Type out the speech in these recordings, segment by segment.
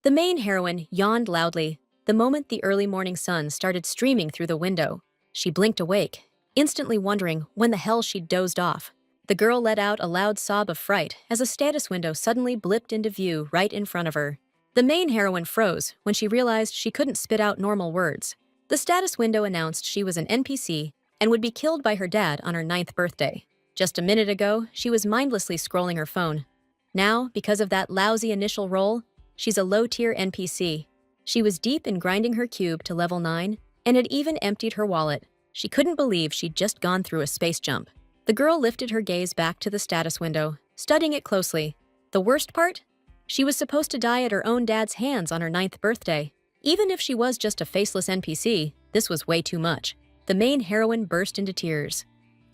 The main heroine yawned loudly the moment the early morning sun started streaming through the window. She blinked awake, instantly wondering when the hell she'd dozed off. The girl let out a loud sob of fright as a status window suddenly blipped into view right in front of her. The main heroine froze when she realized she couldn't spit out normal words. The status window announced she was an NPC and would be killed by her dad on her 9th birthday. Just a minute ago, she was mindlessly scrolling her phone. Now, because of that lousy initial roll, she's a low-tier NPC. She was deep in grinding her cube to level 9 and had even emptied her wallet. She couldn't believe she'd just gone through a space jump. The girl lifted her gaze back to the status window, studying it closely. The worst part? She was supposed to die at her own dad's hands on her 9th birthday. Even if she was just a faceless NPC, this was way too much. The main heroine burst into tears.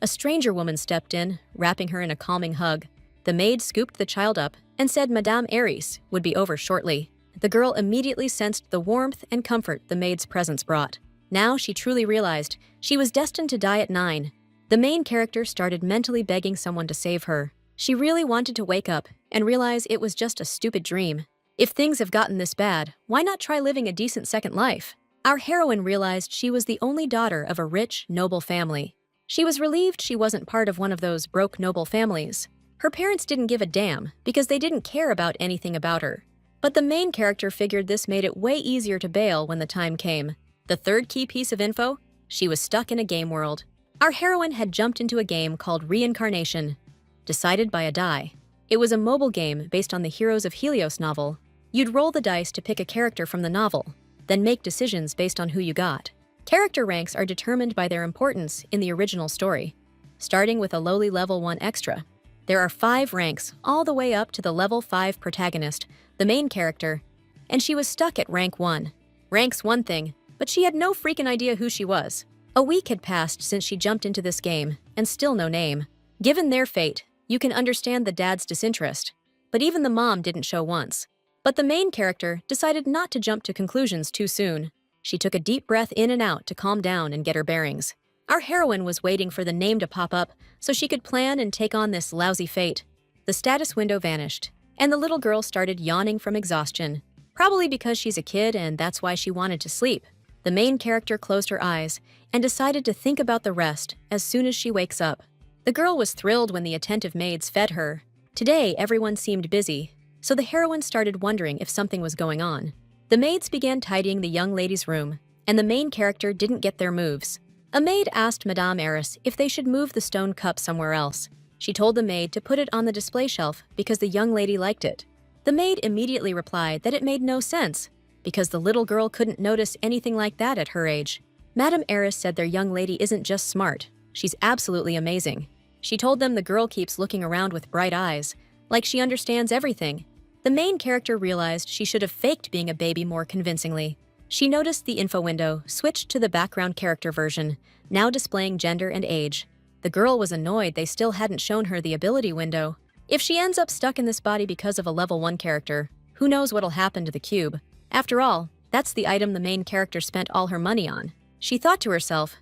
A stranger woman stepped in, wrapping her in a calming hug. The maid scooped the child up and said Madame Aries would be over shortly. The girl immediately sensed the warmth and comfort the maid's presence brought. Now she truly realized she was destined to die at 9. The main character started mentally begging someone to save her. She really wanted to wake up and realize it was just a stupid dream. If things have gotten this bad, why not try living a decent second life? Our heroine realized she was the only daughter of a rich, noble family. She was relieved she wasn't part of one of those broke noble families. Her parents didn't give a damn because they didn't care about anything about her. But the main character figured this made it way easier to bail when the time came. The third key piece of info? She was stuck in a game world. Our heroine had jumped into a game called Reincarnation, decided by a die. It was a mobile game based on the Heroes of Helios novel. You'd roll the dice to pick a character from the novel, then make decisions based on who you got. Character ranks are determined by their importance in the original story. Starting with a lowly level 1 extra, there are 5 ranks all the way up to the level 5 protagonist, the main character, and she was stuck at rank 1. Rank's one thing, but she had no freaking idea who she was. A week had passed since she jumped into this game, and still no name. Given their fate, you can understand the dad's disinterest, but even the mom didn't show once. But the main character decided not to jump to conclusions too soon. She took a deep breath in and out to calm down and get her bearings. Our heroine was waiting for the name to pop up so she could plan and take on this lousy fate. The status window vanished, and the little girl started yawning from exhaustion. Probably because she's a kid and that's why she wanted to sleep. The main character closed her eyes and decided to think about the rest as soon as she wakes up. The girl was thrilled when the attentive maids fed her. Today, everyone seemed busy, so the heroine started wondering if something was going on. The maids began tidying the young lady's room, and the main character didn't get their moves. A maid asked Madame Aris if they should move the stone cup somewhere else. She told the maid to put it on the display shelf because the young lady liked it. The maid immediately replied that it made no sense, because the little girl couldn't notice anything like that at her age. Madame Aris said their young lady isn't just smart, she's absolutely amazing. She told them the girl keeps looking around with bright eyes, like she understands everything. The main character realized she should have faked being a baby more convincingly. She noticed the info window switched to the background character version, now displaying gender and age. The girl was annoyed they still hadn't shown her the ability window. If she ends up stuck in this body because of a level 1 character, who knows what'll happen to the cube? After all, that's the item the main character spent all her money on. She thought to herself,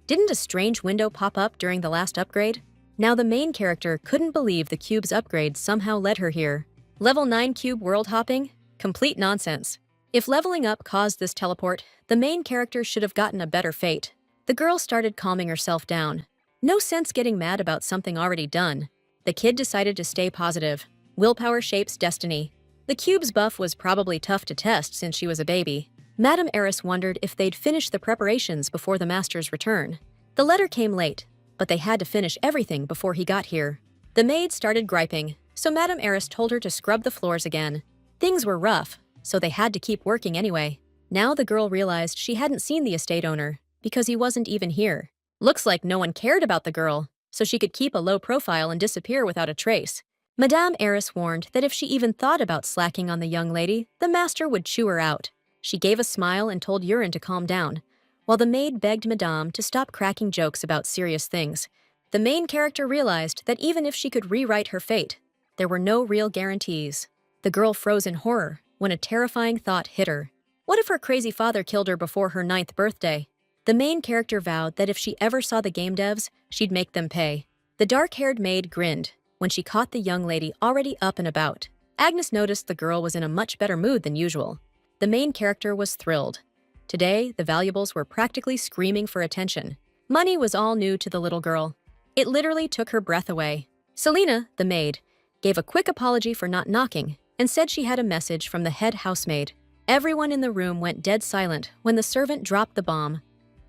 didn't a strange window pop up during the last upgrade? Now the main character couldn't believe the cube's upgrade somehow led her here. Level 9 cube world hopping? Complete nonsense. If leveling up caused this teleport, the main character should have gotten a better fate. The girl started calming herself down. No sense getting mad about something already done. The kid decided to stay positive. Willpower shapes destiny. The cube's buff was probably tough to test since she was a baby. Madame Aris wondered if they'd finish the preparations before the master's return. The letter came late, but they had to finish everything before he got here. The maid started griping, so Madame Aris told her to scrub the floors again. Things were rough, so they had to keep working anyway. Now the girl realized she hadn't seen the estate owner, because he wasn't even here. Looks like no one cared about the girl, so she could keep a low profile and disappear without a trace. Madame Aris warned that if she even thought about slacking on the young lady, the master would chew her out. She gave a smile and told Urine to calm down, while the maid begged Madame to stop cracking jokes about serious things. The main character realized that even if she could rewrite her fate, there were no real guarantees. The girl froze in horror when a terrifying thought hit her. What if her crazy father killed her before her 9th birthday? The main character vowed that if she ever saw the game devs, she'd make them pay. The dark-haired maid grinned when she caught the young lady already up and about. Agnes noticed the girl was in a much better mood than usual. The main character was thrilled. Today, the valuables were practically screaming for attention. Money was all new to the little girl. It literally took her breath away. Selena, the maid, gave a quick apology for not knocking and said she had a message from the head housemaid. Everyone in the room went dead silent when the servant dropped the bomb.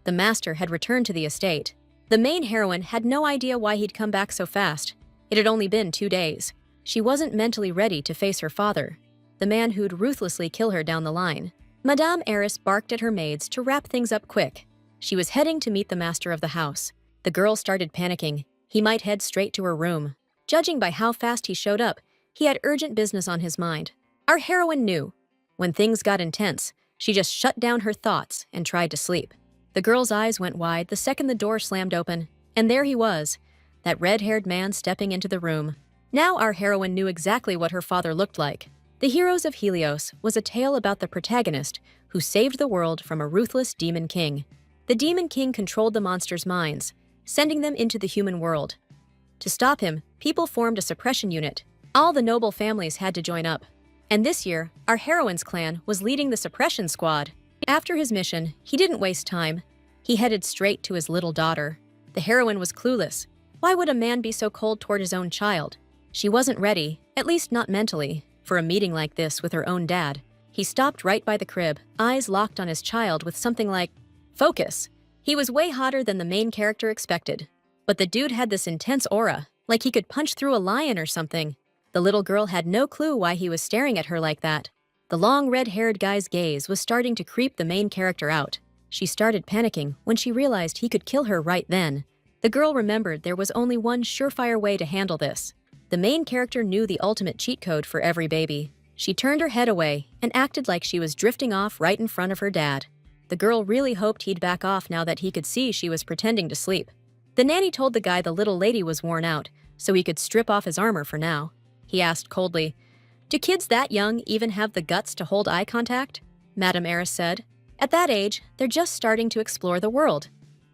The master had returned to the estate. The main heroine had no idea why he'd come back so fast. It had only been 2 days. She wasn't mentally ready to face her father, the man who'd ruthlessly kill her down the line. Madame Eris barked at her maids to wrap things up quick. She was heading to meet the master of the house. The girl started panicking. He might head straight to her room. Judging by how fast he showed up, he had urgent business on his mind. Our heroine knew. When things got intense, she just shut down her thoughts and tried to sleep. The girl's eyes went wide the second the door slammed open, and there he was, that red-haired man stepping into the room. Now our heroine knew exactly what her father looked like. The Heroes of Helios was a tale about the protagonist who saved the world from a ruthless demon king. The demon king controlled the monsters' minds, sending them into the human world. To stop him, people formed a suppression unit. All the noble families had to join up. And this year, our heroine's clan was leading the suppression squad. After his mission, he didn't waste time. He headed straight to his little daughter. The heroine was clueless. Why would a man be so cold toward his own child? She wasn't ready, at least not mentally, for a meeting like this with her own dad. He stopped right by the crib, eyes locked on his child with something like, "Focus." He was way hotter than the main character expected. But the dude had this intense aura, like he could punch through a lion or something. The little girl had no clue why he was staring at her like that. The long red-haired guy's gaze was starting to creep the main character out. She started panicking when she realized he could kill her right then. The girl remembered there was only one surefire way to handle this. The main character knew the ultimate cheat code for every baby. She turned her head away and acted like she was drifting off right in front of her dad. The girl really hoped he'd back off now that he could see she was pretending to sleep. The nanny told the guy the little lady was worn out, so he could strip off his armor for now. He asked coldly, "Do kids that young even have the guts to hold eye contact?" Madame Eris said. "At that age, they're just starting to explore the world.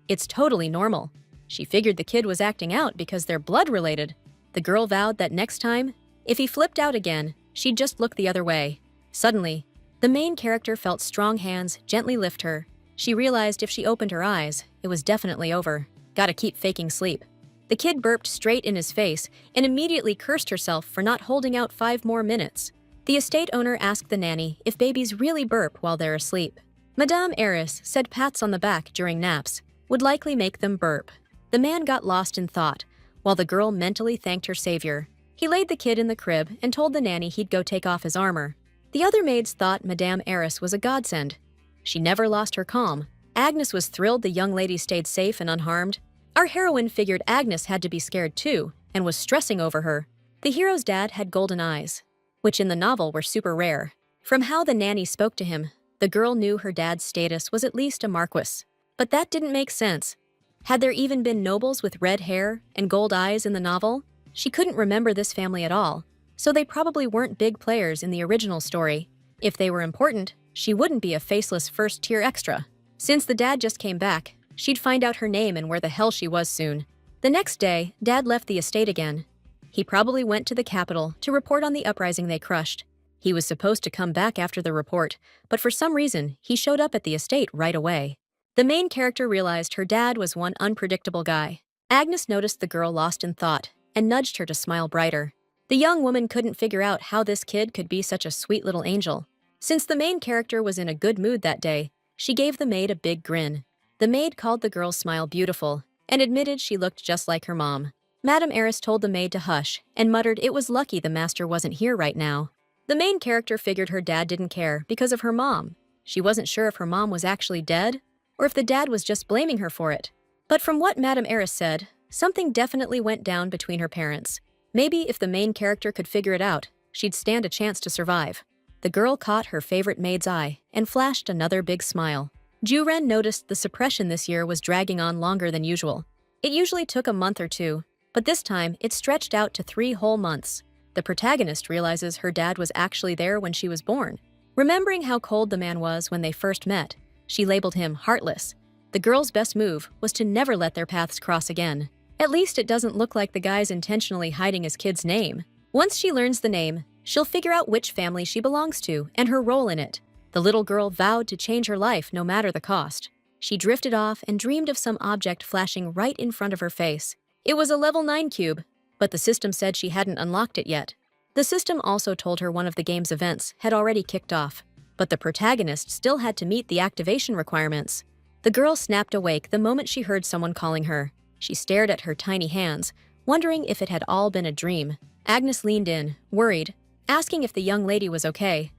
It's totally normal." She figured the kid was acting out because they're blood-related. The girl vowed that next time, if he flipped out again, she'd just look the other way. Suddenly, the main character felt strong hands gently lift her. She realized if she opened her eyes, it was definitely over. Gotta keep faking sleep. The kid burped straight in his face and immediately cursed herself for not holding out 5 more minutes. The estate owner asked the nanny if babies really burp while they're asleep. Madame Eris said pats on the back during naps would likely make them burp. The man got lost in thought, while the girl mentally thanked her savior. He laid the kid in the crib and told the nanny he'd go take off his armor. The other maids thought Madame Eris was a godsend. She never lost her calm. Agnes was thrilled the young lady stayed safe and unharmed. Our heroine figured Agnes had to be scared too, and was stressing over her. The hero's dad had golden eyes, which in the novel were super rare. From how the nanny spoke to him, the girl knew her dad's status was at least a marquis. But that didn't make sense. Had there even been nobles with red hair and gold eyes in the novel? She couldn't remember this family at all, so they probably weren't big players in the original story. If they were important, she wouldn't be a faceless first-tier extra. Since the dad just came back, she'd find out her name and where the hell she was soon. The next day, Dad left the estate again. He probably went to the capital to report on the uprising they crushed. He was supposed to come back after the report, but for some reason, he showed up at the estate right away. The main character realized her dad was one unpredictable guy. Agnes noticed the girl lost in thought and nudged her to smile brighter. The young woman couldn't figure out how this kid could be such a sweet little angel. Since the main character was in a good mood that day, she gave the maid a big grin. The maid called the girl's smile beautiful and admitted she looked just like her mom. Madame Eris told the maid to hush and muttered it was lucky the master wasn't here right now. The main character figured her dad didn't care because of her mom. She wasn't sure if her mom was actually dead or if the dad was just blaming her for it. But from what Madame Eris said, something definitely went down between her parents. Maybe if the main character could figure it out, she'd stand a chance to survive. The girl caught her favorite maid's eye and flashed another big smile. Ju-Ren noticed the suppression this year was dragging on longer than usual. It usually took a month or two, but this time it stretched out to 3 whole months. The protagonist realizes her dad was actually there when she was born. Remembering how cold the man was when they first met, she labeled him heartless. The girl's best move was to never let their paths cross again. At least it doesn't look like the guy's intentionally hiding his kid's name. Once she learns the name, She'll figure out which family she belongs to and her role in it. The little girl vowed to change her life no matter the cost. She drifted off and dreamed of some object flashing right in front of her face. It was a level 9 cube, but the system said she hadn't unlocked it yet. The system also told her one of the game's events had already kicked off, but the protagonist still had to meet the activation requirements. The girl snapped awake the moment she heard someone calling her. She stared at her tiny hands, wondering if it had all been a dream. Agnes leaned in, worried, asking if the young lady was okay.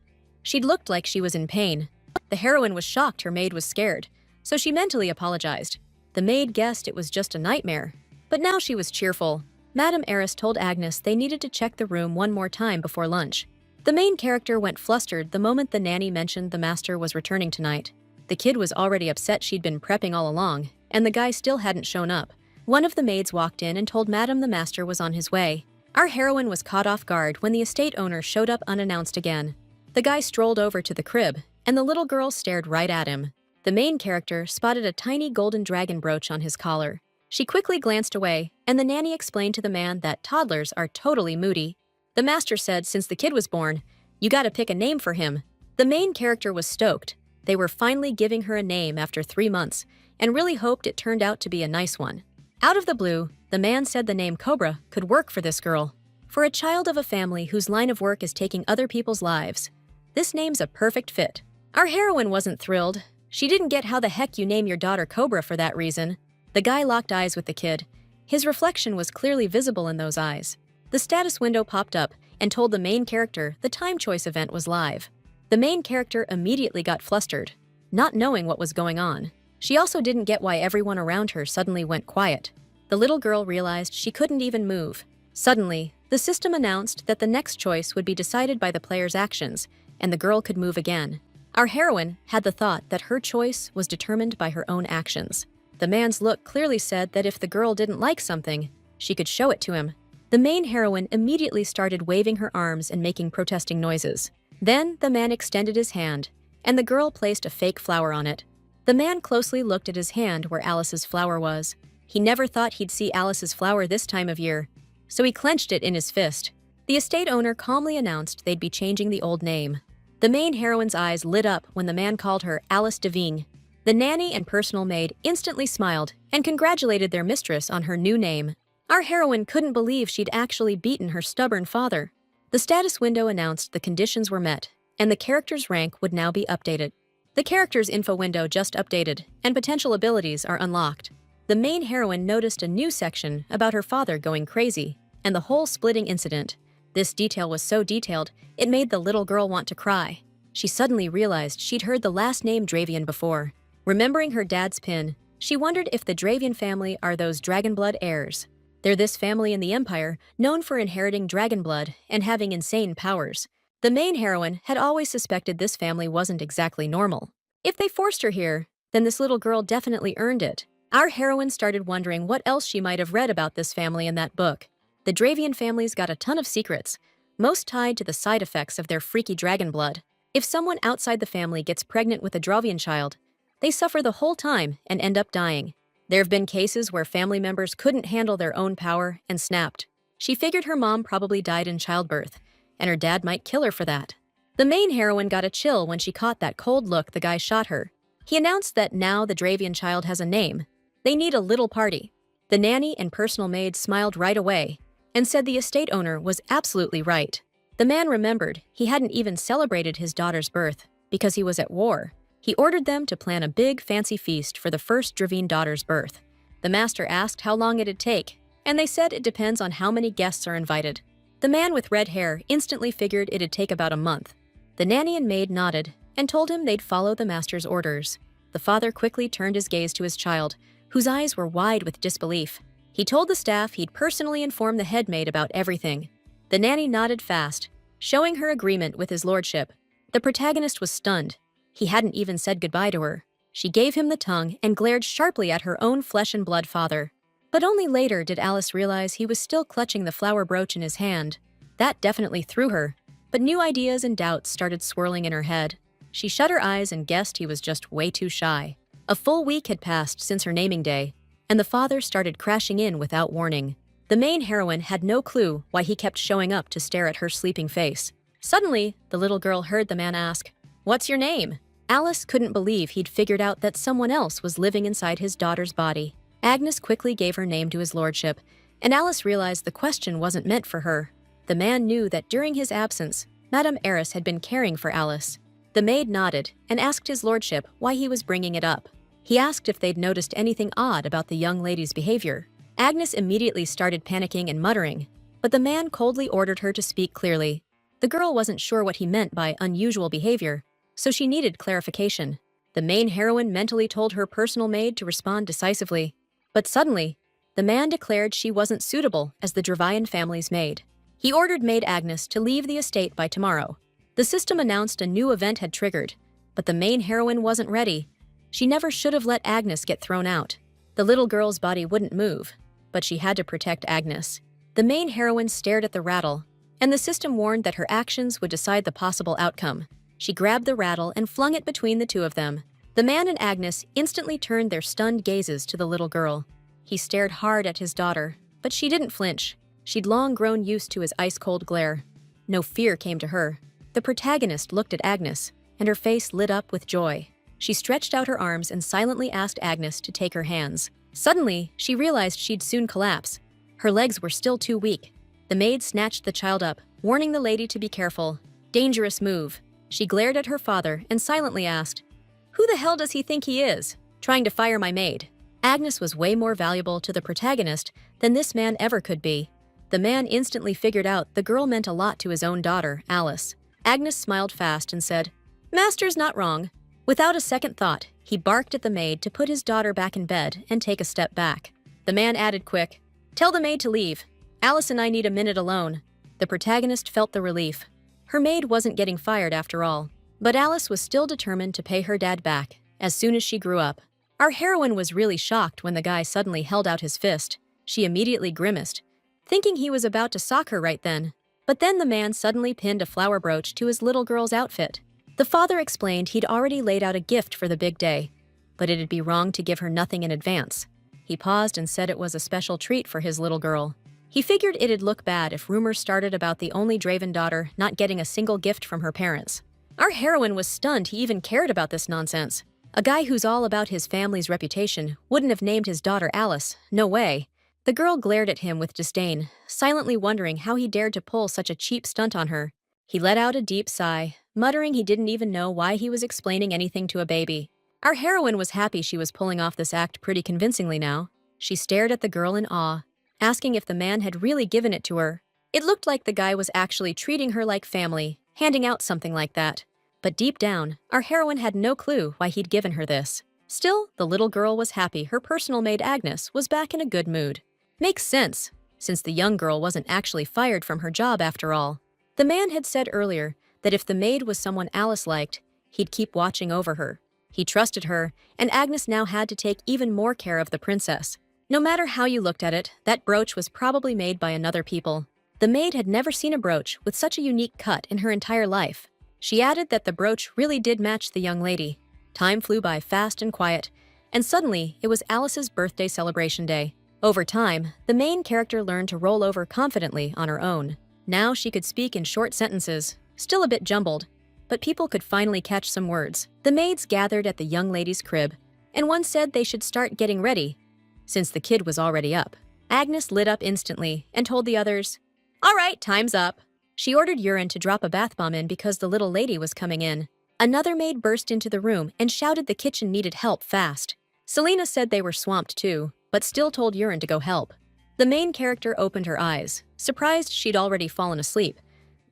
She'd looked like she was in pain. The heroine was shocked her maid was scared, so she mentally apologized. The maid guessed it was just a nightmare, but now she was cheerful. Madame Eris told Agnes they needed to check the room one more time before lunch. The main character went flustered the moment the nanny mentioned the master was returning tonight. The kid was already upset she'd been prepping all along, and the guy still hadn't shown up. One of the maids walked in and told Madame the master was on his way. Our heroine was caught off guard when the estate owner showed up unannounced again. The guy strolled over to the crib, and the little girl stared right at him. The main character spotted a tiny golden dragon brooch on his collar. She quickly glanced away, and the nanny explained to the man that toddlers are totally moody. The master said since the kid was born, you gotta pick a name for him. The main character was stoked. They were finally giving her a name after 3 months, and really hoped it turned out to be a nice one. Out of the blue, the man said the name Cobra could work for this girl. For a child of a family whose line of work is taking other people's lives, this name's a perfect fit. Our heroine wasn't thrilled. She didn't get how the heck you name your daughter Cobra for that reason. The guy locked eyes with the kid. His reflection was clearly visible in those eyes. The status window popped up and told the main character the time choice event was live. The main character immediately got flustered, not knowing what was going on. She also didn't get why everyone around her suddenly went quiet. The little girl realized she couldn't even move. Suddenly, the system announced that the next choice would be decided by the player's actions, and the girl could move again. Our heroine had the thought that her choice was determined by her own actions. The man's look clearly said that if the girl didn't like something, she could show it to him. The main heroine immediately started waving her arms and making protesting noises. Then the man extended his hand, and the girl placed a fake flower on it. The man closely looked at his hand where Alice's flower was. He never thought he'd see Alice's flower this time of year, so he clenched it in his fist. The estate owner calmly announced they'd be changing the old name. The main heroine's eyes lit up when the man called her Alice Devine. The nanny and personal maid instantly smiled and congratulated their mistress on her new name. Our heroine couldn't believe she'd actually beaten her stubborn father. The status window announced the conditions were met, and the character's rank would now be updated. The character's info window just updated, and potential abilities are unlocked. The main heroine noticed a new section about her father going crazy, and the whole splitting incident. This detail was so detailed, it made the little girl want to cry. She suddenly realized she'd heard the last name Dravian before. Remembering her dad's pin, she wondered if the Dravian family are those dragon blood heirs. They're this family in the Empire, known for inheriting dragon blood and having insane powers. The main heroine had always suspected this family wasn't exactly normal. If they forced her here, then this little girl definitely earned it. Our heroine started wondering what else she might have read about this family in that book. The Dravian family's got a ton of secrets, most tied to the side effects of their freaky dragon blood. If someone outside the family gets pregnant with a Dravian child, they suffer the whole time and end up dying. There have been cases where family members couldn't handle their own power and snapped. She figured her mom probably died in childbirth, and her dad might kill her for that. The main heroine got a chill when she caught that cold look the guy shot her. He announced that now the Dravian child has a name. They need a little party. The nanny and personal maid smiled right away and said the estate owner was absolutely right. The man remembered he hadn't even celebrated his daughter's birth because he was at war. He ordered them to plan a big fancy feast for the first Dravian daughter's birth. The master asked how long it'd take, and they said it depends on how many guests are invited. The man with red hair instantly figured it'd take about a month. The nanny and maid nodded and told him they'd follow the master's orders. The father quickly turned his gaze to his child, whose eyes were wide with disbelief. He told the staff he'd personally inform the head maid about everything. The nanny nodded fast, showing her agreement with his lordship. The protagonist was stunned. He hadn't even said goodbye to her. She gave him the tongue and glared sharply at her own flesh and blood father. But only later did Alice realize he was still clutching the flower brooch in his hand. That definitely threw her, but new ideas and doubts started swirling in her head. She shut her eyes and guessed he was just way too shy. A full week had passed since her naming day, and the father started crashing in without warning. The main heroine had no clue why he kept showing up to stare at her sleeping face. Suddenly, the little girl heard the man ask, "What's your name?" Alice couldn't believe he'd figured out that someone else was living inside his daughter's body. Agnes quickly gave her name to his lordship, and Alice realized the question wasn't meant for her. The man knew that during his absence, Madame Eris had been caring for Alice. The maid nodded and asked his lordship why he was bringing it up. He asked if they'd noticed anything odd about the young lady's behavior. Agnes immediately started panicking and muttering, but the man coldly ordered her to speak clearly. The girl wasn't sure what he meant by unusual behavior, so she needed clarification. The main heroine mentally told her personal maid to respond decisively. But suddenly, the man declared she wasn't suitable as the Dravian family's maid. He ordered maid Agnes to leave the estate by tomorrow. The system announced a new event had triggered, but the main heroine wasn't ready. She never should have let Agnes get thrown out. The little girl's body wouldn't move, but she had to protect Agnes. The main heroine stared at the rattle, and the system warned that her actions would decide the possible outcome. She grabbed the rattle and flung it between the two of them. The man and Agnes instantly turned their stunned gazes to the little girl. He stared hard at his daughter, but she didn't flinch. She'd long grown used to his ice-cold glare. No fear came to her. The protagonist looked at Agnes, and her face lit up with joy. She stretched out her arms and silently asked Agnes to take her hands. Suddenly, she realized she'd soon collapse. Her legs were still too weak. The maid snatched the child up, warning the lady to be careful. Dangerous move. She glared at her father and silently asked, "Who the hell does he think he is, trying to fire my maid?" Agnes was way more valuable to the protagonist than this man ever could be. The man instantly figured out the girl meant a lot to his own daughter, Alice. Agnes smiled fast and said, "Master's not wrong." Without a second thought, he barked at the maid to put his daughter back in bed and take a step back. The man added quick, "Tell the maid to leave. Alice and I need a minute alone." The protagonist felt the relief. Her maid wasn't getting fired after all. But Alice was still determined to pay her dad back as soon as she grew up. Our heroine was really shocked when the guy suddenly held out his fist. She immediately grimaced, thinking he was about to sock her right then. But then the man suddenly pinned a flower brooch to his little girl's outfit. The father explained he'd already laid out a gift for the big day, but it'd be wrong to give her nothing in advance. He paused and said it was a special treat for his little girl. He figured it'd look bad if rumors started about the only Draven daughter not getting a single gift from her parents. Our heroine was stunned he even cared about this nonsense. A guy who's all about his family's reputation wouldn't have named his daughter Alice. No way. The girl glared at him with disdain, silently wondering how he dared to pull such a cheap stunt on her. He let out a deep sigh, muttering he didn't even know why he was explaining anything to a baby. Our heroine was happy she was pulling off this act pretty convincingly now. She stared at the girl in awe, asking if the man had really given it to her. It looked like the guy was actually treating her like family, handing out something like that. But deep down, our heroine had no clue why he'd given her this. Still, the little girl was happy her personal maid Agnes was back in a good mood. Makes sense, since the young girl wasn't actually fired from her job after all. The man had said earlier that if the maid was someone Alice liked, he'd keep watching over her. He trusted her, and Agnes now had to take even more care of the princess. No matter how you looked at it, that brooch was probably made by another people. The maid had never seen a brooch with such a unique cut in her entire life. She added that the brooch really did match the young lady. Time flew by fast and quiet, and suddenly it was Alice's birthday celebration day. Over time, the main character learned to roll over confidently on her own. Now she could speak in short sentences, still a bit jumbled, but people could finally catch some words. The maids gathered at the young lady's crib, and one said they should start getting ready, since the kid was already up. Agnes lit up instantly and told the others, "All right, time's up." She ordered Urine to drop a bath bomb in because the little lady was coming in. Another maid burst into the room and shouted the kitchen needed help fast. Selena said they were swamped too, but still told Urine to go help. The main character opened her eyes, surprised she'd already fallen asleep,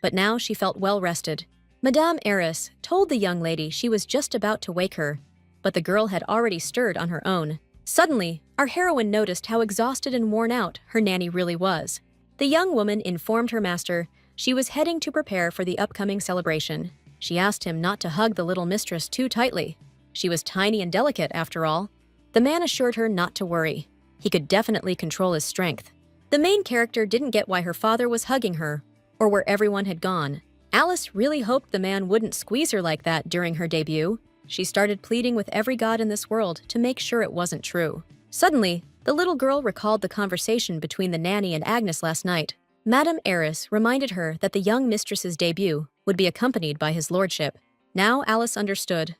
but now she felt well rested. Madame Eris told the young lady she was just about to wake her, but the girl had already stirred on her own. Suddenly, our heroine noticed how exhausted and worn out her nanny really was. The young woman informed her master she was heading to prepare for the upcoming celebration. She asked him not to hug the little mistress too tightly. She was tiny and delicate, after all. The man assured her not to worry. He could definitely control his strength. The main character didn't get why her father was hugging her, or where everyone had gone. Alice really hoped the man wouldn't squeeze her like that during her debut. She started pleading with every god in this world to make sure it wasn't true. Suddenly, The little girl recalled the conversation between the nanny and Agnes last night. Madame Eris reminded her that the young mistress's debut would be accompanied by his lordship. Now Alice understood.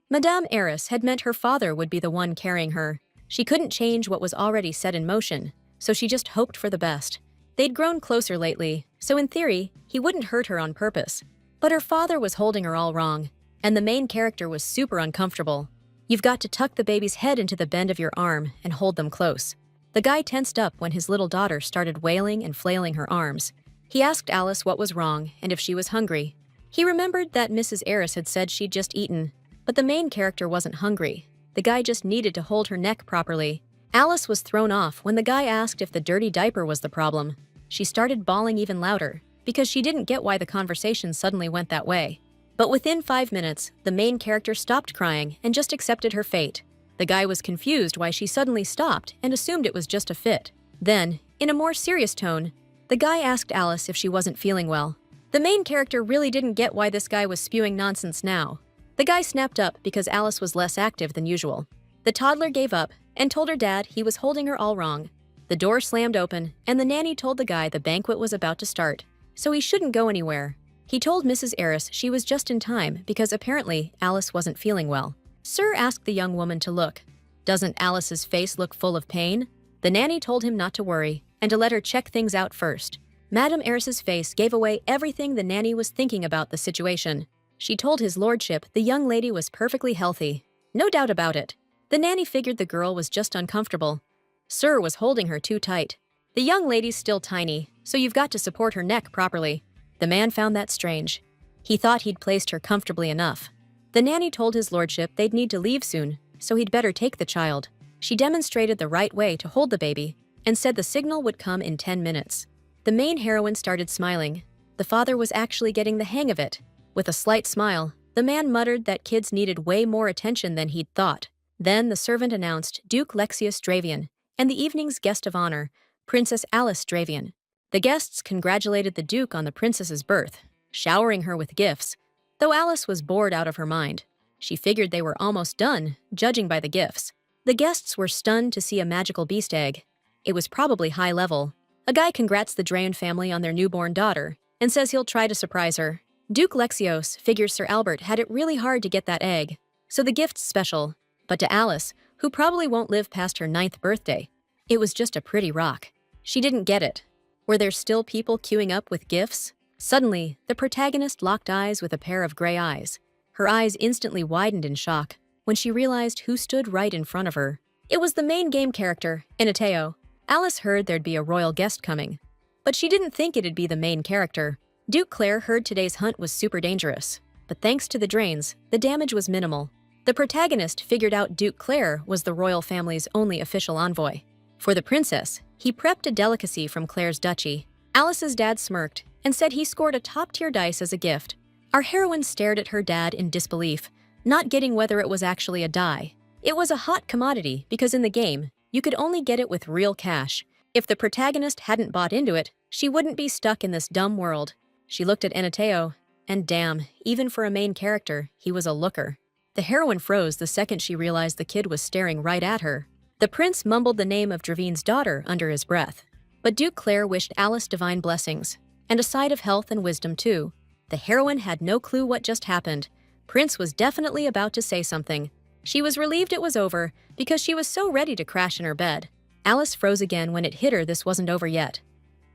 Madame Eris had meant her father would be the one carrying her. She couldn't change what was already set in motion, so she just hoped for the best. They'd grown closer lately, so in theory, he wouldn't hurt her on purpose. But her father was holding her all wrong, and the main character was super uncomfortable. You've got to tuck the baby's head into the bend of your arm and hold them close. The guy tensed up when his little daughter started wailing and flailing her arms. He asked Alice what was wrong and if she was hungry. He remembered that Mrs. Eris had said she'd just eaten, but the main character wasn't hungry. The guy just needed to hold her neck properly. Alice was thrown off when the guy asked if the dirty diaper was the problem. She started bawling even louder, because she didn't get why the conversation suddenly went that way. But within 5 minutes, the main character stopped crying and just accepted her fate. The guy was confused why she suddenly stopped and assumed it was just a fit. Then, in a more serious tone, the guy asked Alice if she wasn't feeling well. The main character really didn't get why this guy was spewing nonsense now. The guy snapped up because Alice was less active than usual. The toddler gave up and told her dad he was holding her all wrong. The door slammed open, and the nanny told the guy the banquet was about to start, so he shouldn't go anywhere. He told Mrs. Eris she was just in time because apparently Alice wasn't feeling well. Sir asked the young woman to look. Doesn't Alice's face look full of pain? The nanny told him not to worry and to let her check things out first. Madame Eris's face gave away everything the nanny was thinking about the situation. She told his lordship the young lady was perfectly healthy. No doubt about it. The nanny figured the girl was just uncomfortable. Sir was holding her too tight. The young lady's still tiny, so you've got to support her neck properly. The man found that strange. He thought he'd placed her comfortably enough. The nanny told his lordship they'd need to leave soon, so he'd better take the child. She demonstrated the right way to hold the baby and said the signal would come in 10 minutes. The main heroine started smiling. The father was actually getting the hang of it. With a slight smile, the man muttered that kids needed way more attention than he'd thought. Then the servant announced Duke Lexius Dravian and the evening's guest of honor, Princess Alice Dravian. The guests congratulated the Duke on the princess's birth, showering her with gifts, though Alice was bored out of her mind. She figured they were almost done, judging by the gifts. The guests were stunned to see a magical beast egg. It was probably high level. A guy congrats the Dravian family on their newborn daughter and says he'll try to surprise her. Duke Lexios figures Sir Albert had it really hard to get that egg, so the gift's special. But to Alice, who probably won't live past her 9th birthday, it was just a pretty rock. She didn't get it. Were there still people queuing up with gifts? Suddenly, the protagonist locked eyes with a pair of gray eyes. Her eyes instantly widened in shock when she realized who stood right in front of her. It was the main game character, Inateo. Alice heard there'd be a royal guest coming, but she didn't think it'd be the main character. Duke Claire heard today's hunt was super dangerous, but thanks to the drains, the damage was minimal. The protagonist figured out Duke Claire was the royal family's only official envoy. For the princess, he prepped a delicacy from Claire's duchy. Alice's dad smirked and said he scored a top-tier dice as a gift. Our heroine stared at her dad in disbelief, not getting whether it was actually a die. It was a hot commodity because in the game, you could only get it with real cash. If the protagonist hadn't bought into it, she wouldn't be stuck in this dumb world. She looked at Enateo, and damn, even for a main character, he was a looker. The heroine froze the second she realized the kid was staring right at her. The prince mumbled the name of Dravine's daughter under his breath. But Duke Claire wished Alice divine blessings, and a side of health and wisdom too. The heroine had no clue what just happened. Prince was definitely about to say something. She was relieved it was over because she was so ready to crash in her bed. Alice froze again when it hit her this wasn't over yet.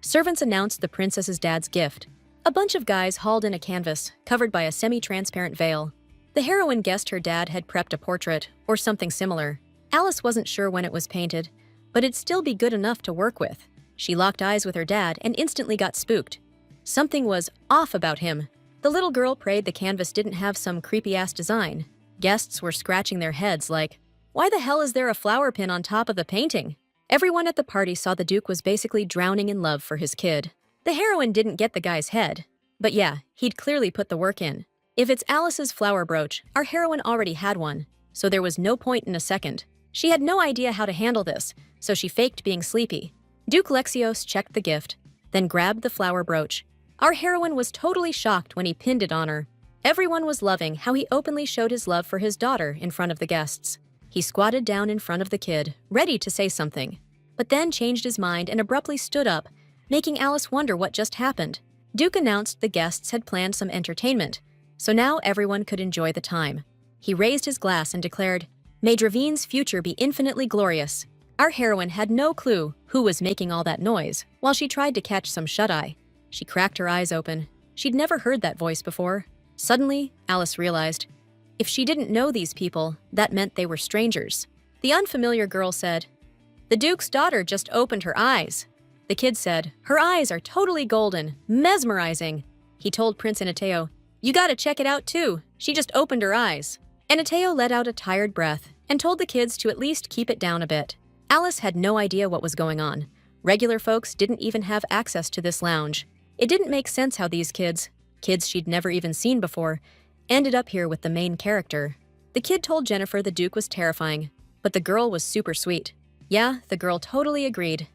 Servants announced the princess's dad's gift. A bunch of guys hauled in a canvas, covered by a semi-transparent veil. The heroine guessed her dad had prepped a portrait, or something similar. Alice wasn't sure when it was painted, but it'd still be good enough to work with. She locked eyes with her dad and instantly got spooked. Something was off about him. The little girl prayed the canvas didn't have some creepy-ass design. Guests were scratching their heads like, why the hell is there a flower pin on top of the painting? Everyone at the party saw the Duke was basically drowning in love for his kid. The heroine didn't get the guy's head. But yeah, he'd clearly put the work in. If it's Alice's flower brooch, our heroine already had one, so there was no point in a second. She had no idea how to handle this, so she faked being sleepy. Duke Lexios checked the gift, then grabbed the flower brooch. Our heroine was totally shocked when he pinned it on her. Everyone was loving how he openly showed his love for his daughter in front of the guests. He squatted down in front of the kid, ready to say something. but then changed his mind and abruptly stood up, making Alice wonder what just happened. Duke announced the guests had planned some entertainment, so now everyone could enjoy the time. He raised his glass and declared, "May Dravine's future be infinitely glorious." Our heroine had no clue who was making all that noise while she tried to catch some shut-eye. She cracked her eyes open. She'd never heard that voice before. Suddenly, Alice realized, if she didn't know these people, that meant they were strangers. The unfamiliar girl said, "The Duke's daughter just opened her eyes." The kid said, "Her eyes are totally golden, mesmerizing." He told Prince Inateo, "You gotta check it out too. She just opened her eyes." Inateo let out a tired breath and told the kids to at least keep it down a bit. Alice had no idea what was going on. Regular folks didn't even have access to this lounge. It didn't make sense how these kids she'd never even seen before, ended up here with the main character. The kid told Jennifer the Duke was terrifying, but the girl was super sweet. Yeah, the girl totally agreed.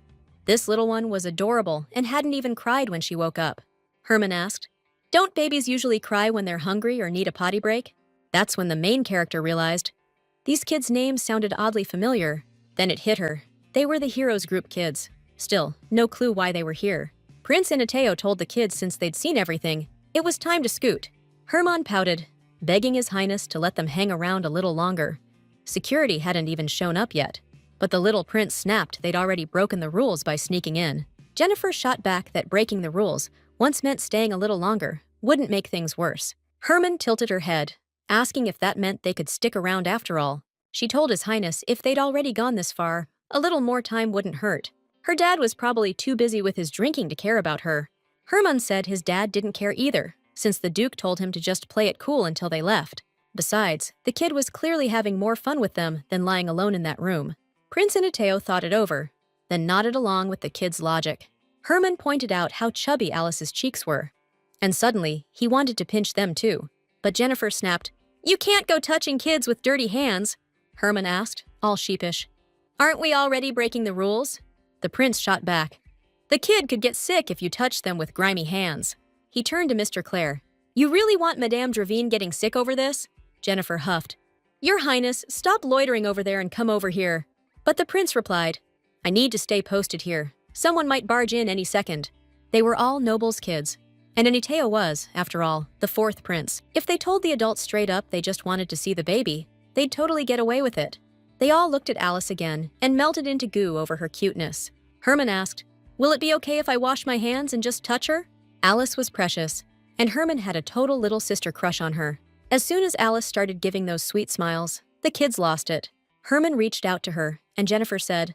This little one was adorable and hadn't even cried when she woke up. Herman asked, "Don't babies usually cry when they're hungry or need a potty break?" That's when the main character realized. These kids' names sounded oddly familiar. Then it hit her. They were the Heroes Group kids. Still, no clue why they were here. Prince Inateo told the kids since they'd seen everything, it was time to scoot. Herman pouted, begging His Highness to let them hang around a little longer. Security hadn't even shown up yet, but the little prince snapped they'd already broken the rules by sneaking in. Jennifer shot back that breaking the rules once meant staying a little longer, wouldn't make things worse. Herman tilted her head, asking if that meant they could stick around after all. She told His Highness if they'd already gone this far, a little more time wouldn't hurt. Her dad was probably too busy with his drinking to care about her. Herman said his dad didn't care either, since the Duke told him to just play it cool until they left. Besides, the kid was clearly having more fun with them than lying alone in that room. Prince Inateo thought it over, then nodded along with the kid's logic. Herman pointed out how chubby Alice's cheeks were, and suddenly he wanted to pinch them too. But Jennifer snapped, "You can't go touching kids with dirty hands." Herman asked, all sheepish, "Aren't we already breaking the rules?" The prince shot back, "The kid could get sick if you touched them with grimy hands." He turned to Mr. Clare. "You really want Madame Dravine getting sick over this?" Jennifer huffed, "Your Highness, stop loitering over there and come over here." But the prince replied, "I need to stay posted here. Someone might barge in any second." They were all nobles' kids, and Inateo was, after all, the fourth prince. If they told the adults straight up they just wanted to see the baby, they'd totally get away with it. They all looked at Alice again and melted into goo over her cuteness. Herman asked, "Will it be okay if I wash my hands and just touch her?" Alice was precious, and Herman had a total little sister crush on her. As soon as Alice started giving those sweet smiles, the kids lost it. Herman reached out to her, and Jennifer said,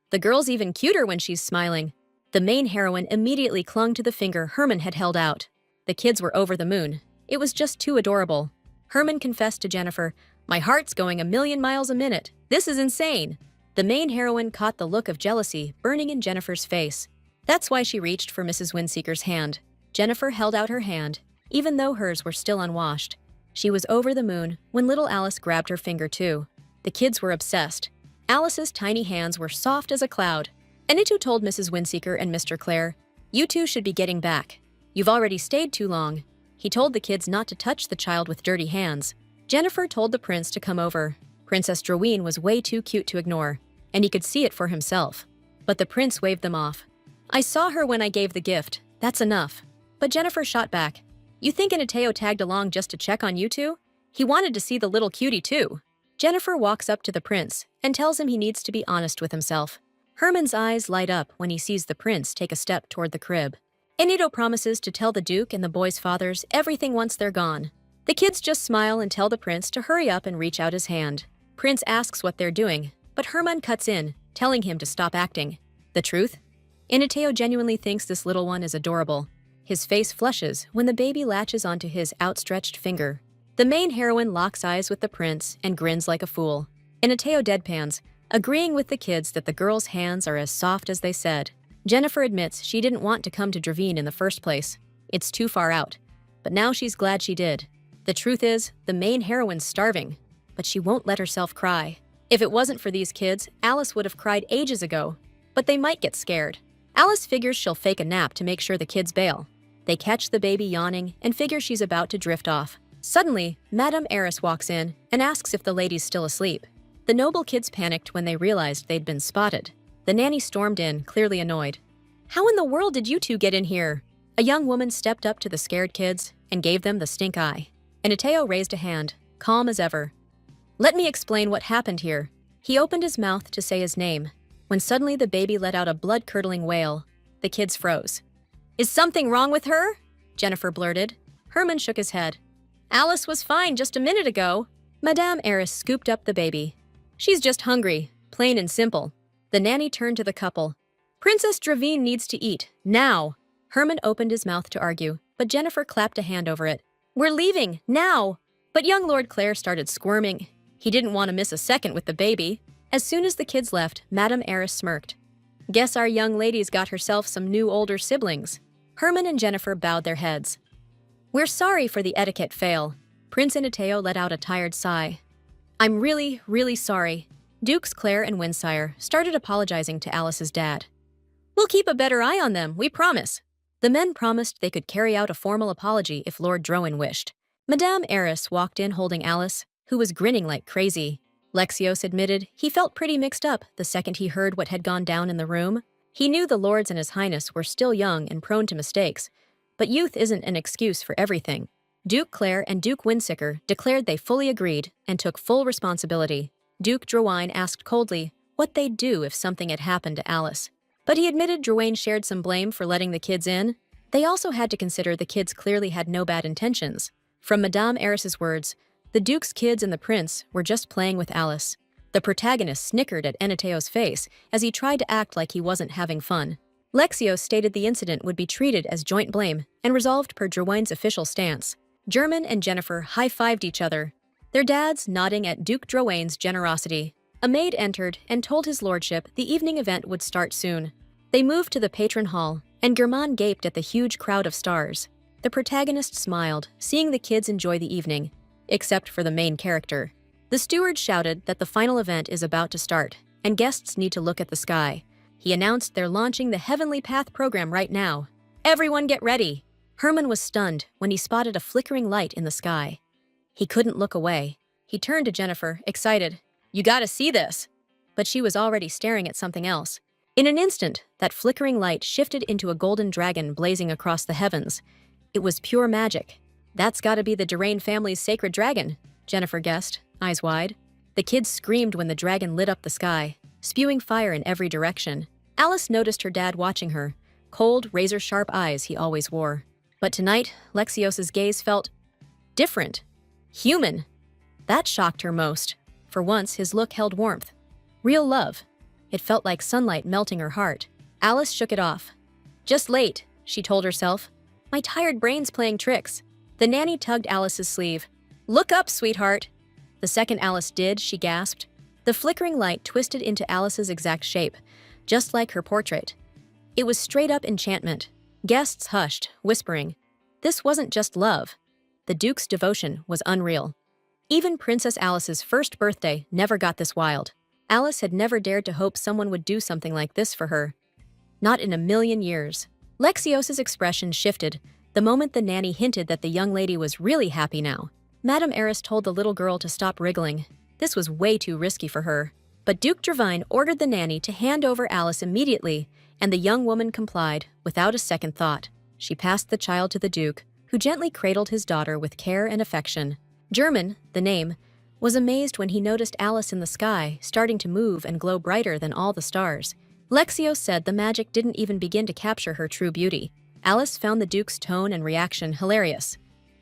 "The girl's even cuter when she's smiling." The main heroine immediately clung to the finger Herman had held out. The kids were over the moon. It was just too adorable. Herman confessed to Jennifer, "My heart's going a million miles a minute. This is insane." The main heroine caught the look of jealousy burning in Jennifer's face. That's why she reached for Mrs. Windseeker's hand. Jennifer held out her hand, even though hers were still unwashed. She was over the moon when little Alice grabbed her finger too. The kids were obsessed. Alice's tiny hands were soft as a cloud. Anitu told Mrs. Windseeker and Mr. Clare, "You two should be getting back. You've already stayed too long." He told the kids not to touch the child with dirty hands. Jennifer told the prince to come over. Princess Draween was way too cute to ignore, and he could see it for himself. But the prince waved them off. "I saw her when I gave the gift. That's enough." But Jennifer shot back, "You think Inateo tagged along just to check on you two? He wanted to see the little cutie too." Jennifer walks up to the prince and tells him he needs to be honest with himself. Herman's eyes light up when he sees the prince take a step toward the crib. Inigo promises to tell the Duke and the boys' fathers everything once they're gone. The kids just smile and tell the prince to hurry up and reach out his hand. Prince asks what they're doing, but Herman cuts in, telling him to stop acting. The truth? Inateo genuinely thinks this little one is adorable. His face flushes when the baby latches onto his outstretched finger. The main heroine locks eyes with the prince and grins like a fool. Inateo deadpans, agreeing with the kids that the girl's hands are as soft as they said. Jennifer admits she didn't want to come to Dravine in the first place. It's too far out. But now she's glad she did. The truth is, the main heroine's starving, but she won't let herself cry. If it wasn't for these kids, Alice would have cried ages ago. But they might get scared. Alice figures she'll fake a nap to make sure the kids bail. They catch the baby yawning and figure she's about to drift off. Suddenly, Madame Eris walks in and asks if the lady's still asleep. The noble kids panicked when they realized they'd been spotted. The nanny stormed in, clearly annoyed. How in the world did you two get in here? A young woman stepped up to the scared kids and gave them the stink eye. Anateo raised a hand, calm as ever. Let me explain what happened here. He opened his mouth to say his name, when suddenly the baby let out a blood-curdling wail. The kids froze. Is something wrong with her? Jennifer blurted. Herman shook his head. Alice was fine just a minute ago. Madame Eris scooped up the baby. She's just hungry, plain and simple. The nanny turned to the couple. Princess Dravine needs to eat, now. Herman opened his mouth to argue, but Jennifer clapped a hand over it. We're leaving, now! But young Lord Clare started squirming. He didn't want to miss a second with the baby. As soon as the kids left, Madame Eris smirked. Guess our young lady's got herself some new older siblings. Herman and Jennifer bowed their heads. We're sorry for the etiquette fail. Prince Anateo let out a tired sigh. I'm really, really sorry. Dukes Clare and Windsire started apologizing to Alice's dad. We'll keep a better eye on them, we promise. The men promised they could carry out a formal apology if Lord Drowan wished. Madame Eris walked in holding Alice, who was grinning like crazy. Lexios admitted he felt pretty mixed up the second he heard what had gone down in the room. He knew the lords and his highness were still young and prone to mistakes, but youth isn't an excuse for everything. Duke Clare and Duke Windsicker declared they fully agreed and took full responsibility. Duke Drowain asked coldly what they'd do if something had happened to Alice. But he admitted Drowain shared some blame for letting the kids in. They also had to consider the kids clearly had no bad intentions. From Madame Eris's words, the Duke's kids and the prince were just playing with Alice. The protagonist snickered at Anateo's face as he tried to act like he wasn't having fun. Lexios stated the incident would be treated as joint blame and resolved per Drowain's official stance. German and Jennifer high-fived each other, their dads nodding at Duke Drowain's generosity. A maid entered and told his lordship the evening event would start soon. They moved to the patron hall, and Germain gaped at the huge crowd of stars. The protagonist smiled, seeing the kids enjoy the evening, except for the main character. The steward shouted that the final event is about to start, and guests need to look at the sky. He announced they're launching the Heavenly Path program right now. Everyone get ready! Herman was stunned when he spotted a flickering light in the sky. He couldn't look away. He turned to Jennifer, excited. You gotta see this! But she was already staring at something else. In an instant, that flickering light shifted into a golden dragon blazing across the heavens. It was pure magic. That's gotta be the Durain family's sacred dragon, Jennifer guessed, eyes wide. The kids screamed when the dragon lit up the sky, spewing fire in every direction. Alice noticed her dad watching her, cold, razor-sharp eyes he always wore. But tonight, Lexios's gaze felt different. Human. That shocked her most. For once, his look held warmth. Real love. It felt like sunlight melting her heart. Alice shook it off. Just late, she told herself. My tired brain's playing tricks. The nanny tugged Alice's sleeve. Look up, sweetheart. The second Alice did, she gasped. The flickering light twisted into Alice's exact shape, just like her portrait. It was straight-up enchantment. Guests hushed, whispering. This wasn't just love. The Duke's devotion was unreal. Even Princess Alice's first birthday never got this wild. Alice had never dared to hope someone would do something like this for her. Not in a million years. Lexios's expression shifted the moment the nanny hinted that the young lady was really happy now. Madame Eris told the little girl to stop wriggling. This was way too risky for her. But Duke Dravine ordered the nanny to hand over Alice immediately, and the young woman complied without a second thought. She passed the child to the Duke, who gently cradled his daughter with care and affection. German, the name, was amazed when he noticed Alice in the sky, starting to move and glow brighter than all the stars. Lexios said the magic didn't even begin to capture her true beauty. Alice found the Duke's tone and reaction hilarious.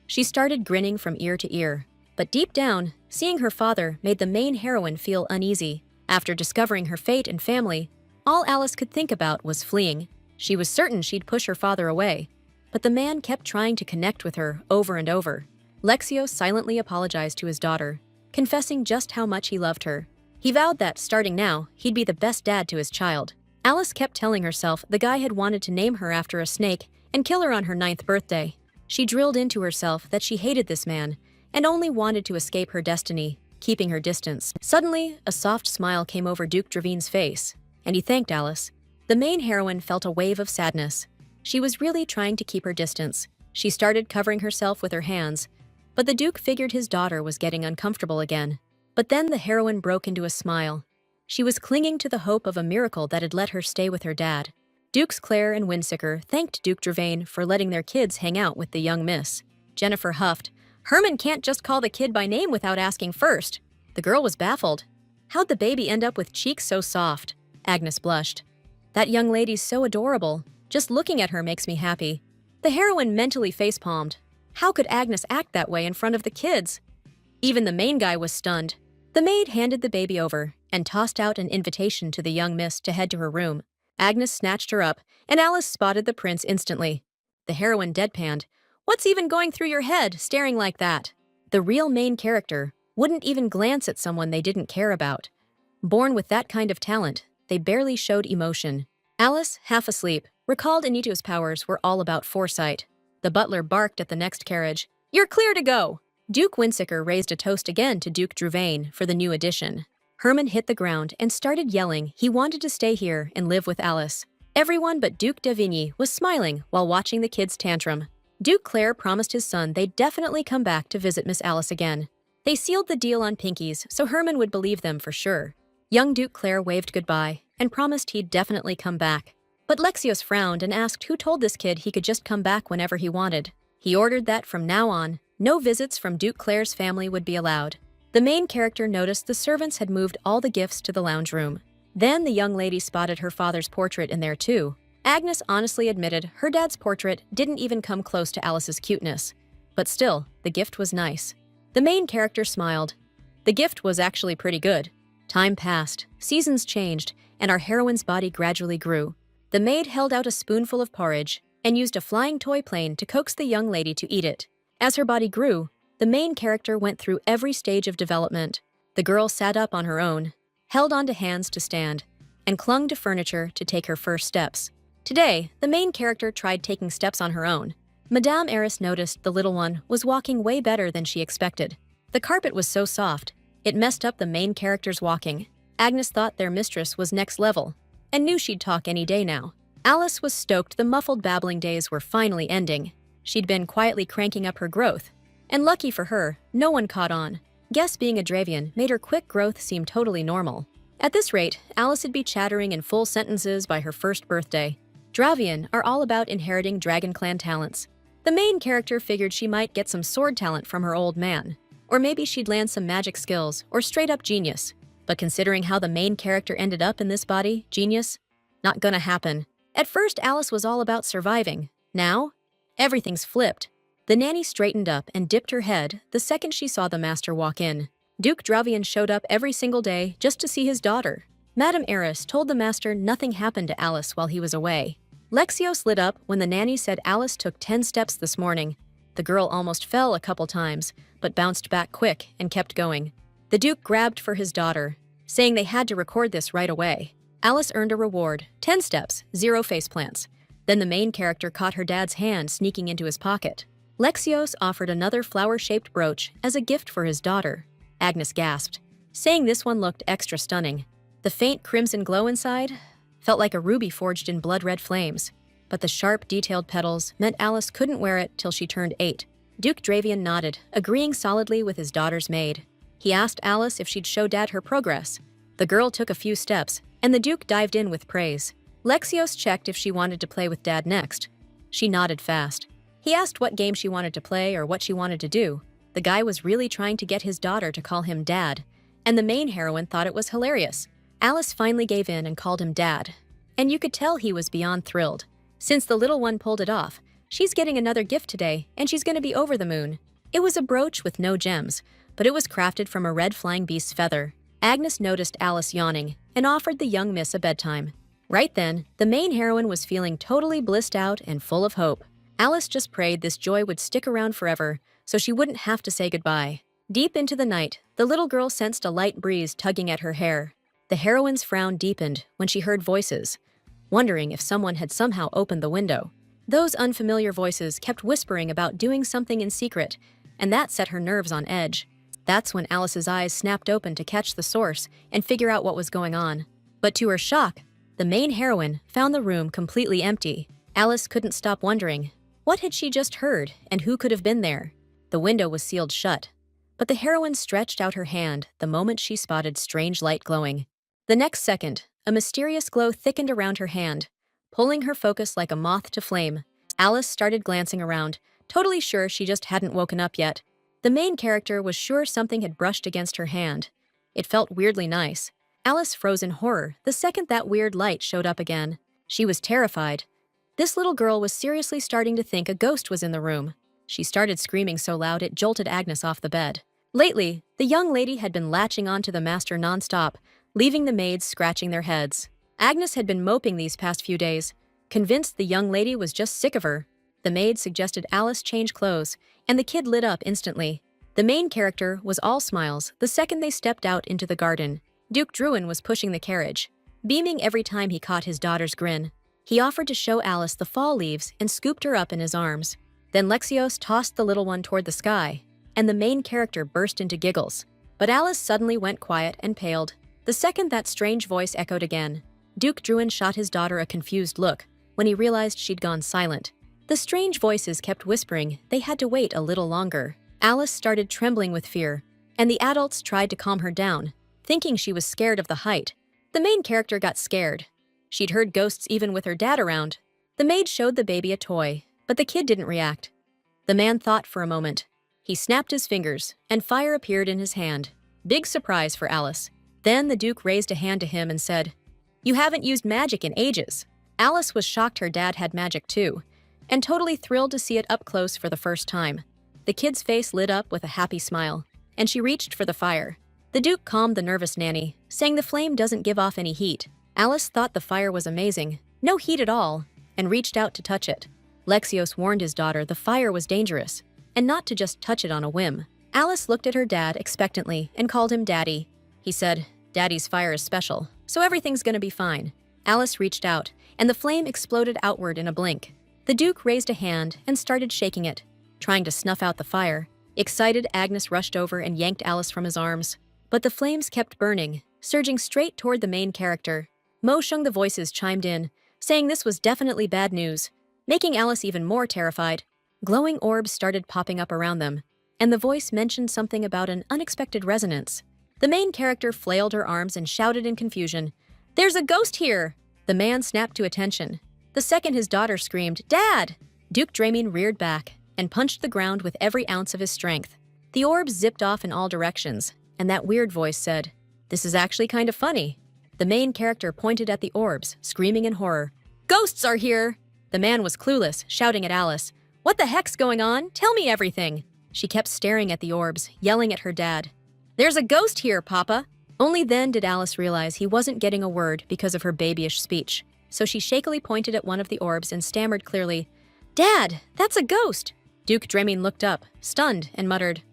She started grinning from ear to ear. But deep down, seeing her father made the main heroine feel uneasy. After discovering her fate and family, all Alice could think about was fleeing. She was certain she'd push her father away. But the man kept trying to connect with her over and over. Lexios silently apologized to his daughter, confessing just how much he loved her. He vowed that, starting now, he'd be the best dad to his child. Alice kept telling herself the guy had wanted to name her after a snake and kill her on her 9th birthday. She drilled into herself that she hated this man and only wanted to escape her destiny, keeping her distance. Suddenly, a soft smile came over Duke Dravine's face, and he thanked Alice. The main heroine felt a wave of sadness. She was really trying to keep her distance. She started covering herself with her hands, but the Duke figured his daughter was getting uncomfortable again. But then the heroine broke into a smile. She was clinging to the hope of a miracle that had let her stay with her dad. Dukes Claire and Windsicker thanked Duke Gervain for letting their kids hang out with the young miss. Jennifer huffed, "Herman can't just call the kid by name without asking first." The girl was baffled. "How'd the baby end up with cheeks so soft?" Agnes blushed. "That young lady's so adorable. Just looking at her makes me happy." The heroine mentally facepalmed. How could Agnes act that way in front of the kids? Even the main guy was stunned. The maid handed the baby over and tossed out an invitation to the young miss to head to her room. Agnes snatched her up, and Alice spotted the prince instantly. The heroine deadpanned, "What's even going through your head, staring like that?" The real main character wouldn't even glance at someone they didn't care about. Born with that kind of talent, they barely showed emotion. Alice, half asleep, recalled Anito's powers were all about foresight. The butler barked at the next carriage, "You're clear to go!" Duke Windsicker raised a toast again to Duke Gervain for the new addition. Herman hit the ground and started yelling he wanted to stay here and live with Alice. Everyone but Duke de Vigny was smiling while watching the kids' tantrum. Duke Claire promised his son they'd definitely come back to visit Miss Alice again. They sealed the deal on pinkies so Herman would believe them for sure. Young Duke Claire waved goodbye and promised he'd definitely come back. But Lexios frowned and asked who told this kid he could just come back whenever he wanted. He ordered that from now on, no visits from Duke Claire's family would be allowed. The main character noticed the servants had moved all the gifts to the lounge room. Then the young lady spotted her father's portrait in there too. Agnes honestly admitted her dad's portrait didn't even come close to Alice's cuteness. But still, the gift was nice. The main character smiled. The gift was actually pretty good. Time passed, seasons changed, and our heroine's body gradually grew. The maid held out a spoonful of porridge and used a flying toy plane to coax the young lady to eat it. As her body grew, the main character went through every stage of development. The girl sat up on her own, held onto hands to stand, and clung to furniture to take her first steps. Today, the main character tried taking steps on her own. Madame Eris noticed the little one was walking way better than she expected. The carpet was so soft, it messed up the main character's walking. Agnes thought their mistress was next level, and knew she'd talk any day now. Alice was stoked the muffled babbling days were finally ending. She'd been quietly cranking up her growth, and lucky for her, no one caught on. Guess being a Dravian made her quick growth seem totally normal. At this rate, Alice would be chattering in full sentences by her first birthday. Dravian are all about inheriting Dragon Clan talents. The main character figured she might get some sword talent from her old man, or maybe she'd land some magic skills or straight up genius. But considering how the main character ended up in this body, genius? Not gonna happen. At first, Alice was all about surviving. Now, everything's flipped. The nanny straightened up and dipped her head the second she saw the master walk in. Duke Dravian showed up every single day just to see his daughter. Madame Eris told the master nothing happened to Alice while he was away. Lexios lit up when the nanny said Alice took 10 steps this morning. The girl almost fell a couple times, but bounced back quick and kept going. The Duke grabbed for his daughter, saying they had to record this right away. Alice earned a reward, 10 steps, 0 faceplants. Then the main character caught her dad's hand sneaking into his pocket. Lexios offered another flower-shaped brooch as a gift for his daughter. Agnes gasped, saying this one looked extra stunning. The faint crimson glow inside felt like a ruby forged in blood-red flames, but the sharp, detailed petals meant Alice couldn't wear it till she turned 8. Duke Dravian nodded, agreeing solidly with his daughter's maid. He asked Alice if she'd show Dad her progress. The girl took a few steps, and the Duke dived in with praise. Lexios checked if she wanted to play with Dad next. She nodded fast. He asked what game she wanted to play or what she wanted to do. The guy was really trying to get his daughter to call him Dad, and the main heroine thought it was hilarious. Alice finally gave in and called him Dad, and you could tell he was beyond thrilled. Since the little one pulled it off, she's getting another gift today, and she's going to be over the moon. It was a brooch with no gems, but it was crafted from a red flying beast's feather. Agnes noticed Alice yawning and offered the young miss a bedtime. Right then, the main heroine was feeling totally blissed out and full of hope. Alice just prayed this joy would stick around forever, so she wouldn't have to say goodbye. Deep into the night, the little girl sensed a light breeze tugging at her hair. The heroine's frown deepened when she heard voices, wondering if someone had somehow opened the window. Those unfamiliar voices kept whispering about doing something in secret, and that set her nerves on edge. That's when Alice's eyes snapped open to catch the source and figure out what was going on. But to her shock, the main heroine found the room completely empty. Alice couldn't stop wondering, what had she just heard, and who could have been there? The window was sealed shut, but the heroine stretched out her hand the moment she spotted strange light glowing. The next second, a mysterious glow thickened around her hand, pulling her focus like a moth to flame. Alice started glancing around, totally sure she just hadn't woken up yet. The main character was sure something had brushed against her hand. It felt weirdly nice. Alice froze in horror the second that weird light showed up again. She was terrified. This little girl was seriously starting to think a ghost was in the room. She started screaming so loud it jolted Agnes off the bed. Lately, the young lady had been latching onto the master nonstop, leaving the maids scratching their heads. Agnes had been moping these past few days, convinced the young lady was just sick of her. The maid suggested Alice change clothes, and the kid lit up instantly. The main character was all smiles the second they stepped out into the garden. Duke Druin was pushing the carriage, beaming every time he caught his daughter's grin. He offered to show Alice the fall leaves and scooped her up in his arms. Then Lexios tossed the little one toward the sky, and the main character burst into giggles. But Alice suddenly went quiet and paled. The second that strange voice echoed again, Duke Druin shot his daughter a confused look when he realized she'd gone silent. The strange voices kept whispering they had to wait a little longer. Alice started trembling with fear, and the adults tried to calm her down, thinking she was scared of the height. The main character got scared. She'd heard ghosts even with her dad around. The maid showed the baby a toy, but the kid didn't react. The man thought for a moment. He snapped his fingers, and fire appeared in his hand. Big surprise for Alice. Then the Duke raised a hand to him and said, "You haven't used magic in ages." Alice was shocked her dad had magic too, and totally thrilled to see it up close for the first time. The kid's face lit up with a happy smile, and she reached for the fire. The Duke calmed the nervous nanny, saying the flame doesn't give off any heat. Alice thought the fire was amazing, no heat at all, and reached out to touch it. Lexios warned his daughter the fire was dangerous, and not to just touch it on a whim. Alice looked at her dad expectantly and called him Daddy. He said, "Daddy's fire is special, so everything's gonna be fine." Alice reached out, and the flame exploded outward in a blink. The Duke raised a hand and started shaking it, trying to snuff out the fire. Excited, Agnes rushed over and yanked Alice from his arms. But the flames kept burning, surging straight toward the main character. Mo Shung the voices chimed in, saying this was definitely bad news, making Alice even more terrified. Glowing orbs started popping up around them, and the voice mentioned something about an unexpected resonance. The main character flailed her arms and shouted in confusion, "There's a ghost here!" The man snapped to attention. The second his daughter screamed, "Dad!" Duke Dramin reared back and punched the ground with every ounce of his strength. The orbs zipped off in all directions, and that weird voice said, "This is actually kind of funny." The main character pointed at the orbs, screaming in horror, "Ghosts are here!" The man was clueless, shouting at Alice, "What the heck's going on? Tell me everything!" She kept staring at the orbs, yelling at her dad, "There's a ghost here, Papa!" Only then did Alice realize he wasn't getting a word because of her babyish speech, so she shakily pointed at one of the orbs and stammered clearly, "Dad, that's a ghost!" Duke Dremin looked up, stunned, and muttered,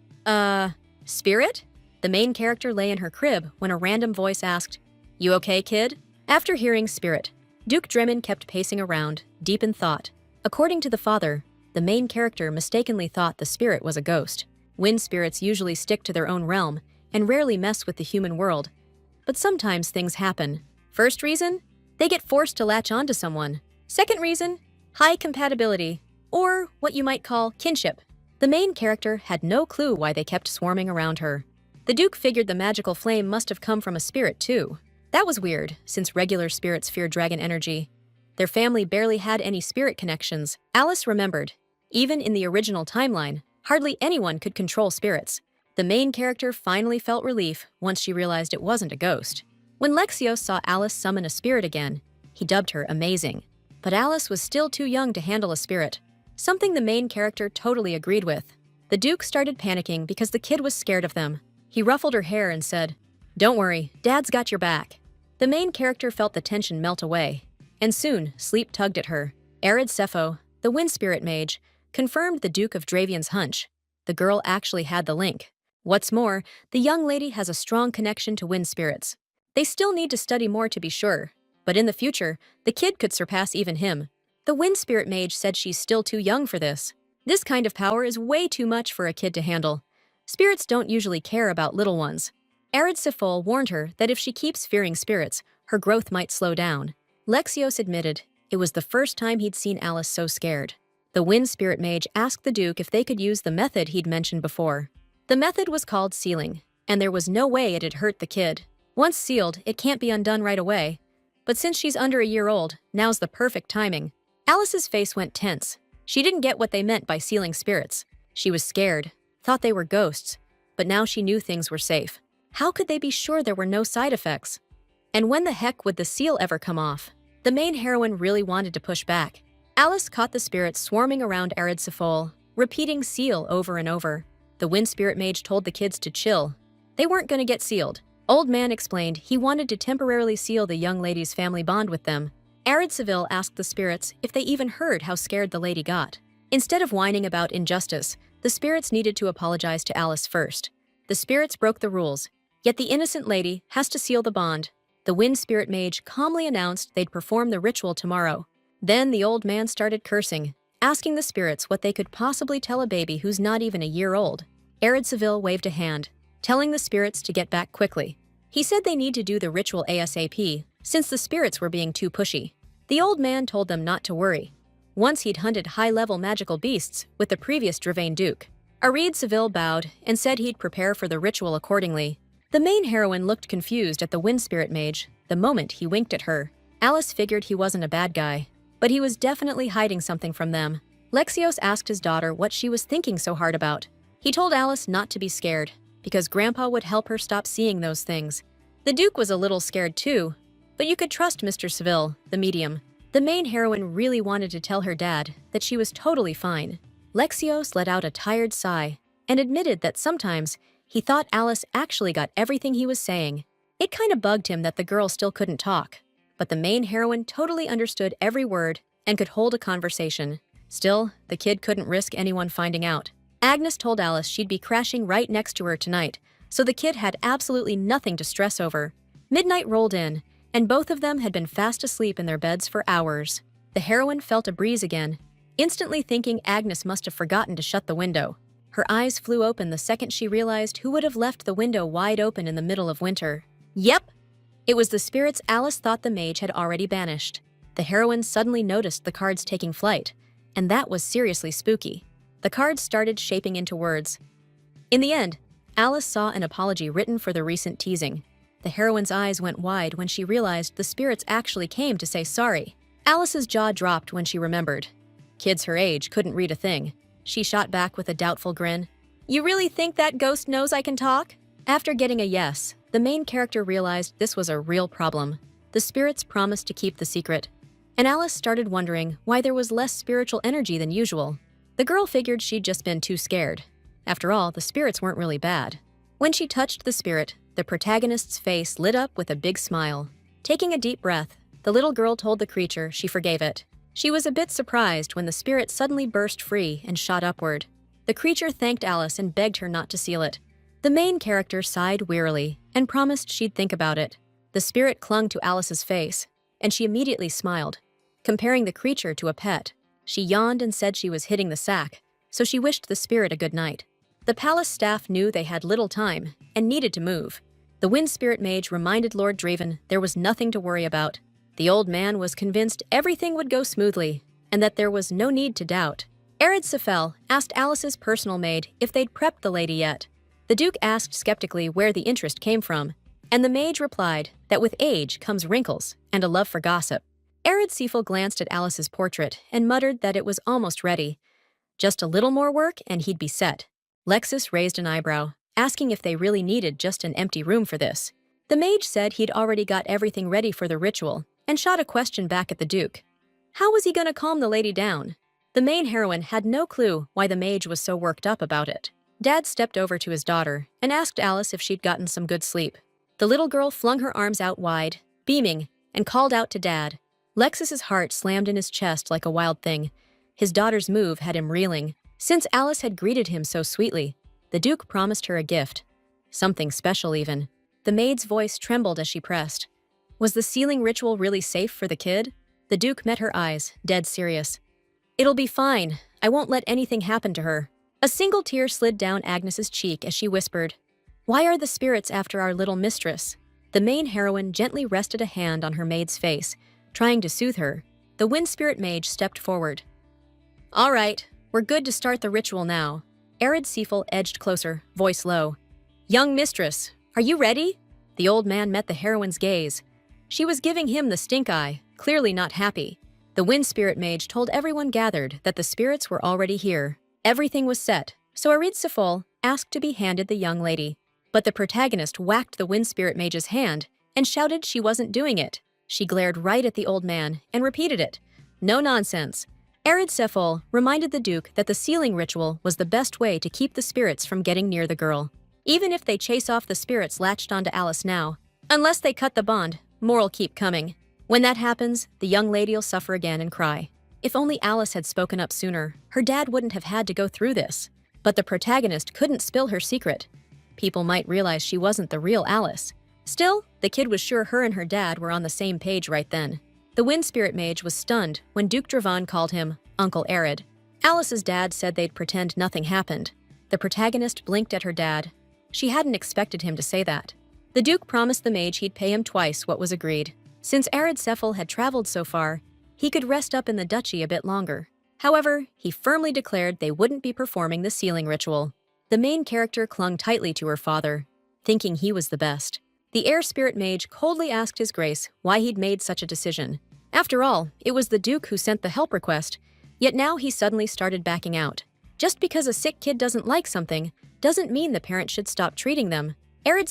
Spirit?" The main character lay in her crib when a random voice asked, "You okay, kid?" After hearing spirit, Duke Dremin kept pacing around, deep in thought. According to the father, the main character mistakenly thought the spirit was a ghost. Wind spirits usually stick to their own realm and rarely mess with the human world. But sometimes things happen. First reason? They get forced to latch onto someone. Second reason? High compatibility, or what you might call kinship. The main character had no clue why they kept swarming around her. The Duke figured the magical flame must have come from a spirit too. That was weird, since regular spirits fear dragon energy. Their family barely had any spirit connections. Alice remembered, even in the original timeline, hardly anyone could control spirits. The main character finally felt relief once she realized it wasn't a ghost. When Lexios saw Alice summon a spirit again, he dubbed her amazing. But Alice was still too young to handle a spirit, something the main character totally agreed with. The Duke started panicking because the kid was scared of them. He ruffled her hair and said, "Don't worry, Dad's got your back." The main character felt the tension melt away, and soon sleep tugged at her. Arid Sepho, the wind spirit mage, confirmed the Duke of Dravian's hunch. The girl actually had the link. What's more, the young lady has a strong connection to wind spirits. They still need to study more to be sure, but in the future, the kid could surpass even him. The wind spirit mage said she's still too young for this. This kind of power is way too much for a kid to handle. Spirits don't usually care about little ones. Arid Sifol warned her that if she keeps fearing spirits, her growth might slow down. Lexios admitted it was the first time he'd seen Alice so scared. The wind spirit mage asked the Duke if they could use the method he'd mentioned before. The method was called sealing, and there was no way it'd hurt the kid. Once sealed, it can't be undone right away. But since she's under a year old, now's the perfect timing. Alice's face went tense. She didn't get what they meant by sealing spirits. She was scared, thought they were ghosts, but now she knew things were safe. How could they be sure there were no side effects? And when the heck would the seal ever come off? The main heroine really wanted to push back. Alice caught the spirits swarming around Arid Sifol, repeating seal over and over. The wind spirit mage told the kids to chill. They weren't going to get sealed. Old Man explained he wanted to temporarily seal the young lady's family bond with them. Arid Seville asked the spirits if they even heard how scared the lady got. Instead of whining about injustice, the spirits needed to apologize to Alice first. The spirits broke the rules, yet the innocent lady has to seal the bond. The wind spirit mage calmly announced they'd perform the ritual tomorrow. Then the old man started cursing, asking the spirits what they could possibly tell a baby who's not even a year old. Arid Seville waved a hand, telling the spirits to get back quickly. He said they need to do the ritual ASAP, since the spirits were being too pushy. The old man told them not to worry. Once he'd hunted high-level magical beasts with the previous Dravain Duke. Arid Seville bowed and said he'd prepare for the ritual accordingly. The main heroine looked confused at the wind spirit mage the moment he winked at her. Alice figured he wasn't a bad guy, but he was definitely hiding something from them. Lexios asked his daughter what she was thinking so hard about. He told Alice not to be scared, because Grandpa would help her stop seeing those things. The Duke was a little scared too, but you could trust Mr. Seville, the medium. The main heroine really wanted to tell her dad that she was totally fine. Lexios let out a tired sigh and admitted that sometimes he thought Alice actually got everything he was saying. It kind of bugged him that the girl still couldn't talk, but the main heroine totally understood every word and could hold a conversation. Still, the kid couldn't risk anyone finding out. Agnes told Alice she'd be crashing right next to her tonight, so the kid had absolutely nothing to stress over. Midnight rolled in, and both of them had been fast asleep in their beds for hours. The heroine felt a breeze again, instantly thinking Agnes must have forgotten to shut the window. Her eyes flew open the second she realized who would have left the window wide open in the middle of winter. Yep! It was the spirits Alice thought the mage had already banished. The heroine suddenly noticed the cards taking flight, and that was seriously spooky. The cards started shaping into words. In the end, Alice saw an apology written for the recent teasing. The heroine's eyes went wide when she realized the spirits actually came to say sorry. Alice's jaw dropped when she remembered. Kids her age couldn't read a thing. She shot back with a doubtful grin. You really think that ghost knows I can talk? After getting a yes, the main character realized this was a real problem. The spirits promised to keep the secret, and Alice started wondering why there was less spiritual energy than usual. The girl figured she'd just been too scared. After all, the spirits weren't really bad. When she touched the spirit, the protagonist's face lit up with a big smile. Taking a deep breath, the little girl told the creature she forgave it. She was a bit surprised when the spirit suddenly burst free and shot upward. The creature thanked Alice and begged her not to seal it. The main character sighed wearily and promised she'd think about it. The spirit clung to Alice's face, and she immediately smiled, comparing the creature to a pet. She yawned and said she was hitting the sack, so she wished the spirit a good night. The palace staff knew they had little time and needed to move. The wind spirit mage reminded Lord Draven there was nothing to worry about. The old man was convinced everything would go smoothly and that there was no need to doubt. Arid Sefel asked Alice's personal maid if they'd prepped the lady yet. The Duke asked skeptically where the interest came from, and the mage replied that with age comes wrinkles and a love for gossip. Arid Sefel glanced at Alice's portrait and muttered that it was almost ready. Just a little more work and he'd be set. Lexus raised an eyebrow, asking if they really needed just an empty room for this. The mage said he'd already got everything ready for the ritual and shot a question back at the Duke. How was he going to calm the lady down? The main heroine had no clue why the mage was so worked up about it. Dad stepped over to his daughter and asked Alice if she'd gotten some good sleep. The little girl flung her arms out wide, beaming, and called out to Dad. Lexus's heart slammed in his chest like a wild thing. His daughter's move had him reeling. Since Alice had greeted him so sweetly, the Duke promised her a gift. Something special even. The maid's voice trembled as she pressed. Was the sealing ritual really safe for the kid? The Duke met her eyes, dead serious. It'll be fine. I won't let anything happen to her. A single tear slid down Agnes's cheek as she whispered, Why are the spirits after our little mistress? The main heroine gently rested a hand on her maid's face, trying to soothe her. The wind spirit mage stepped forward. All right, we're good to start the ritual now. Arid Sefel edged closer, voice low. Young mistress, are you ready? The old man met the heroine's gaze. She was giving him the stink eye, clearly not happy. The wind spirit mage told everyone gathered that the spirits were already here. Everything was set, so Arid asked to be handed the young lady. But the protagonist whacked the wind spirit mage's hand and shouted she wasn't doing it. She glared right at the old man and repeated it. No nonsense. Arid reminded the Duke that the sealing ritual was the best way to keep the spirits from getting near the girl. Even if they chase off the spirits latched onto Alice now, unless they cut the bond, more'll keep coming. When that happens, the young lady'll suffer again and cry. If only Alice had spoken up sooner, her dad wouldn't have had to go through this. But the protagonist couldn't spill her secret. People might realize she wasn't the real Alice. Still, the kid was sure her and her dad were on the same page right then. The wind spirit mage was stunned when Duke Dravan called him Uncle Arid. Alice's dad said they'd pretend nothing happened. The protagonist blinked at her dad. She hadn't expected him to say that. The Duke promised the mage he'd pay him twice what was agreed. Since Arid had traveled so far, he could rest up in the duchy a bit longer. However, he firmly declared they wouldn't be performing the sealing ritual. The main character clung tightly to her father, thinking he was the best. The air spirit mage coldly asked His Grace why he'd made such a decision. After all, it was the Duke who sent the help request, yet now he suddenly started backing out. Just because a sick kid doesn't like something doesn't mean the parent should stop treating them. Arid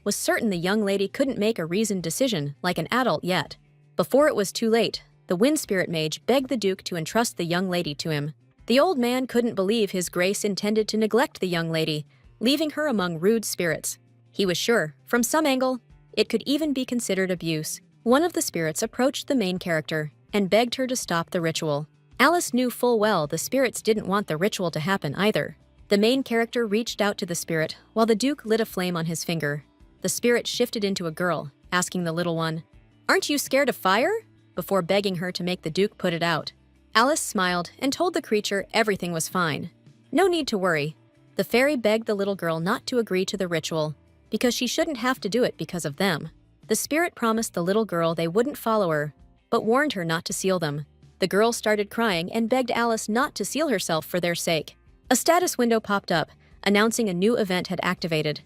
was certain the young lady couldn't make a reasoned decision like an adult yet. Before it was too late, the wind spirit mage begged the Duke to entrust the young lady to him. The old man couldn't believe His Grace intended to neglect the young lady, leaving her among rude spirits. He was sure, from some angle, it could even be considered abuse. One of the spirits approached the main character and begged her to stop the ritual. Alice knew full well the spirits didn't want the ritual to happen either. The main character reached out to the spirit while the Duke lit a flame on his finger. The spirit shifted into a girl, asking the little one, "Aren't you scared of fire?" before begging her to make the Duke put it out. Alice smiled and told the creature everything was fine. No need to worry. The fairy begged the little girl not to agree to the ritual, because she shouldn't have to do it because of them. The spirit promised the little girl they wouldn't follow her, but warned her not to seal them. The girl started crying and begged Alice not to seal herself for their sake. A status window popped up, announcing a new event had activated.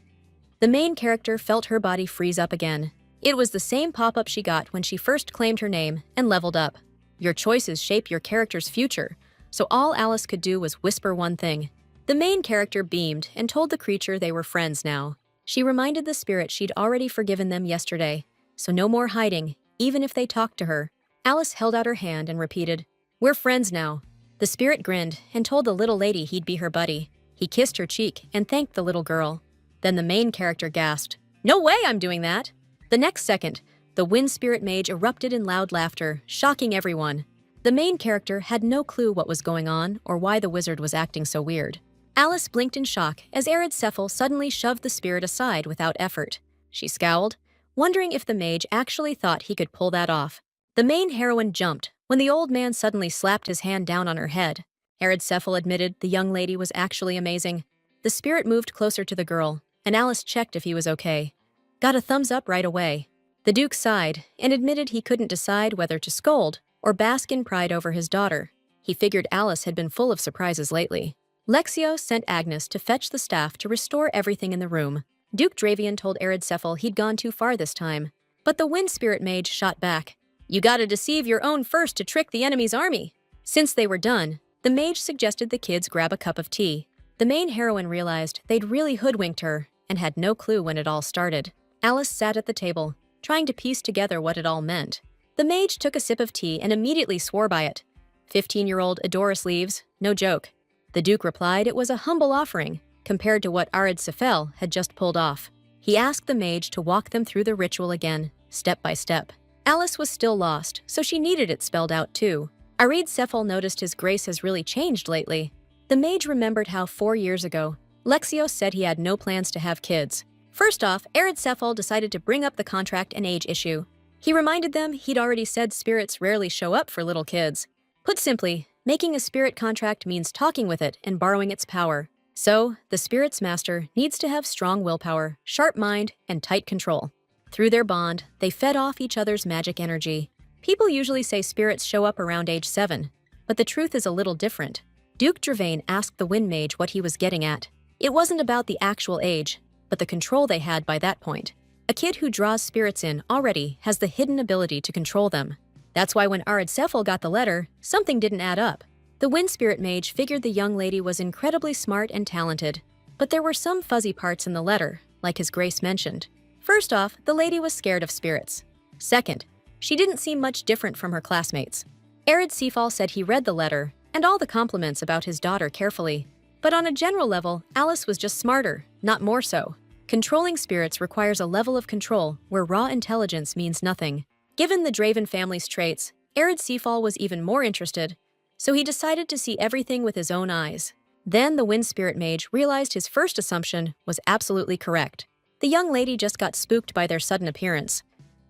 The main character felt her body freeze up again. It was the same pop-up she got when she first claimed her name and leveled up. Your choices shape your character's future, so all Alice could do was whisper one thing. The main character beamed and told the creature they were friends now. She reminded the spirit she'd already forgiven them yesterday, so no more hiding, even if they talked to her. Alice held out her hand and repeated, "We're friends now." The spirit grinned and told the little lady he'd be her buddy. He kissed her cheek and thanked the little girl. Then the main character gasped, "No way I'm doing that!" The next second, the wind spirit mage erupted in loud laughter, shocking everyone. The main character had no clue what was going on or why the wizard was acting so weird. Alice blinked in shock as Arid suddenly shoved the spirit aside without effort. She scowled, wondering if the mage actually thought he could pull that off. The main heroine jumped when the old man suddenly slapped his hand down on her head. Arid admitted the young lady was actually amazing. The spirit moved closer to the girl, and Alice checked if he was okay. Got a thumbs up right away. The Duke sighed and admitted he couldn't decide whether to scold or bask in pride over his daughter. He figured Alice had been full of surprises lately. Lexio sent Agnes to fetch the staff to restore everything in the room. Duke Dravian told Arid he'd gone too far this time, but the wind spirit mage shot back. "You gotta deceive your own first to trick the enemy's army." Since they were done, the mage suggested the kids grab a cup of tea. The main heroine realized they'd really hoodwinked her and had no clue when it all started. Alice sat at the table, trying to piece together what it all meant. The mage took a sip of tea and immediately swore by it. 15-year-old Adoris leaves, no joke. The Duke replied it was a humble offering, compared to what Arid had just pulled off. He asked the mage to walk them through the ritual again, step by step. Alice was still lost, so she needed it spelled out too. Arid noticed His Grace has really changed lately. The mage remembered how 4 years ago, Lexio said he had no plans to have kids. First off, Arid decided to bring up the contract and age issue. He reminded them he'd already said spirits rarely show up for little kids. Put simply, making a spirit contract means talking with it and borrowing its power. So, the spirit's master needs to have strong willpower, sharp mind, and tight control. Through their bond, they fed off each other's magic energy. People usually say spirits show up around age 7, but the truth is a little different. Duke Dravian asked the wind mage what he was getting at. It wasn't about the actual age, but the control they had by that point. A kid who draws spirits in already has the hidden ability to control them. That's why when Aridcephal got the letter, something didn't add up. The wind spirit mage figured the young lady was incredibly smart and talented, but there were some fuzzy parts in the letter, like His Grace mentioned. First off, the lady was scared of spirits. Second, she didn't seem much different from her classmates. Aridcephal said he read the letter and all the compliments about his daughter carefully, but on a general level, Alice was just smarter, not more so. Controlling spirits requires a level of control where raw intelligence means nothing. Given the Draven family's traits, Aridcephal was even more interested, so he decided to see everything with his own eyes. Then the wind spirit mage realized his first assumption was absolutely correct. The young lady just got spooked by their sudden appearance,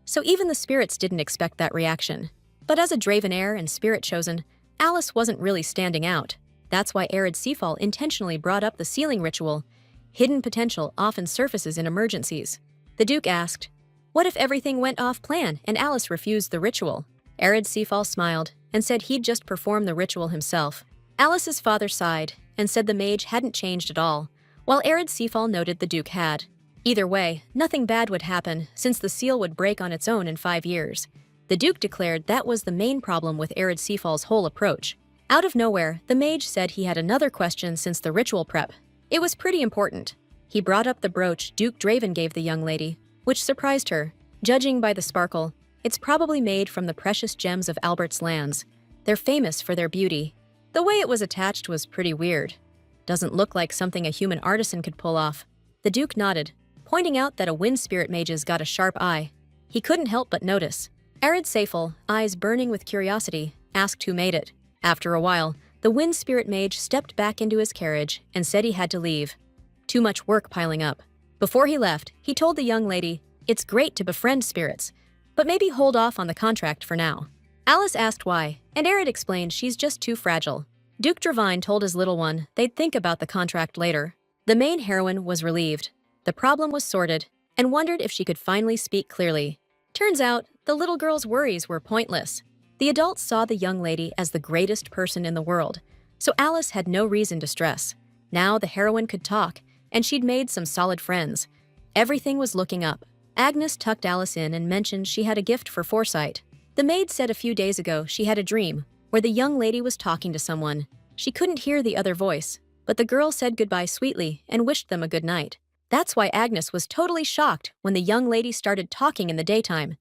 so even the spirits didn't expect that reaction. But as a Draven heir and spirit chosen, Alice wasn't really standing out. That's why Aridcephal intentionally brought up the sealing ritual. Hidden potential often surfaces in emergencies. The Duke asked, "What if everything went off plan and Alice refused the ritual?" Aridcephal smiled and said he'd just perform the ritual himself. Alice's father sighed and said the mage hadn't changed at all, while Aridcephal noted the Duke had. Either way, nothing bad would happen since the seal would break on its own in 5 years. The Duke declared that was the main problem with Aridcephal's whole approach. Out of nowhere, the mage said he had another question since the ritual prep. It was pretty important. He brought up the brooch Duke Draven gave the young lady, which surprised her. Judging by the sparkle, it's probably made from the precious gems of Albert's lands. They're famous for their beauty. The way it was attached was pretty weird. Doesn't look like something a human artisan could pull off. The Duke nodded, pointing out that a wind spirit mage's got a sharp eye. He couldn't help but notice. Aridcephal, eyes burning with curiosity, asked who made it. After a while, the wind spirit mage stepped back into his carriage and said he had to leave. Too much work piling up. Before he left, he told the young lady, "It's great to befriend spirits, but maybe hold off on the contract for now." Alice asked why, and Arid explained she's just too fragile. Duke Dravine told his little one they'd think about the contract later. The main heroine was relieved. The problem was sorted, and wondered if she could finally speak clearly. Turns out, the little girl's worries were pointless. The adults saw the young lady as the greatest person in the world, so Alice had no reason to stress. Now the heroine could talk, and she'd made some solid friends. Everything was looking up. Agnes tucked Alice in and mentioned she had a gift for foresight. The maid said a few days ago she had a dream where the young lady was talking to someone. She couldn't hear the other voice, but the girl said goodbye sweetly and wished them a good night. That's why Agnes was totally shocked when the young lady started talking in the daytime.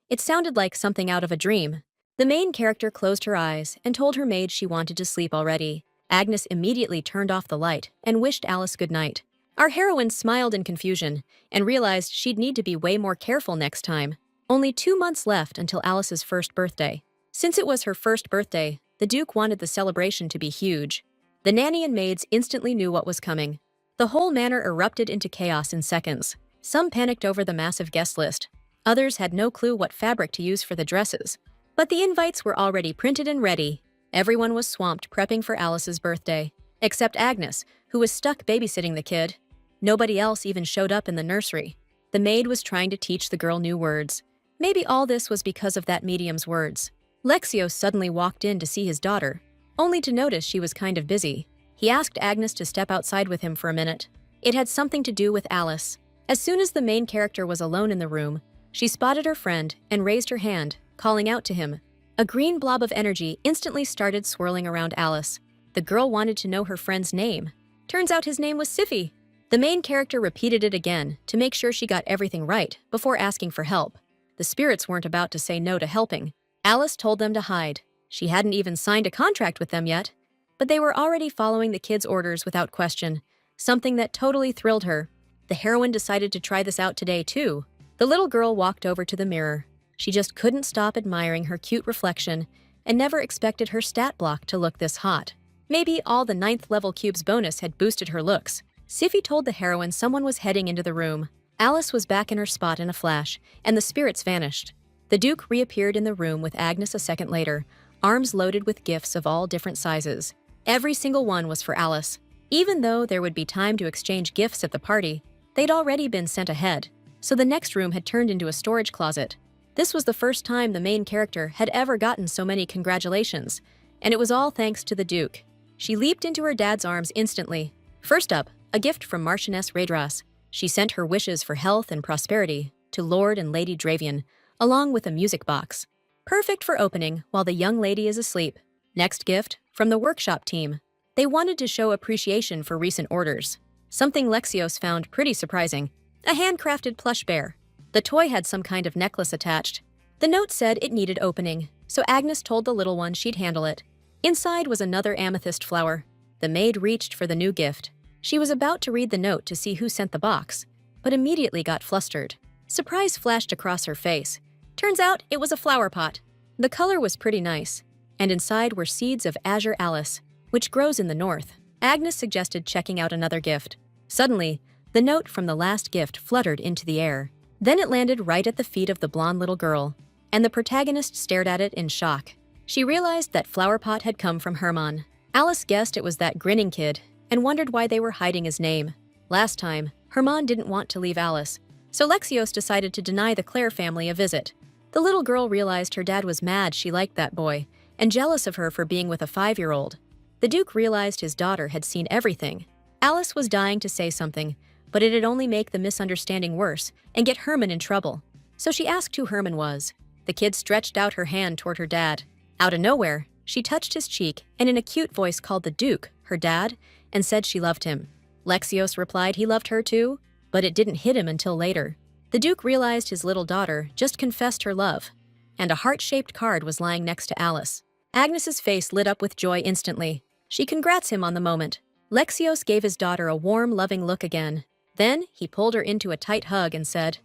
It sounded like something out of a dream. The main character closed her eyes and told her maid she wanted to sleep already. Agnes immediately turned off the light and wished Alice good night. Our heroine smiled in confusion and realized she'd need to be way more careful next time. Only 2 months left until Alice's first birthday. Since it was her first birthday, the Duke wanted the celebration to be huge. The nanny and maids instantly knew what was coming. The whole manor erupted into chaos in seconds. Some panicked over the massive guest list. Others had no clue what fabric to use for the dresses. But the invites were already printed and ready. Everyone was swamped prepping for Alice's birthday, except Agnes, who was stuck babysitting the kid. Nobody else even showed up in the nursery. The maid was trying to teach the girl new words. Maybe all this was because of that medium's words. Lexio suddenly walked in to see his daughter, only to notice she was kind of busy. He asked Agnes to step outside with him for a minute. It had something to do with Alice. As soon as the main character was alone in the room, she spotted her friend and raised her hand, calling out to him. A green blob of energy instantly started swirling around Alice. The girl wanted to know her friend's name. Turns out his name was Siffy. The main character repeated it again to make sure she got everything right before asking for help. The spirits weren't about to say no to helping. Alice told them to hide. She hadn't even signed a contract with them yet, but they were already following the kids' orders without question, something that totally thrilled her. The heroine decided to try this out today, too. The little girl walked over to the mirror. She just couldn't stop admiring her cute reflection and never expected her stat block to look this hot. Maybe all the 9th level cubes bonus had boosted her looks. Siffy told the heroine someone was heading into the room. Alice was back in her spot in a flash, and the spirits vanished. The Duke reappeared in the room with Agnes a second later, arms loaded with gifts of all different sizes. Every single one was for Alice. Even though there would be time to exchange gifts at the party, they'd already been sent ahead, so the next room had turned into a storage closet. This was the first time the main character had ever gotten so many congratulations, and it was all thanks to the Duke. She leaped into her dad's arms instantly. First up, a gift from Marchioness Raedras. She sent her wishes for health and prosperity. to Lord and Lady Dravian, along with a music box. Perfect for opening while the young lady is asleep. Next gift, from the workshop team. They wanted to show appreciation for recent orders. Something Lexios found pretty surprising. A handcrafted plush bear. The toy had some kind of necklace attached. The note said it needed opening, so Agnes told the little one she'd handle it. Inside was another amethyst flower. The maid reached for the new gift. She was about to read the note to see who sent the box, but immediately got flustered. Surprise flashed across her face. Turns out it was a flower pot. The color was pretty nice, and inside were seeds of Azure Alice, which grows in the north. Agnes suggested checking out another gift. Suddenly, the note from the last gift fluttered into the air. Then it landed right at the feet of the blonde little girl, and the protagonist stared at it in shock. She realized that flower pot had come from Herman. Alice guessed it was that grinning kid and wondered why they were hiding his name. Last time, Herman didn't want to leave Alice, so Lexios decided to deny the Claire family a visit. The little girl realized her dad was mad she liked that boy and jealous of her for being with a 5-year-old. The Duke realized his daughter had seen everything. Alice was dying to say something, but it'd only make the misunderstanding worse and get Herman in trouble. So she asked who Herman was. The kid stretched out her hand toward her dad. Out of nowhere, she touched his cheek and in a cute voice called the Duke, her dad, and said she loved him. Lexios replied he loved her too, but it didn't hit him until later. The Duke realized his little daughter just confessed her love, and a heart-shaped card was lying next to Alice. Agnes's face lit up with joy instantly. She congrats him on the moment. Lexios gave his daughter a warm, loving look again. Then he pulled her into a tight hug and said,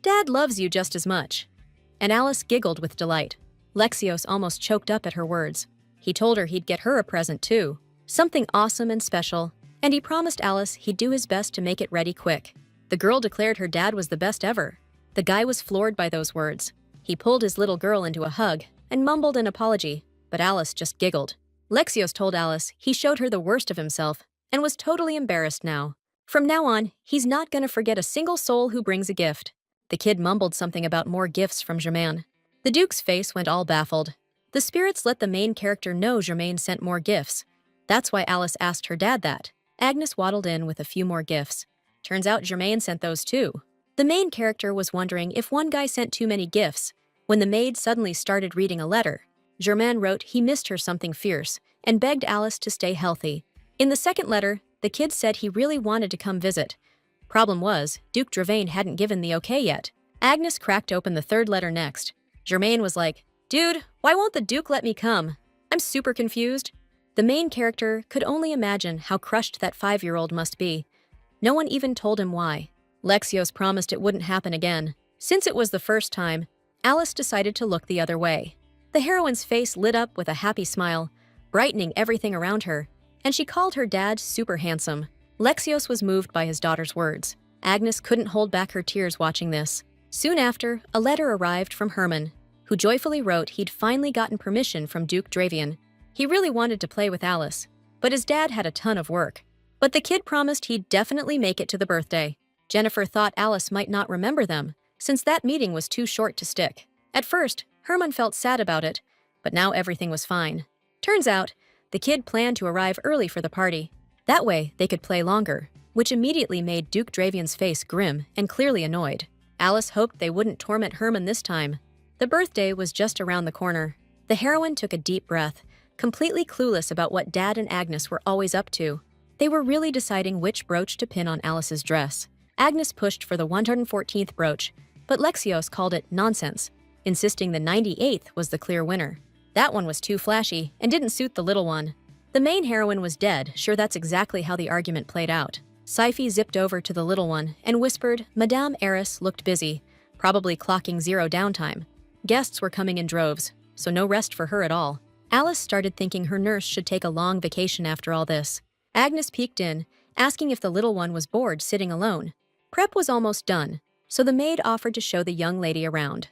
"Dad loves you just as much." And Alice giggled with delight. Lexios almost choked up at her words. He told her he'd get her a present too, something awesome and special, and he promised Alice he'd do his best to make it ready quick. The girl declared her dad was the best ever. The guy was floored by those words. He pulled his little girl into a hug and mumbled an apology, but Alice just giggled. Lexios told Alice he showed her the worst of himself and was totally embarrassed now. From now on, he's not going to forget a single soul who brings a gift. The kid mumbled something about more gifts from Germain. The Duke's face went all baffled. The spirits let the main character know Germain sent more gifts. That's why Alice asked her dad that. Agnes waddled in with a few more gifts. Turns out Germain sent those too. The main character was wondering if one guy sent too many gifts, when the maid suddenly started reading a letter. Germain wrote he missed her something fierce and begged Alice to stay healthy. In the second letter, the kid said he really wanted to come visit. Problem was, Duke Dravain hadn't given the okay yet. Agnes cracked open the third letter next. Germain was like, "Dude, why won't the Duke let me come? I'm super confused." The main character could only imagine how crushed that 5-year-old must be. No one even told him why. Lexios promised it wouldn't happen again. Since it was the first time, Alice decided to look the other way. The heroine's face lit up with a happy smile, brightening everything around her, and she called her dad super handsome. Lexios was moved by his daughter's words. Agnes couldn't hold back her tears watching this. Soon after, a letter arrived from Herman, who joyfully wrote he'd finally gotten permission from Duke Dravian. He really wanted to play with Alice, but his dad had a ton of work. But the kid promised he'd definitely make it to the birthday. Jennifer thought Alice might not remember them, since that meeting was too short to stick. At first, Herman felt sad about it, but now everything was fine. Turns out, the kid planned to arrive early for the party. That way, they could play longer, which immediately made Duke Dravian's face grim and clearly annoyed. Alice hoped they wouldn't torment Herman this time. The birthday was just around the corner. The heroine took a deep breath, completely clueless about what Dad and Agnes were always up to. They were really deciding which brooch to pin on Alice's dress. Agnes pushed for the 114th brooch, but Lexios called it nonsense, insisting the 98th was the clear winner. That one was too flashy and didn't suit the little one. The main heroine was dead, sure that's exactly how the argument played out. Syphi zipped over to the little one and whispered Madame Eris looked busy, probably clocking 0 downtime. Guests were coming in droves, so no rest for her at all. Alice started thinking her nurse should take a long vacation after all this. Agnes peeked in, asking if the little one was bored sitting alone. Prep was almost done, so the maid offered to show the young lady around.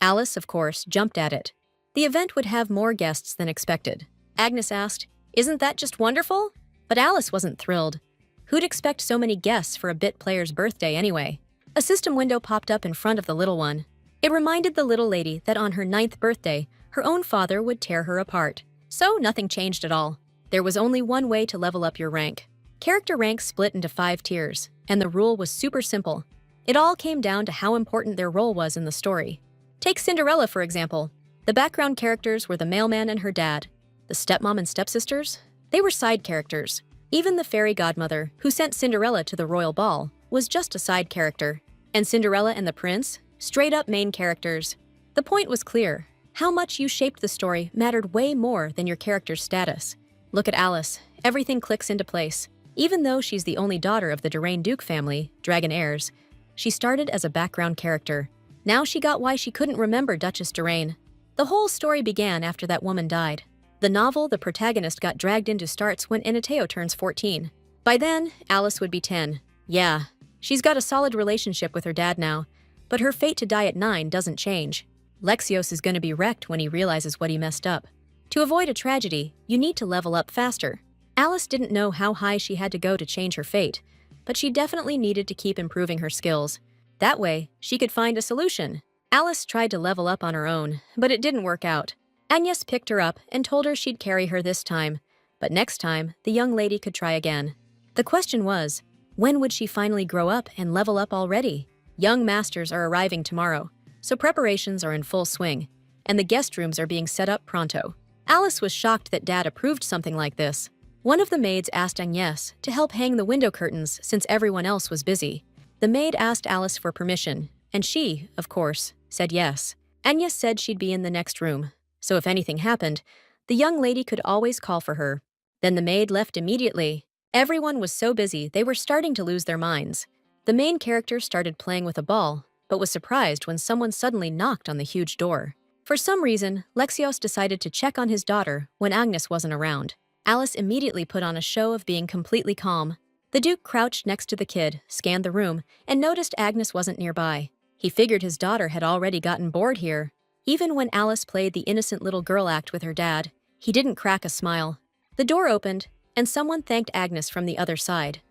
Alice, of course, jumped at it. The event would have more guests than expected. Agnes asked, "Isn't that just wonderful?" But Alice wasn't thrilled. Who'd expect so many guests for a bit player's birthday anyway? A system window popped up in front of the little one. It reminded the little lady that on her 9th birthday, her own father would tear her apart. So nothing changed at all. There was only one way to level up your rank. Character rank split into 5 tiers, and the rule was super simple. It all came down to how important their role was in the story. Take Cinderella, for example. The background characters were the mailman and her dad. The stepmom and stepsisters? They were side characters. Even the fairy godmother, who sent Cinderella to the royal ball, was just a side character. And Cinderella and the prince? Straight-up main characters. The point was clear. How much you shaped the story mattered way more than your character's status. Look at Alice. Everything clicks into place. Even though she's the only daughter of the Durain Duke family, dragon heirs, she started as a background character. Now she got why she couldn't remember Duchess Durain. The whole story began after that woman died. The novel the protagonist got dragged into starts when Inateo turns 14. By then, Alice would be 10. Yeah, she's got a solid relationship with her dad now, but her fate to die at 9 doesn't change. Lexios is going to be wrecked when he realizes what he messed up. To avoid a tragedy, you need to level up faster. Alice didn't know how high she had to go to change her fate, but she definitely needed to keep improving her skills. That way, she could find a solution. Alice tried to level up on her own, but it didn't work out. Agnes picked her up and told her she'd carry her this time, but next time, the young lady could try again. The question was, when would she finally grow up and level up already? Young masters are arriving tomorrow, so preparations are in full swing, and the guest rooms are being set up pronto. Alice was shocked that Dad approved something like this. One of the maids asked Agnes to help hang the window curtains since everyone else was busy. The maid asked Alice for permission, and she, of course, said yes. Agnes said she'd be in the next room, so if anything happened, the young lady could always call for her. Then the maid left immediately. Everyone was so busy they were starting to lose their minds. The main character started playing with a ball, but was surprised when someone suddenly knocked on the huge door. For some reason, Lexios decided to check on his daughter when Agnes wasn't around. Alice immediately put on a show of being completely calm. The Duke crouched next to the kid, scanned the room, and noticed Agnes wasn't nearby. He figured his daughter had already gotten bored here. Even when Alice played the innocent little girl act with her dad, he didn't crack a smile. The door opened, and someone thanked Agnes from the other side.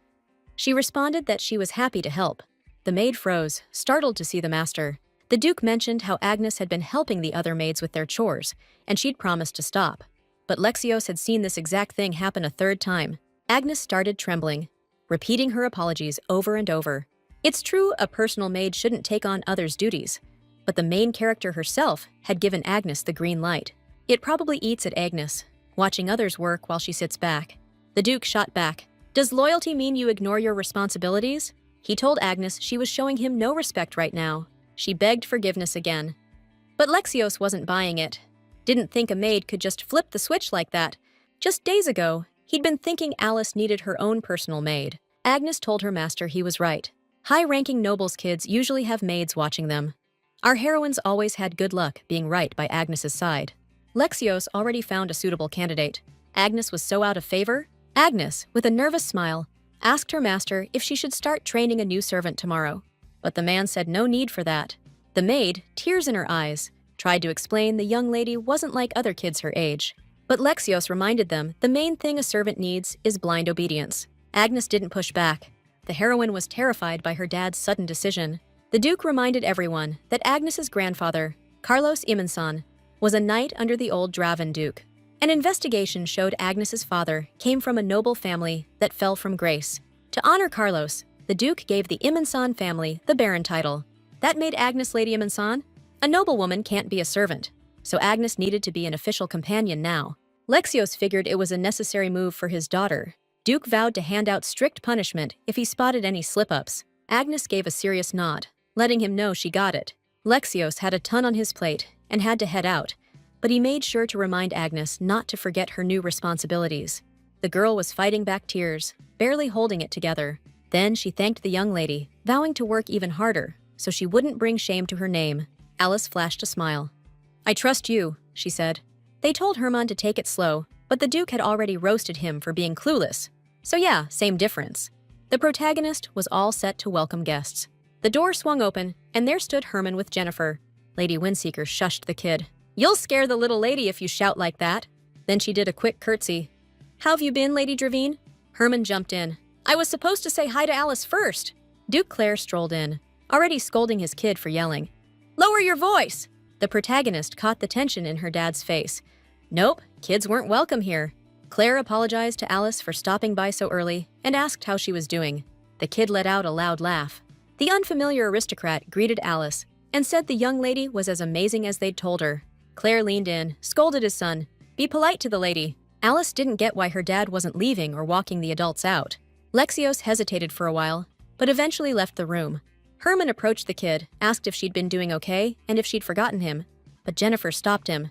She responded that she was happy to help. The maid froze, startled to see the master. The Duke mentioned how Agnes had been helping the other maids with their chores, and she'd promised to stop. But Lexios had seen this exact thing happen a third time. Agnes started trembling, repeating her apologies over and over. It's true a personal maid shouldn't take on others' duties, but the main character herself had given Agnes the green light. It probably eats at Agnes, watching others work while she sits back. The Duke shot back. Does loyalty mean you ignore your responsibilities? He told Agnes she was showing him no respect right now. She begged forgiveness again. But Lexios wasn't buying it. Didn't think a maid could just flip the switch like that. Just days ago, he'd been thinking Alice needed her own personal maid. Agnes told her master he was right. High-ranking nobles' kids usually have maids watching them. Our heroines always had good luck being right by Agnes's side. Lexios already found a suitable candidate. Agnes was so out of favor. Agnes, with a nervous smile, asked her master if she should start training a new servant tomorrow. But the man said no need for that. The maid, tears in her eyes, tried to explain the young lady wasn't like other kids her age. But Lexios reminded them the main thing a servant needs is blind obedience. Agnes didn't push back. The heroine was terrified by her dad's sudden decision. The Duke reminded everyone that Agnes's grandfather, Carlos Imanson, was a knight under the old Draven Duke. An investigation showed Agnes's father came from a noble family that fell from grace. To honor Carlos, the Duke gave the Imanson family the Baron title. That made Agnes Lady Imanson. A noblewoman can't be a servant, so Agnes needed to be an official companion now. Lexios figured it was a necessary move for his daughter. Duke vowed to hand out strict punishment if he spotted any slip-ups. Agnes gave a serious nod, letting him know she got it. Lexios had a ton on his plate and had to head out, but he made sure to remind Agnes not to forget her new responsibilities. The girl was fighting back tears, barely holding it together. Then she thanked the young lady, vowing to work even harder so she wouldn't bring shame to her name. Alice flashed a smile. I trust you, she said. They told Herman to take it slow, but the Duke had already roasted him for being clueless. So yeah, same difference. The protagonist was all set to welcome guests. The door swung open, and there stood Herman with Jennifer. Lady Windseeker shushed the kid. You'll scare the little lady if you shout like that. Then she did a quick curtsy. How have you been, Lady Dravine? Herman jumped in. I was supposed to say hi to Alice first. Duke Claire strolled in, already scolding his kid for yelling. Lower your voice! The protagonist caught the tension in her dad's face. Nope, kids weren't welcome here. Claire apologized to Alice for stopping by so early and asked how she was doing. The kid let out a loud laugh. The unfamiliar aristocrat greeted Alice and said the young lady was as amazing as they'd told her. Claire leaned in, scolded his son. Be polite to the lady. Alice didn't get why her dad wasn't leaving or walking the adults out. Lexios hesitated for a while, but eventually left the room. Herman approached the kid, asked if she'd been doing okay and if she'd forgotten him, but Jennifer stopped him.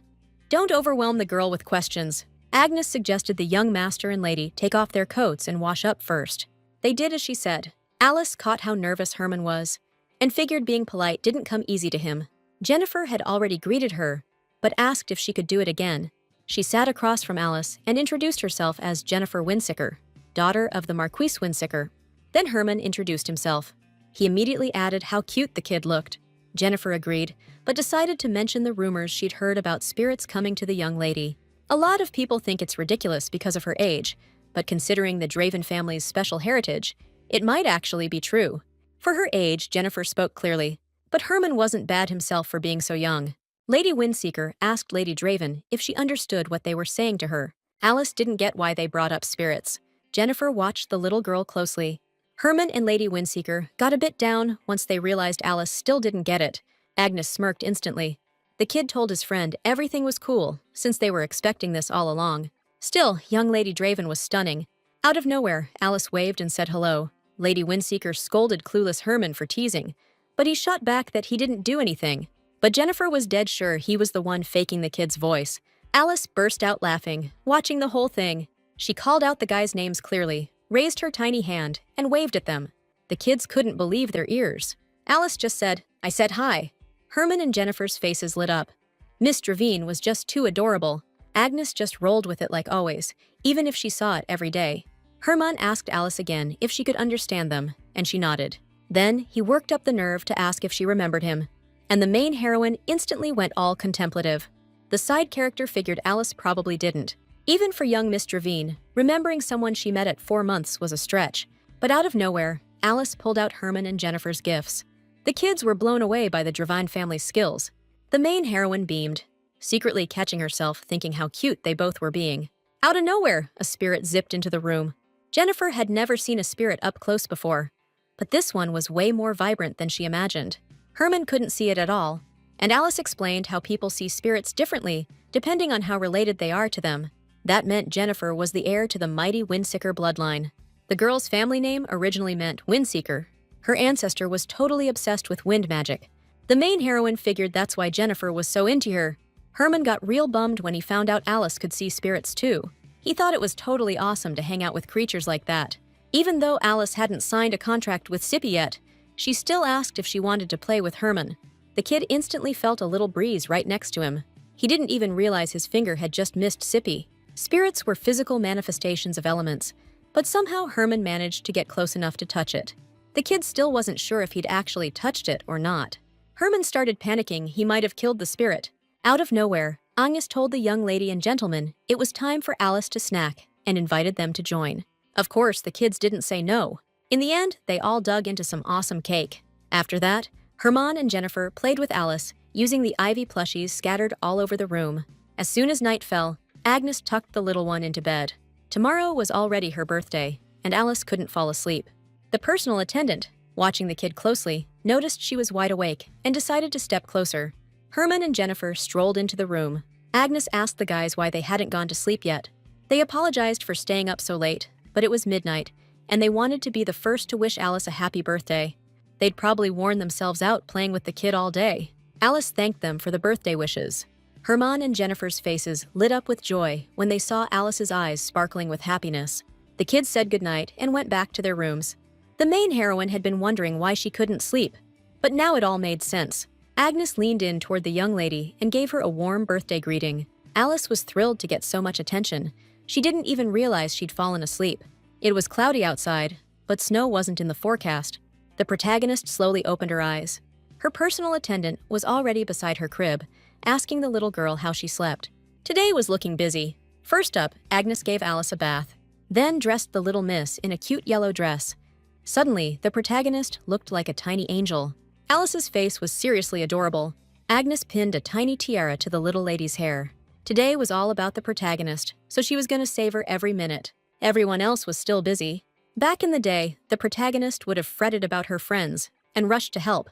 Don't overwhelm the girl with questions. Agnes suggested the young master and lady take off their coats and wash up first. They did as she said. Alice caught how nervous Herman was and figured being polite didn't come easy to him. Jennifer had already greeted her, but asked if she could do it again. She sat across from Alice and introduced herself as Jennifer Winsicker, daughter of the Marquise Winsicker. Then Herman introduced himself. He immediately added how cute the kid looked. Jennifer agreed, but decided to mention the rumors she'd heard about spirits coming to the young lady. A lot of people think it's ridiculous because of her age, but considering the Draven family's special heritage, it might actually be true. For her age, Jennifer spoke clearly, but Herman wasn't bad himself for being so young. Lady Windseeker asked Lady Draven if she understood what they were saying to her. Alice didn't get why they brought up spirits. Jennifer watched the little girl closely. Herman and Lady Windseeker got a bit down once they realized Alice still didn't get it. Agnes smirked instantly. The kid told his friend everything was cool, since they were expecting this all along. Still, young Lady Draven was stunning. Out of nowhere, Alice waved and said hello. Lady Windseeker scolded clueless Herman for teasing, but he shot back that he didn't do anything. But Jennifer was dead sure he was the one faking the kid's voice. Alice burst out laughing, watching the whole thing. She called out the guys' names clearly, raised her tiny hand, and waved at them. The kids couldn't believe their ears. Alice just said, I said hi. Herman and Jennifer's faces lit up. Miss Dravine was just too adorable. Agnes just rolled with it like always, even if she saw it every day. Herman asked Alice again if she could understand them, and she nodded. Then he worked up the nerve to ask if she remembered him, and the main heroine instantly went all contemplative. The side character figured Alice probably didn't. Even for young Miss Dravine, remembering someone she met at 4 months was a stretch. But out of nowhere, Alice pulled out Herman and Jennifer's gifts. The kids were blown away by the Dravine family's skills. The main heroine beamed, secretly catching herself thinking how cute they both were being. Out of nowhere, a spirit zipped into the room. Jennifer had never seen a spirit up close before, but this one was way more vibrant than she imagined. Herman couldn't see it at all, and Alice explained how people see spirits differently depending on how related they are to them. That meant Jennifer was the heir to the mighty Windseeker bloodline. The girl's family name originally meant Windseeker. Her ancestor was totally obsessed with wind magic. The main heroine figured that's why Jennifer was so into her. Herman got real bummed when he found out Alice could see spirits too. He thought it was totally awesome to hang out with creatures like that. Even though Alice hadn't signed a contract with Sippy yet, she still asked if she wanted to play with Herman. The kid instantly felt a little breeze right next to him. He didn't even realize his finger had just missed Sippy. Spirits were physical manifestations of elements, but somehow Herman managed to get close enough to touch it. The kid still wasn't sure if he'd actually touched it or not. Herman started panicking he might have killed the spirit. Out of nowhere, Agnes told the young lady and gentleman it was time for Alice to snack and invited them to join. Of course, the kids didn't say no. In the end, they all dug into some awesome cake. After that, Herman and Jennifer played with Alice, using the ivy plushies scattered all over the room. As soon as night fell, Agnes tucked the little one into bed. Tomorrow was already her birthday, and Alice couldn't fall asleep. The personal attendant, watching the kid closely, noticed she was wide awake and decided to step closer. Herman and Jennifer strolled into the room. Agnes asked the guys why they hadn't gone to sleep yet. They apologized for staying up so late, but it was midnight, and they wanted to be the first to wish Alice a happy birthday. They'd probably worn themselves out playing with the kid all day. Alice thanked them for the birthday wishes. Herman and Jennifer's faces lit up with joy when they saw Alice's eyes sparkling with happiness. The kids said goodnight and went back to their rooms. The main heroine had been wondering why she couldn't sleep, but now it all made sense. Agnes leaned in toward the young lady and gave her a warm birthday greeting. Alice was thrilled to get so much attention. She didn't even realize she'd fallen asleep. It was cloudy outside, but snow wasn't in the forecast. The protagonist slowly opened her eyes. Her personal attendant was already beside her crib, asking the little girl how she slept. Today was looking busy. First up, Agnes gave Alice a bath, then dressed the little miss in a cute yellow dress. Suddenly, the protagonist looked like a tiny angel. Alice's face was seriously adorable. Agnes pinned a tiny tiara to the little lady's hair. Today was all about the protagonist, so she was going to savor every minute. Everyone else was still busy. Back in the day, the protagonist would have fretted about her friends and rushed to help.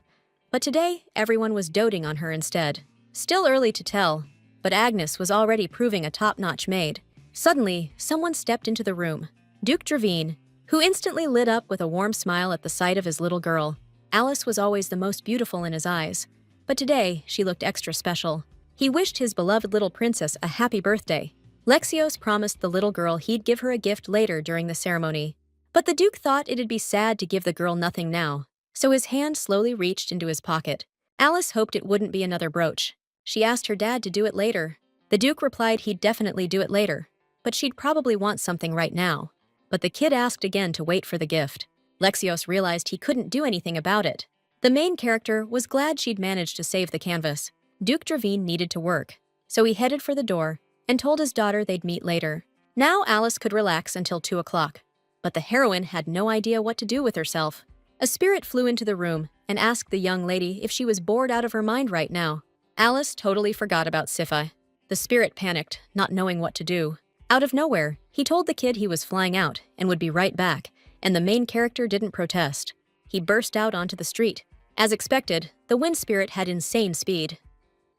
But today, everyone was doting on her instead. Still early to tell, but Agnes was already proving a top-notch maid. Suddenly, someone stepped into the room. Duke Dravine, who instantly lit up with a warm smile at the sight of his little girl. Alice was always the most beautiful in his eyes, but today she looked extra special. He wished his beloved little princess a happy birthday. Lexios promised the little girl he'd give her a gift later during the ceremony. But the Duke thought it'd be sad to give the girl nothing now, so his hand slowly reached into his pocket. Alice hoped it wouldn't be another brooch. She asked her dad to do it later. The Duke replied he'd definitely do it later, but she'd probably want something right now. But the kid asked again to wait for the gift. Lexios realized he couldn't do anything about it. The main character was glad she'd managed to save the canvas. Duke Dravine needed to work, so he headed for the door and told his daughter they'd meet later. Now Alice could relax until 2 o'clock. But the heroine had no idea what to do with herself. A spirit flew into the room and asked the young lady if she was bored out of her mind right now. Alice totally forgot about Sifai. The spirit panicked, not knowing what to do. Out of nowhere, he told the kid he was flying out and would be right back, and the main character didn't protest. He burst out onto the street. As expected, the wind spirit had insane speed.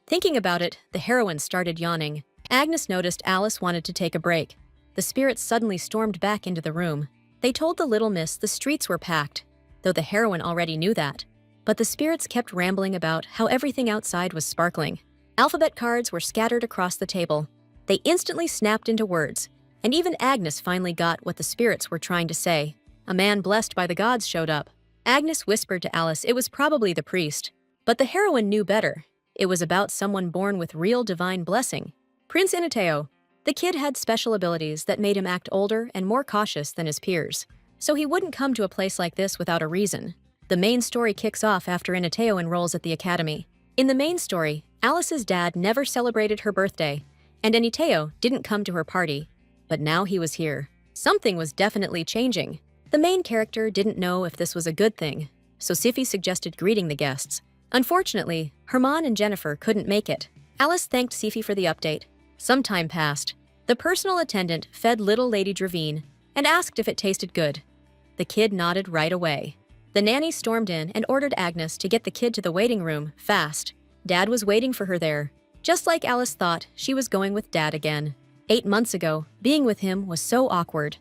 Thinking about it, the heroine started yawning. Agnes noticed Alice wanted to take a break. The spirits suddenly stormed back into the room. They told the little miss the streets were packed, though the heroine already knew that. But the spirits kept rambling about how everything outside was sparkling. Alphabet cards were scattered across the table. They instantly snapped into words, and even Agnes finally got what the spirits were trying to say. A man blessed by the gods showed up. Agnes whispered to Alice it was probably the priest, but the heroine knew better. It was about someone born with real divine blessing. Prince Inateo. The kid had special abilities that made him act older and more cautious than his peers, so he wouldn't come to a place like this without a reason. The main story kicks off after Inateo enrolls at the academy. In the main story, Alice's dad never celebrated her birthday, and Inateo didn't come to her party. But now he was here. Something was definitely changing. The main character didn't know if this was a good thing, so Sifi suggested greeting the guests. Unfortunately, Herman and Jennifer couldn't make it. Alice thanked Sifi for the update. Some time passed. The personal attendant fed little Lady Dravine and asked if it tasted good. The kid nodded right away. The nanny stormed in and ordered Agnes to get the kid to the waiting room, fast. Dad was waiting for her there. Just like Alice thought, she was going with Dad again. 8 months ago, being with him was so awkward.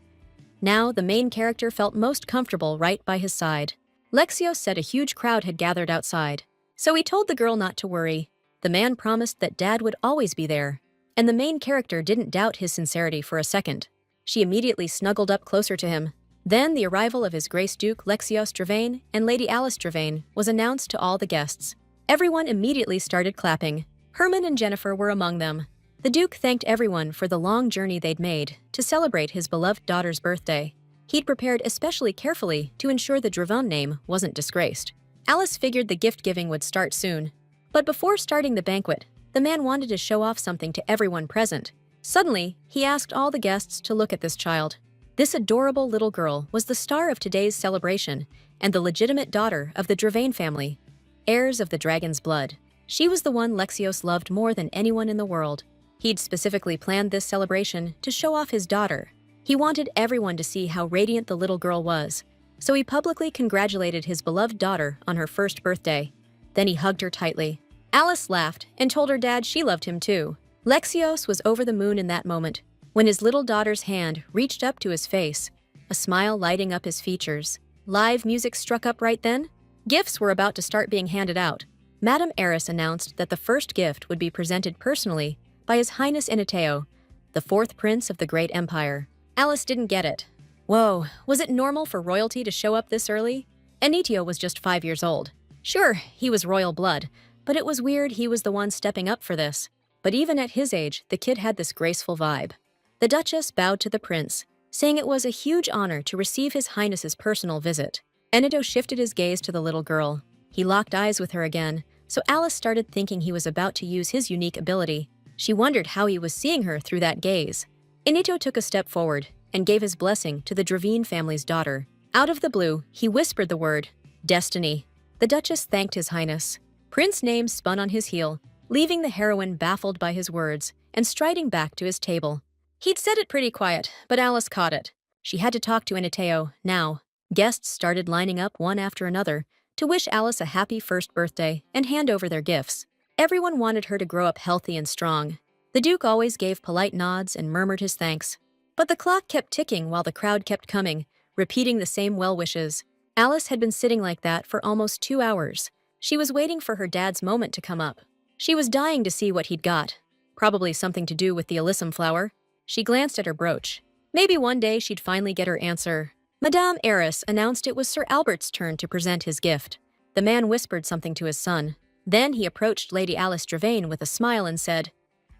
Now, the main character felt most comfortable right by his side. Lexios said a huge crowd had gathered outside, so he told the girl not to worry. The man promised that Dad would always be there, and the main character didn't doubt his sincerity for a second. She immediately snuggled up closer to him. Then the arrival of His Grace Duke Lexios Dravane and Lady Alice Dravane was announced to all the guests. Everyone immediately started clapping. Herman and Jennifer were among them. The Duke thanked everyone for the long journey they'd made to celebrate his beloved daughter's birthday. He'd prepared especially carefully to ensure the Dravane name wasn't disgraced. Alice figured the gift-giving would start soon. But before starting the banquet, the man wanted to show off something to everyone present. Suddenly, he asked all the guests to look at this child. This adorable little girl was the star of today's celebration and the legitimate daughter of the Dravane family, heirs of the dragon's blood. She was the one Lexios loved more than anyone in the world. He'd specifically planned this celebration to show off his daughter. He wanted everyone to see how radiant the little girl was, so he publicly congratulated his beloved daughter on her first birthday. Then he hugged her tightly. Alice laughed and told her dad she loved him too. Lexios was over the moon in that moment, when his little daughter's hand reached up to his face, a smile lighting up his features. Live music struck up right then. Gifts were about to start being handed out. Madame Eris announced that the first gift would be presented personally by His Highness Inateo, the 4th Prince of the Great Empire. Alice didn't get it. Whoa, was it normal for royalty to show up this early? Inateo was just 5 years old. Sure, he was royal blood, but it was weird he was the one stepping up for this. But even at his age, the kid had this graceful vibe. The Duchess bowed to the prince, saying it was a huge honor to receive His Highness's personal visit. Inateo shifted his gaze to the little girl. He locked eyes with her again, so Alice started thinking he was about to use his unique ability. She wondered how he was seeing her through that gaze. Inateo took a step forward and gave his blessing to the Dravine family's daughter. Out of the blue, he whispered the word, "Destiny." The Duchess thanked His Highness. Prince Name spun on his heel, leaving the heroine baffled by his words and striding back to his table. He'd said it pretty quiet, but Alice caught it. She had to talk to Inateo now. Guests started lining up one after another to wish Alice a happy first birthday and hand over their gifts. Everyone wanted her to grow up healthy and strong. The Duke always gave polite nods and murmured his thanks. But the clock kept ticking while the crowd kept coming, repeating the same well wishes. Alice had been sitting like that for almost 2 hours. She was waiting for her dad's moment to come up. She was dying to see what he'd got. Probably something to do with the alyssum flower. She glanced at her brooch. Maybe one day she'd finally get her answer. Madame Heiress announced it was Sir Albert's turn to present his gift. The man whispered something to his son. Then he approached Lady Alice Dravain with a smile and said,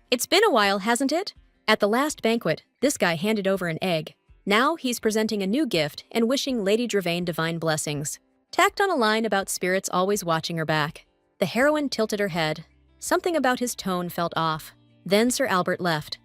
"It's been a while, hasn't it?" At the last banquet, this guy handed over an egg. Now he's presenting a new gift and wishing Lady Dravain divine blessings. Tacked on a line about spirits always watching her back. The heroine tilted her head. Something about his tone felt off. Then Sir Albert left.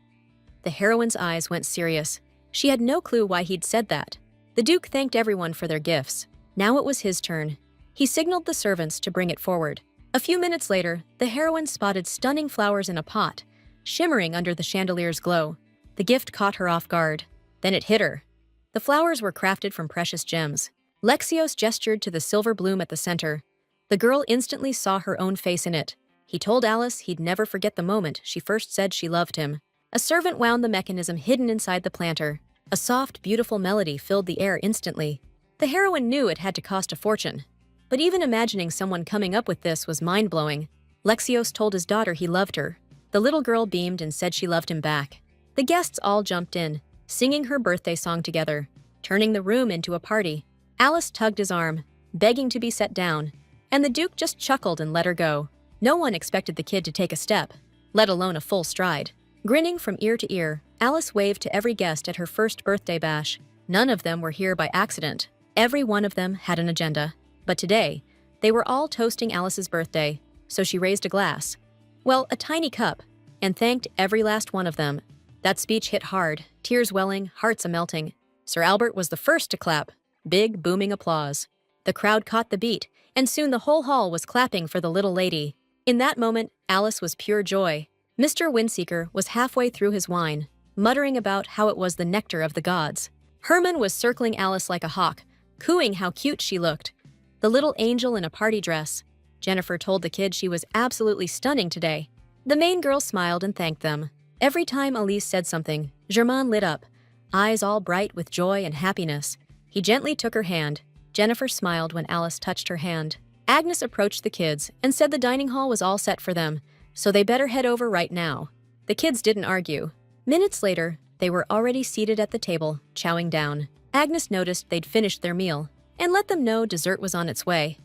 The heroine's eyes went serious. She had no clue why he'd said that. The Duke thanked everyone for their gifts. Now it was his turn. He signaled the servants to bring it forward. A few minutes later, the heroine spotted stunning flowers in a pot, shimmering under the chandelier's glow. The gift caught her off guard. Then it hit her. The flowers were crafted from precious gems. Lexios gestured to the silver bloom at the center. The girl instantly saw her own face in it. He told Alice he'd never forget the moment she first said she loved him. A servant wound the mechanism hidden inside the planter. A soft, beautiful melody filled the air instantly. The heroine knew it had to cost a fortune. But even imagining someone coming up with this was mind-blowing. Lexios told his daughter he loved her. The little girl beamed and said she loved him back. The guests all jumped in, singing her birthday song together, turning the room into a party. Alice tugged his arm, begging to be set down, and the Duke just chuckled and let her go. No one expected the kid to take a step, let alone a full stride. Grinning from ear to ear, Alice waved to every guest at her first birthday bash. None of them were here by accident. Every one of them had an agenda. But today, they were all toasting Alice's birthday, so she raised a glass. Well, a tiny cup, and thanked every last one of them. That speech hit hard, tears welling, hearts a-melting. Sir Albert was the first to clap. Big, booming applause. The crowd caught the beat, and soon the whole hall was clapping for the little lady. In that moment, Alice was pure joy. Mr. Windseeker was halfway through his wine, muttering about how it was the nectar of the gods. Herman was circling Alice like a hawk, cooing how cute she looked. The little angel in a party dress. Jennifer told the kid she was absolutely stunning today. The main girl smiled and thanked them. Every time Elise said something, Germain lit up, eyes all bright with joy and happiness. He gently took her hand. Jennifer smiled when Alice touched her hand. Agnes approached the kids and said the dining hall was all set for them, so they better head over right now. The kids didn't argue. Minutes later, they were already seated at the table, chowing down. Agnes noticed they'd finished their meal and let them know dessert was on its way.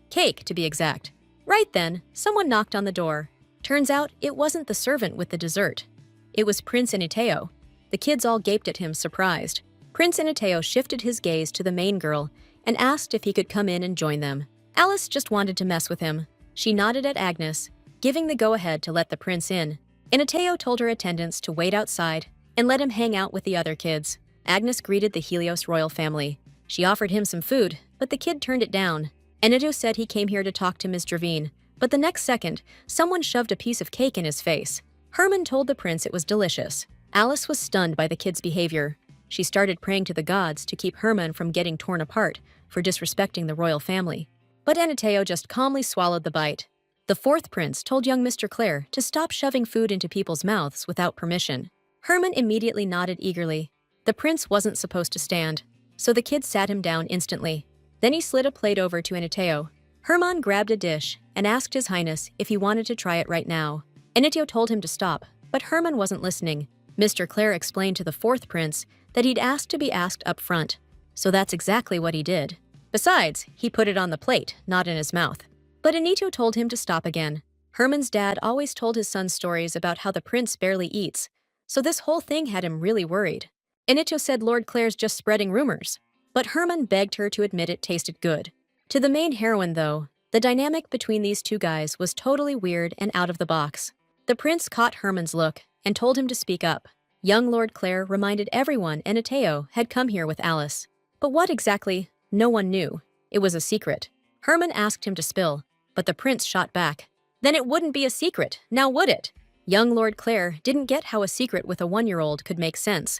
Cake, to be exact. Right then, someone knocked on the door. Turns out it wasn't the servant with the dessert. It was Prince Inateo. The kids all gaped at him, surprised. Prince Inateo shifted his gaze to the main girl and asked if he could come in and join them. Alice just wanted to mess with him. She nodded at Agnes, giving the go-ahead to let the prince in. Inateo told her attendants to wait outside and let him hang out with the other kids. Agnes greeted the Helios royal family. She offered him some food, but the kid turned it down. Inateo said he came here to talk to Ms. Dravine, but the next second, someone shoved a piece of cake in his face. Herman told the prince it was delicious. Alice was stunned by the kid's behavior. She started praying to the gods to keep Herman from getting torn apart for disrespecting the royal family. But Anateo just calmly swallowed the bite. The fourth prince told young Mr. Clare to stop shoving food into people's mouths without permission. Herman immediately nodded eagerly. The prince wasn't supposed to stand, so the kid sat him down instantly. Then he slid a plate over to Anateo. Herman grabbed a dish and asked His Highness if he wanted to try it right now. Anateo told him to stop, but Herman wasn't listening. Mr. Clare explained to the fourth prince that he'd asked to be asked up front, so that's exactly what he did. Besides, he put it on the plate, not in his mouth. But Anito told him to stop again. Herman's dad always told his son stories about how the prince barely eats, so this whole thing had him really worried. Anito said Lord Clare's just spreading rumors, but Herman begged her to admit it tasted good. To the main heroine, though, the dynamic between these two guys was totally weird and out of the box. The prince caught Herman's look and told him to speak up. Young Lord Clare reminded everyone Anateo had come here with Alice. But what exactly? No one knew. It was a secret. Herman asked him to spill, but the prince shot back. Then it wouldn't be a secret, now would it? Young Lord Clare didn't get how a secret with a 1-year-old could make sense.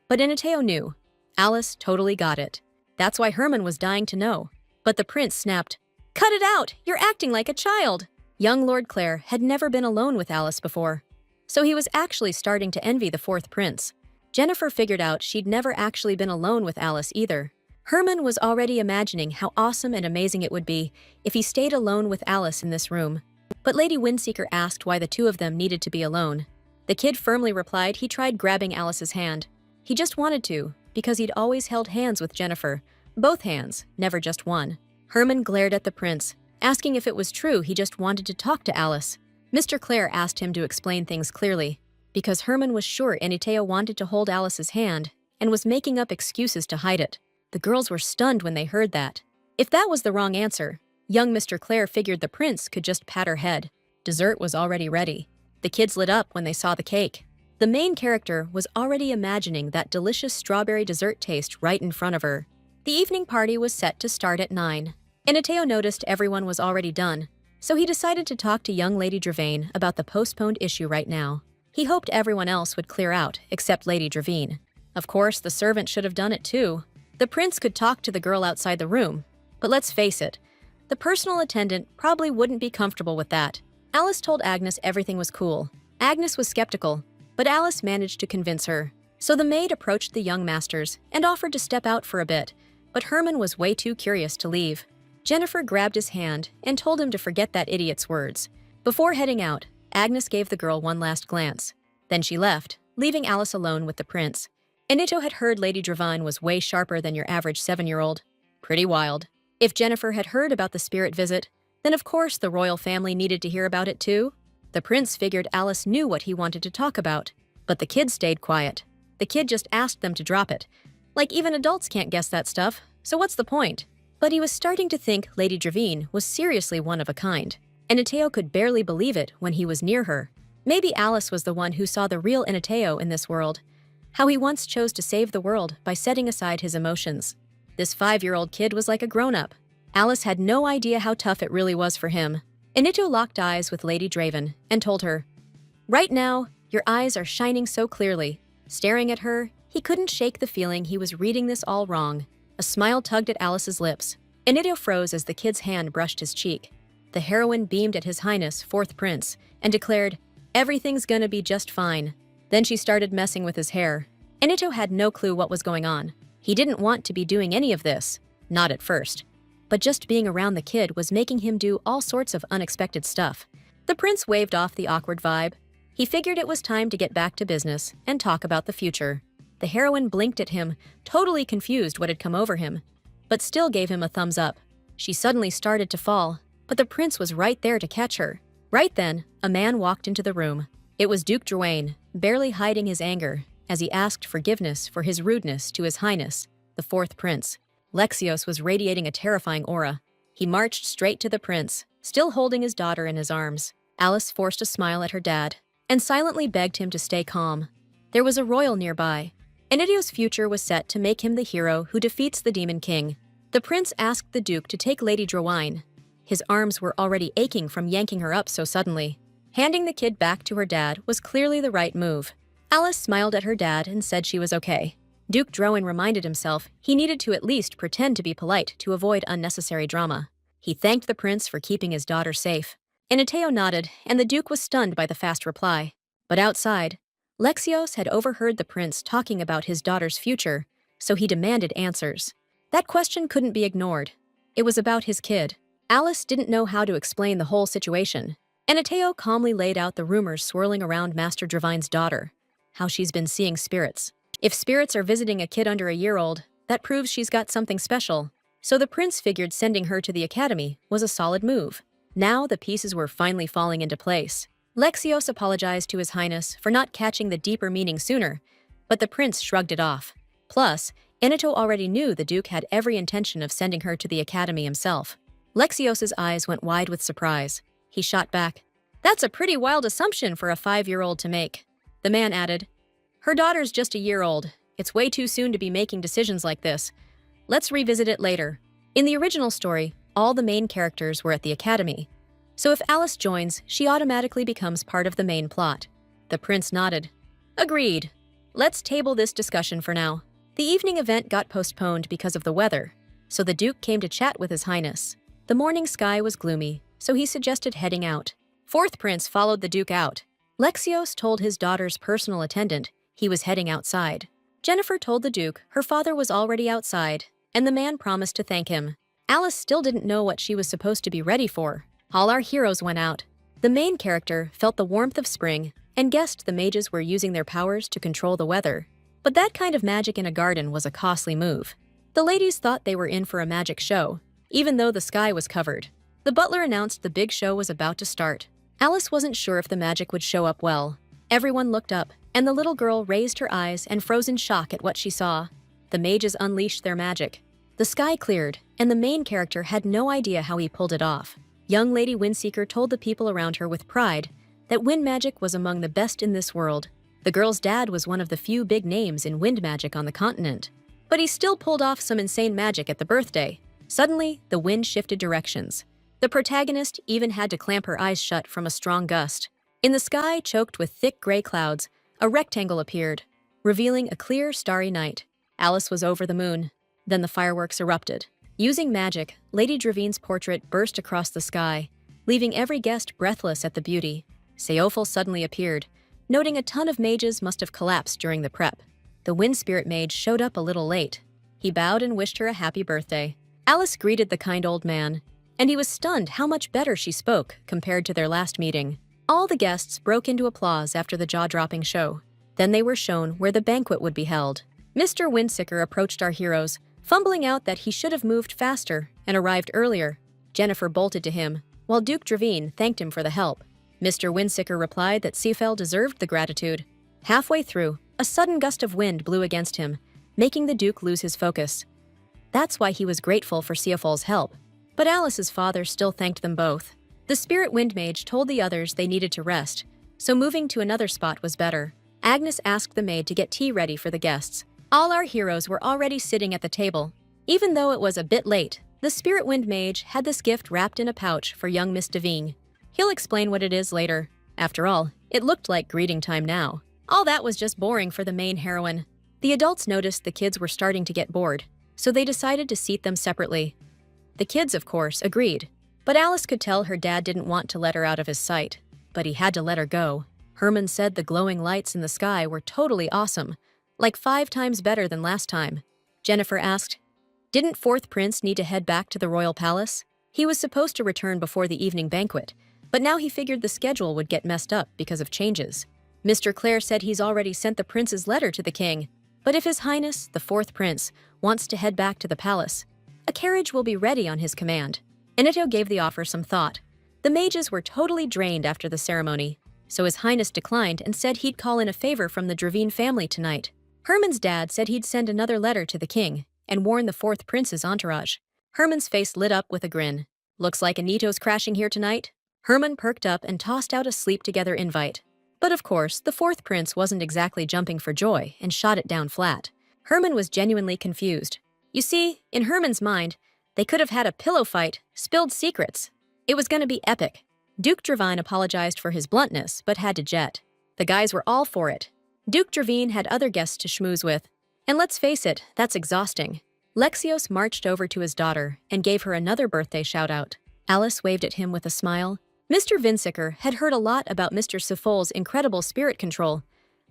But Anateo knew. Alice totally got it. That's why Herman was dying to know. But the prince snapped, Cut it out! You're acting like a child! Young Lord Clare had never been alone with Alice before, so he was actually starting to envy the fourth prince. Jennifer figured out she'd never actually been alone with Alice either. Herman was already imagining how awesome and amazing it would be if he stayed alone with Alice in this room. But Lady Windseeker asked why the two of them needed to be alone. The kid firmly replied he tried grabbing Alice's hand. He just wanted to, because he'd always held hands with Jennifer. Both hands, never just one. Herman glared at the prince, asking if it was true he just wanted to talk to Alice. Mr. Clare asked him to explain things clearly, because Herman was sure Eniteo wanted to hold Alice's hand and was making up excuses to hide it. The girls were stunned when they heard that. If that was the wrong answer, young Mr. Clare figured the prince could just pat her head. Dessert was already ready. The kids lit up when they saw the cake. The main character was already imagining that delicious strawberry dessert taste right in front of her. The evening party was set to start at 9. Eniteo noticed everyone was already done, so he decided to talk to young Lady Dravane about the postponed issue right now. He hoped everyone else would clear out, except Lady Dravane. Of course, the servant should have done it too. The prince could talk to the girl outside the room, but let's face it, the personal attendant probably wouldn't be comfortable with that. Alice told Agnes everything was cool. Agnes was skeptical, but Alice managed to convince her. So the maid approached the young masters and offered to step out for a bit, but Herman was way too curious to leave. Jennifer grabbed his hand and told him to forget that idiot's words. Before heading out, Agnes gave the girl one last glance. Then she left, leaving Alice alone with the prince. Enito had heard Lady Dravane was way sharper than your average 7-year-old. Pretty wild. If Jennifer had heard about the spirit visit, then of course the royal family needed to hear about it too. The prince figured Alice knew what he wanted to talk about, but the kid stayed quiet. The kid just asked them to drop it. Like, even adults can't guess that stuff, so what's the point? But he was starting to think Lady Dravane was seriously one of a kind. Eniteo could barely believe it when he was near her. Maybe Alice was the one who saw the real Eniteo in this world. How he once chose to save the world by setting aside his emotions. This 5-year-old kid was like a grown-up. Alice had no idea how tough it really was for him. Enito locked eyes with Lady Dravane and told her, "Right now, your eyes are shining so clearly." Staring at her, he couldn't shake the feeling he was reading this all wrong. A smile tugged at Alice's lips. Enito froze as the kid's hand brushed his cheek. The heroine beamed at His Highness, Fourth Prince, and declared, "Everything's gonna be just fine." Then she started messing with his hair. Enito had no clue what was going on. He didn't want to be doing any of this, not at first. But just being around the kid was making him do all sorts of unexpected stuff. The prince waved off the awkward vibe. He figured it was time to get back to business and talk about the future. The heroine blinked at him, totally confused what had come over him, but still gave him a thumbs up. She suddenly started to fall, but the prince was right there to catch her. Right then, a man walked into the room. It was Duke Drouaine, barely hiding his anger, as he asked forgiveness for his rudeness to His Highness, the Fourth Prince. Lexios was radiating a terrifying aura. He marched straight to the prince, still holding his daughter in his arms. Alice forced a smile at her dad, and silently begged him to stay calm. There was a royal nearby. Enitio's future was set to make him the hero who defeats the Demon King. The prince asked the duke to take Lady Drouaine. His arms were already aching from yanking her up so suddenly. Handing the kid back to her dad was clearly the right move. Alice smiled at her dad and said she was okay. Duke Drouaine reminded himself he needed to at least pretend to be polite to avoid unnecessary drama. He thanked the prince for keeping his daughter safe. Eniteo nodded, and the duke was stunned by the fast reply. But outside, Lexios had overheard the prince talking about his daughter's future, so he demanded answers. That question couldn't be ignored. It was about his kid. Alice didn't know how to explain the whole situation. Eniteo calmly laid out the rumors swirling around Master Dravaine's daughter, how she's been seeing spirits. If spirits are visiting a kid under a year old, that proves she's got something special. So the prince figured sending her to the academy was a solid move. Now the pieces were finally falling into place. Lexios apologized to His Highness for not catching the deeper meaning sooner, but the prince shrugged it off. Plus, Enito already knew the duke had every intention of sending her to the academy himself. Lexios's eyes went wide with surprise. He shot back, "That's a pretty wild assumption for a 5-year-old to make." The man added, "Her daughter's just a year old. It's way too soon to be making decisions like this. Let's revisit it later." In the original story, all the main characters were at the academy. So if Alice joins, she automatically becomes part of the main plot. The prince nodded. "Agreed. Let's table this discussion for now." The evening event got postponed because of the weather, so the duke came to chat with His Highness. The morning sky was gloomy, so he suggested heading out. Fourth prince followed the Duke out. Lexios told his daughter's personal attendant he was heading outside. Jennifer told the Duke her father was already outside, and the man promised to thank him. Alice still didn't know what she was supposed to be ready for. All our heroes went out. The main character felt the warmth of spring and guessed the mages were using their powers to control the weather. But that kind of magic in a garden was a costly move. The ladies thought they were in for a magic show, even though the sky was covered. The butler announced the big show was about to start. Alice wasn't sure if the magic would show up well. Everyone looked up, and the little girl raised her eyes and froze in shock at what she saw. The mages unleashed their magic. The sky cleared, and the main character had no idea how he pulled it off. Young Lady Windseeker told the people around her with pride that wind magic was among the best in this world. The girl's dad was one of the few big names in wind magic on the continent. But he still pulled off some insane magic at the birthday. Suddenly, the wind shifted directions. The protagonist even had to clamp her eyes shut from a strong gust. In the sky, choked with thick gray clouds, a rectangle appeared, revealing a clear, starry night. Alice was over the moon. Then the fireworks erupted. Using magic, Lady Dravine's portrait burst across the sky, leaving every guest breathless at the beauty. Seophil suddenly appeared, noting a ton of mages must have collapsed during the prep. The wind spirit mage showed up a little late. He bowed and wished her a happy birthday. Alice greeted the kind old man, and he was stunned how much better she spoke compared to their last meeting. All the guests broke into applause after the jaw-dropping show. Then they were shown where the banquet would be held. Mr. Windseeker approached our heroes, fumbling out that he should have moved faster and arrived earlier. Jennifer bolted to him, while Duke Dravine thanked him for the help. Mr. Windseeker replied that Seafell deserved the gratitude. Halfway through, a sudden gust of wind blew against him, making the Duke lose his focus. That's why he was grateful for Seafell's help. But Alice's father still thanked them both. The spirit wind mage told the others they needed to rest, so moving to another spot was better. Agnes asked the maid to get tea ready for the guests. All our heroes were already sitting at the table. Even though it was a bit late, the spirit wind mage had this gift wrapped in a pouch for young Miss Devine. He'll explain what it is later. After all, it looked like greeting time now. All that was just boring for the main heroine. The adults noticed the kids were starting to get bored, so they decided to seat them separately. The kids, of course, agreed, but Alice could tell her dad didn't want to let her out of his sight, but he had to let her go. Herman said the glowing lights in the sky were totally awesome, like 5 times better than last time. Jennifer asked, didn't Fourth Prince need to head back to the royal palace? He was supposed to return before the evening banquet, but now he figured the schedule would get messed up because of changes. Mr. Clare said he's already sent the prince's letter to the king, but if His Highness, the Fourth Prince, wants to head back to the palace, a carriage will be ready on his command. Anito gave the offer some thought. The mages were totally drained after the ceremony, so His Highness declined and said he'd call in a favor from the Dravine family tonight. Herman's dad said he'd send another letter to the king and warn the Fourth Prince's entourage. Herman's face lit up with a grin. Looks like Anito's crashing here tonight. Herman perked up and tossed out a sleep-together invite. But of course, the Fourth Prince wasn't exactly jumping for joy and shot it down flat. Herman was genuinely confused. You see, in Herman's mind, they could have had a pillow fight, spilled secrets. It was going to be epic. Duke Dravine apologized for his bluntness, but had to jet. The guys were all for it. Duke Dravine had other guests to schmooze with. And let's face it, that's exhausting. Lexios marched over to his daughter and gave her another birthday shout-out. Alice waved at him with a smile. Mr. Windseeker had heard a lot about Mr. Sefol's incredible spirit control,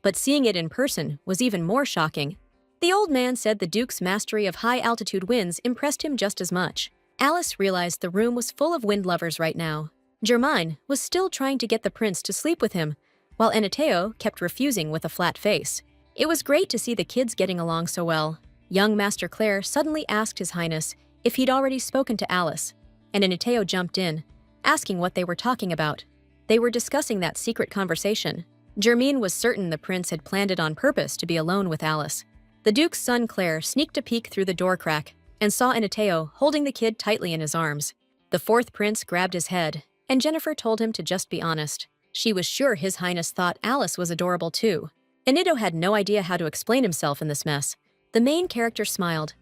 but seeing it in person was even more shocking. The old man said the Duke's mastery of high-altitude winds impressed him just as much. Alice realized the room was full of wind lovers right now. Germain was still trying to get the prince to sleep with him, while Anateo kept refusing with a flat face. It was great to see the kids getting along so well. Young Master Clare suddenly asked His Highness if he'd already spoken to Alice, and Anateo jumped in, asking what they were talking about. They were discussing that secret conversation. Germain was certain the prince had planned it on purpose to be alone with Alice. The Duke's son Claire sneaked a peek through the door crack and saw Anateo holding the kid tightly in his arms. The Fourth Prince grabbed his head, and Jennifer told him to just be honest. She was sure His Highness thought Alice was adorable too. Anito had no idea how to explain himself in this mess. The main character smiled.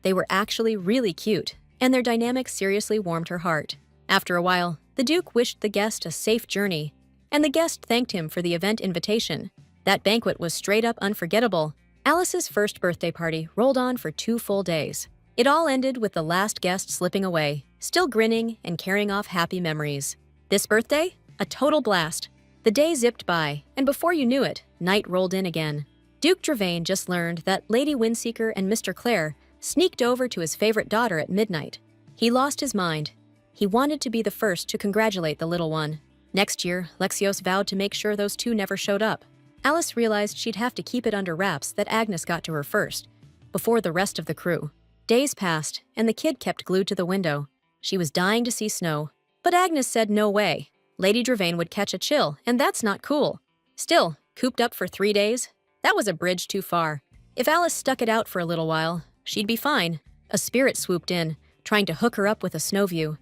They were actually really cute, and their dynamic seriously warmed her heart. After a while, the Duke wished the guest a safe journey, and the guest thanked him for the event invitation. That banquet was straight up unforgettable. Alice's first birthday party rolled on for 2 full days. It all ended with the last guest slipping away, still grinning and carrying off happy memories. This birthday? A total blast. The day zipped by, and before you knew it, night rolled in again. Duke Dravain just learned that Lady Windseeker and Mr. Clare sneaked over to his favorite daughter at midnight. He lost his mind. He wanted to be the first to congratulate the little one. Next year, Lexios vowed to make sure those two never showed up. Alice realized she'd have to keep it under wraps that Agnes got to her first, before the rest of the crew. Days passed, and the kid kept glued to the window. She was dying to see snow, but Agnes said no way. Lady Dravain would catch a chill, and that's not cool. Still, cooped up for 3 days? That was a bridge too far. If Alice stuck it out for a little while, she'd be fine. A spirit swooped in, trying to hook her up with a snow view.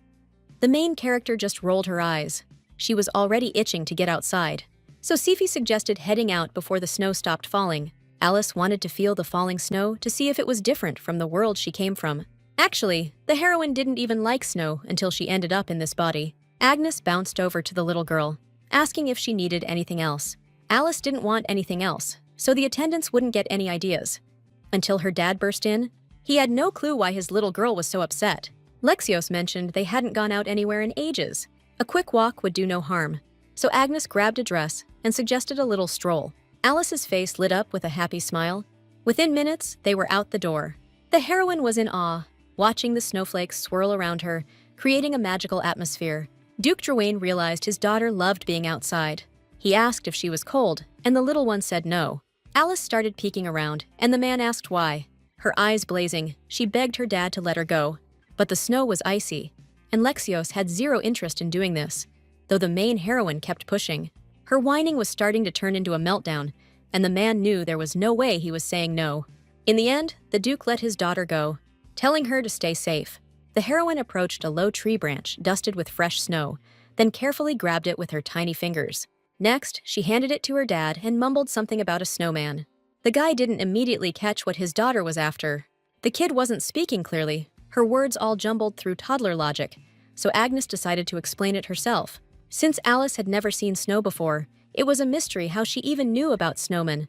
The main character just rolled her eyes. She was already itching to get outside. So Sifi suggested heading out before the snow stopped falling. Alice wanted to feel the falling snow to see if it was different from the world she came from. Actually, the heroine didn't even like snow until she ended up in this body. Agnes bounced over to the little girl, asking if she needed anything else. Alice didn't want anything else, so the attendants wouldn't get any ideas. Until her dad burst in. He had no clue why his little girl was so upset. Lexios mentioned they hadn't gone out anywhere in ages. A quick walk would do no harm. So Agnes grabbed a dress and suggested a little stroll. Alice's face lit up with a happy smile. Within minutes, they were out the door. The heroine was in awe, watching the snowflakes swirl around her, creating a magical atmosphere. Duke Dravain realized his daughter loved being outside. He asked if she was cold, and the little one said no. Alice started peeking around, and the man asked why. Her eyes blazing, she begged her dad to let her go. But the snow was icy, and Lexios had zero interest in doing this, though the main heroine kept pushing. Her whining was starting to turn into a meltdown, and the man knew there was no way he was saying no. In the end, the Duke let his daughter go, telling her to stay safe. The heroine approached a low tree branch dusted with fresh snow, then carefully grabbed it with her tiny fingers. Next, she handed it to her dad and mumbled something about a snowman. The guy didn't immediately catch what his daughter was after. The kid wasn't speaking clearly, her words all jumbled through toddler logic, so Agnes decided to explain it herself. Since Alice had never seen snow before, it was a mystery how she even knew about snowmen.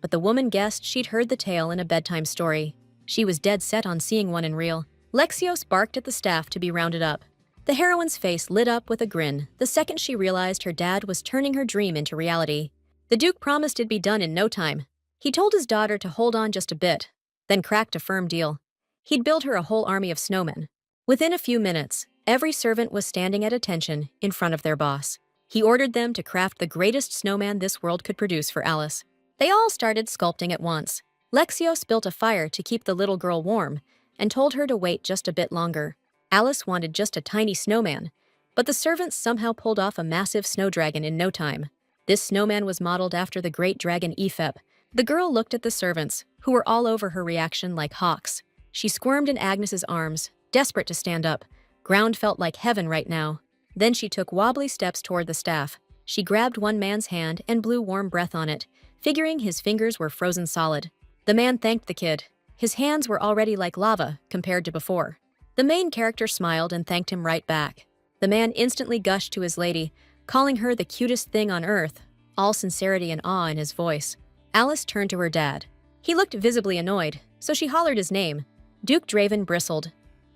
But the woman guessed she'd heard the tale in a bedtime story. She was dead set on seeing one in real. Lexios barked at the staff to be rounded up. The heroine's face lit up with a grin the second she realized her dad was turning her dream into reality. The Duke promised it'd be done in no time. He told his daughter to hold on just a bit, then cracked a firm deal. He'd build her a whole army of snowmen. Within a few minutes, every servant was standing at attention in front of their boss. He ordered them to craft the greatest snowman this world could produce for Alice. They all started sculpting at once. Lexios built a fire to keep the little girl warm and told her to wait just a bit longer. Alice wanted just a tiny snowman, but the servants somehow pulled off a massive snow dragon in no time. This snowman was modeled after the great dragon Ephep. The girl looked at the servants, who were all over her reaction like hawks. She squirmed in Agnes's arms, desperate to stand up. Ground felt like heaven right now. Then she took wobbly steps toward the staff. She grabbed one man's hand and blew warm breath on it, figuring his fingers were frozen solid. The man thanked the kid. His hands were already like lava compared to before. The main character smiled and thanked him right back. The man instantly gushed to his lady, calling her the cutest thing on earth, all sincerity and awe in his voice. Alice turned to her dad. He looked visibly annoyed, so she hollered his name. Duke Dravain bristled.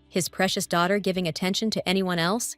His precious daughter giving attention to anyone else?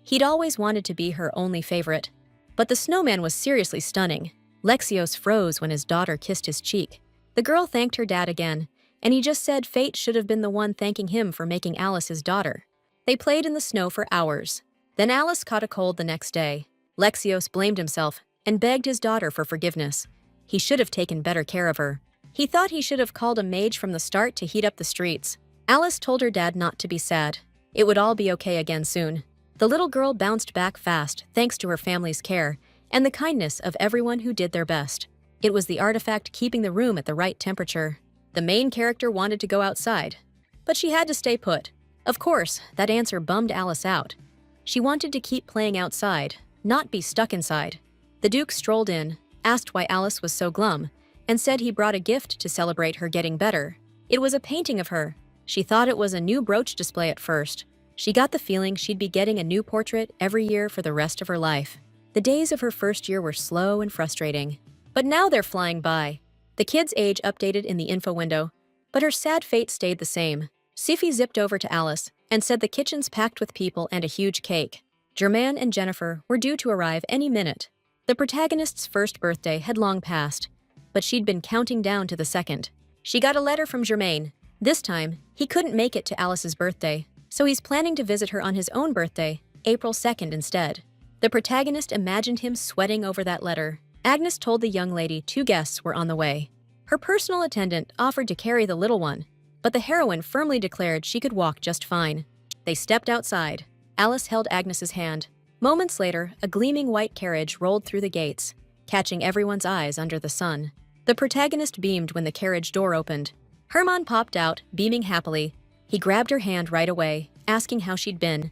He'd always wanted to be her only favorite. But the snowman was seriously stunning. Lexios froze when his daughter kissed his cheek. The girl thanked her dad again, and he just said fate should have been the one thanking him for making Alice his daughter. They played in the snow for hours. Then Alice caught a cold the next day. Lexios blamed himself and begged his daughter for forgiveness. He should have taken better care of her. He thought he should have called a mage from the start to heat up the streets. Alice told her dad not to be sad. It would all be okay again soon. The little girl bounced back fast thanks to her family's care and the kindness of everyone who did their best. It was the artifact keeping the room at the right temperature. The main character wanted to go outside, but she had to stay put. Of course, that answer bummed Alice out. She wanted to keep playing outside, not be stuck inside. The Duke strolled in, asked why Alice was so glum, and said he brought a gift to celebrate her getting better. It was a painting of her. She thought it was a new brooch display at first. She got the feeling she'd be getting a new portrait every year for the rest of her life. The days of her first year were slow and frustrating. But now they're flying by. The kid's age updated in the info window, but her sad fate stayed the same. Siffy zipped over to Alice and said the kitchen's packed with people and a huge cake. Germain and Jennifer were due to arrive any minute. The protagonist's first birthday had long passed, but she'd been counting down to the second. She got a letter from Germain. This time, he couldn't make it to Alice's birthday, so he's planning to visit her on his own birthday, April 2nd instead. The protagonist imagined him sweating over that letter. Agnes told the young lady 2 guests were on the way. Her personal attendant offered to carry the little one, but the heroine firmly declared she could walk just fine. They stepped outside. Alice held Agnes's hand. Moments later, a gleaming white carriage rolled through the gates, catching everyone's eyes under the sun. The protagonist beamed when the carriage door opened. Herman popped out, beaming happily. He grabbed her hand right away, asking how she'd been,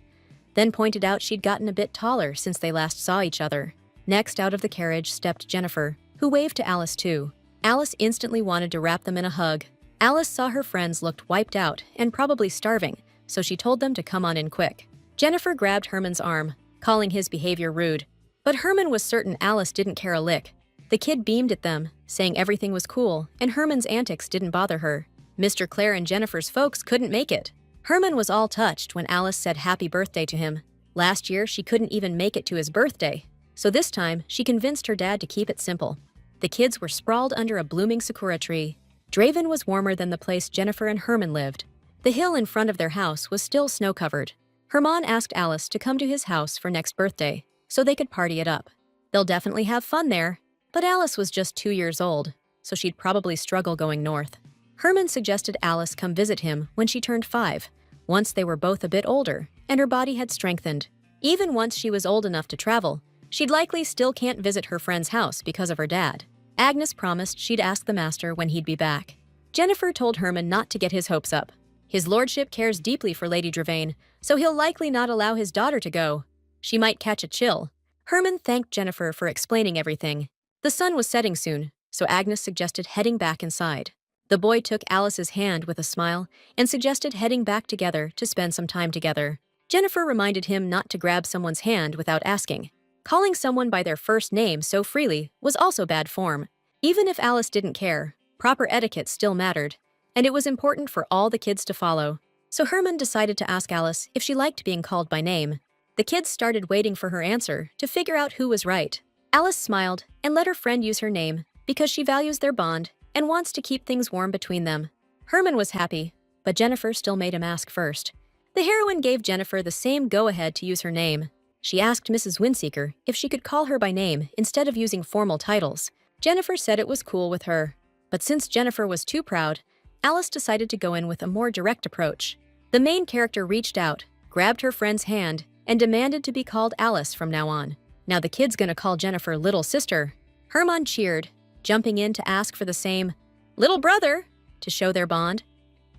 then pointed out she'd gotten a bit taller since they last saw each other. Next out of the carriage stepped Jennifer, who waved to Alice too. Alice instantly wanted to wrap them in a hug. Alice saw her friends looked wiped out and probably starving, so she told them to come on in quick. Jennifer grabbed Herman's arm, calling his behavior rude. But Herman was certain Alice didn't care a lick. The kid beamed at them, saying everything was cool, and Herman's antics didn't bother her. Mr. Claire and Jennifer's folks couldn't make it. Herman was all touched when Alice said happy birthday to him. Last year, she couldn't even make it to his birthday, so this time, she convinced her dad to keep it simple. The kids were sprawled under a blooming sakura tree. Draven was warmer than the place Jennifer and Herman lived. The hill in front of their house was still snow-covered. Herman asked Alice to come to his house for next birthday, so they could party it up. They'll definitely have fun there, but Alice was just 2 years old, so she'd probably struggle going north. Herman suggested Alice come visit him when she turned 5, once they were both a bit older, and her body had strengthened. Even once she was old enough to travel, she'd likely still can't visit her friend's house because of her dad. Agnes promised she'd ask the master when he'd be back. Jennifer told Herman not to get his hopes up. His lordship cares deeply for Lady Dravain, so he'll likely not allow his daughter to go. She might catch a chill. Herman thanked Jennifer for explaining everything. The sun was setting soon, so Agnes suggested heading back inside. The boy took Alice's hand with a smile and suggested heading back together to spend some time together. Jennifer reminded him not to grab someone's hand without asking. Calling someone by their first name so freely was also bad form. Even if Alice didn't care, proper etiquette still mattered, and it was important for all the kids to follow. So Herman decided to ask Alice if she liked being called by name. The kids started waiting for her answer to figure out who was right. Alice smiled and let her friend use her name because she values their bond and wants to keep things warm between them. Herman was happy, but Jennifer still made him ask first. The heroine gave Jennifer the same go-ahead to use her name. She asked Mrs. Windseeker if she could call her by name instead of using formal titles. Jennifer said it was cool with her, but since Jennifer was too proud, Alice decided to go in with a more direct approach. The main character reached out, grabbed her friend's hand, and demanded to be called Alice from now on. Now the kid's gonna call Jennifer little sister. Herman cheered, jumping in to ask for the same little brother to show their bond.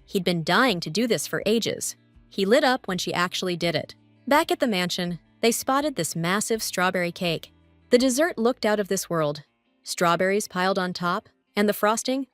He'd been dying to do this for ages. He lit up when she actually did it. Back at the mansion, they spotted this massive strawberry cake. The dessert looked out of this world. Strawberries piled on top, and the frosting?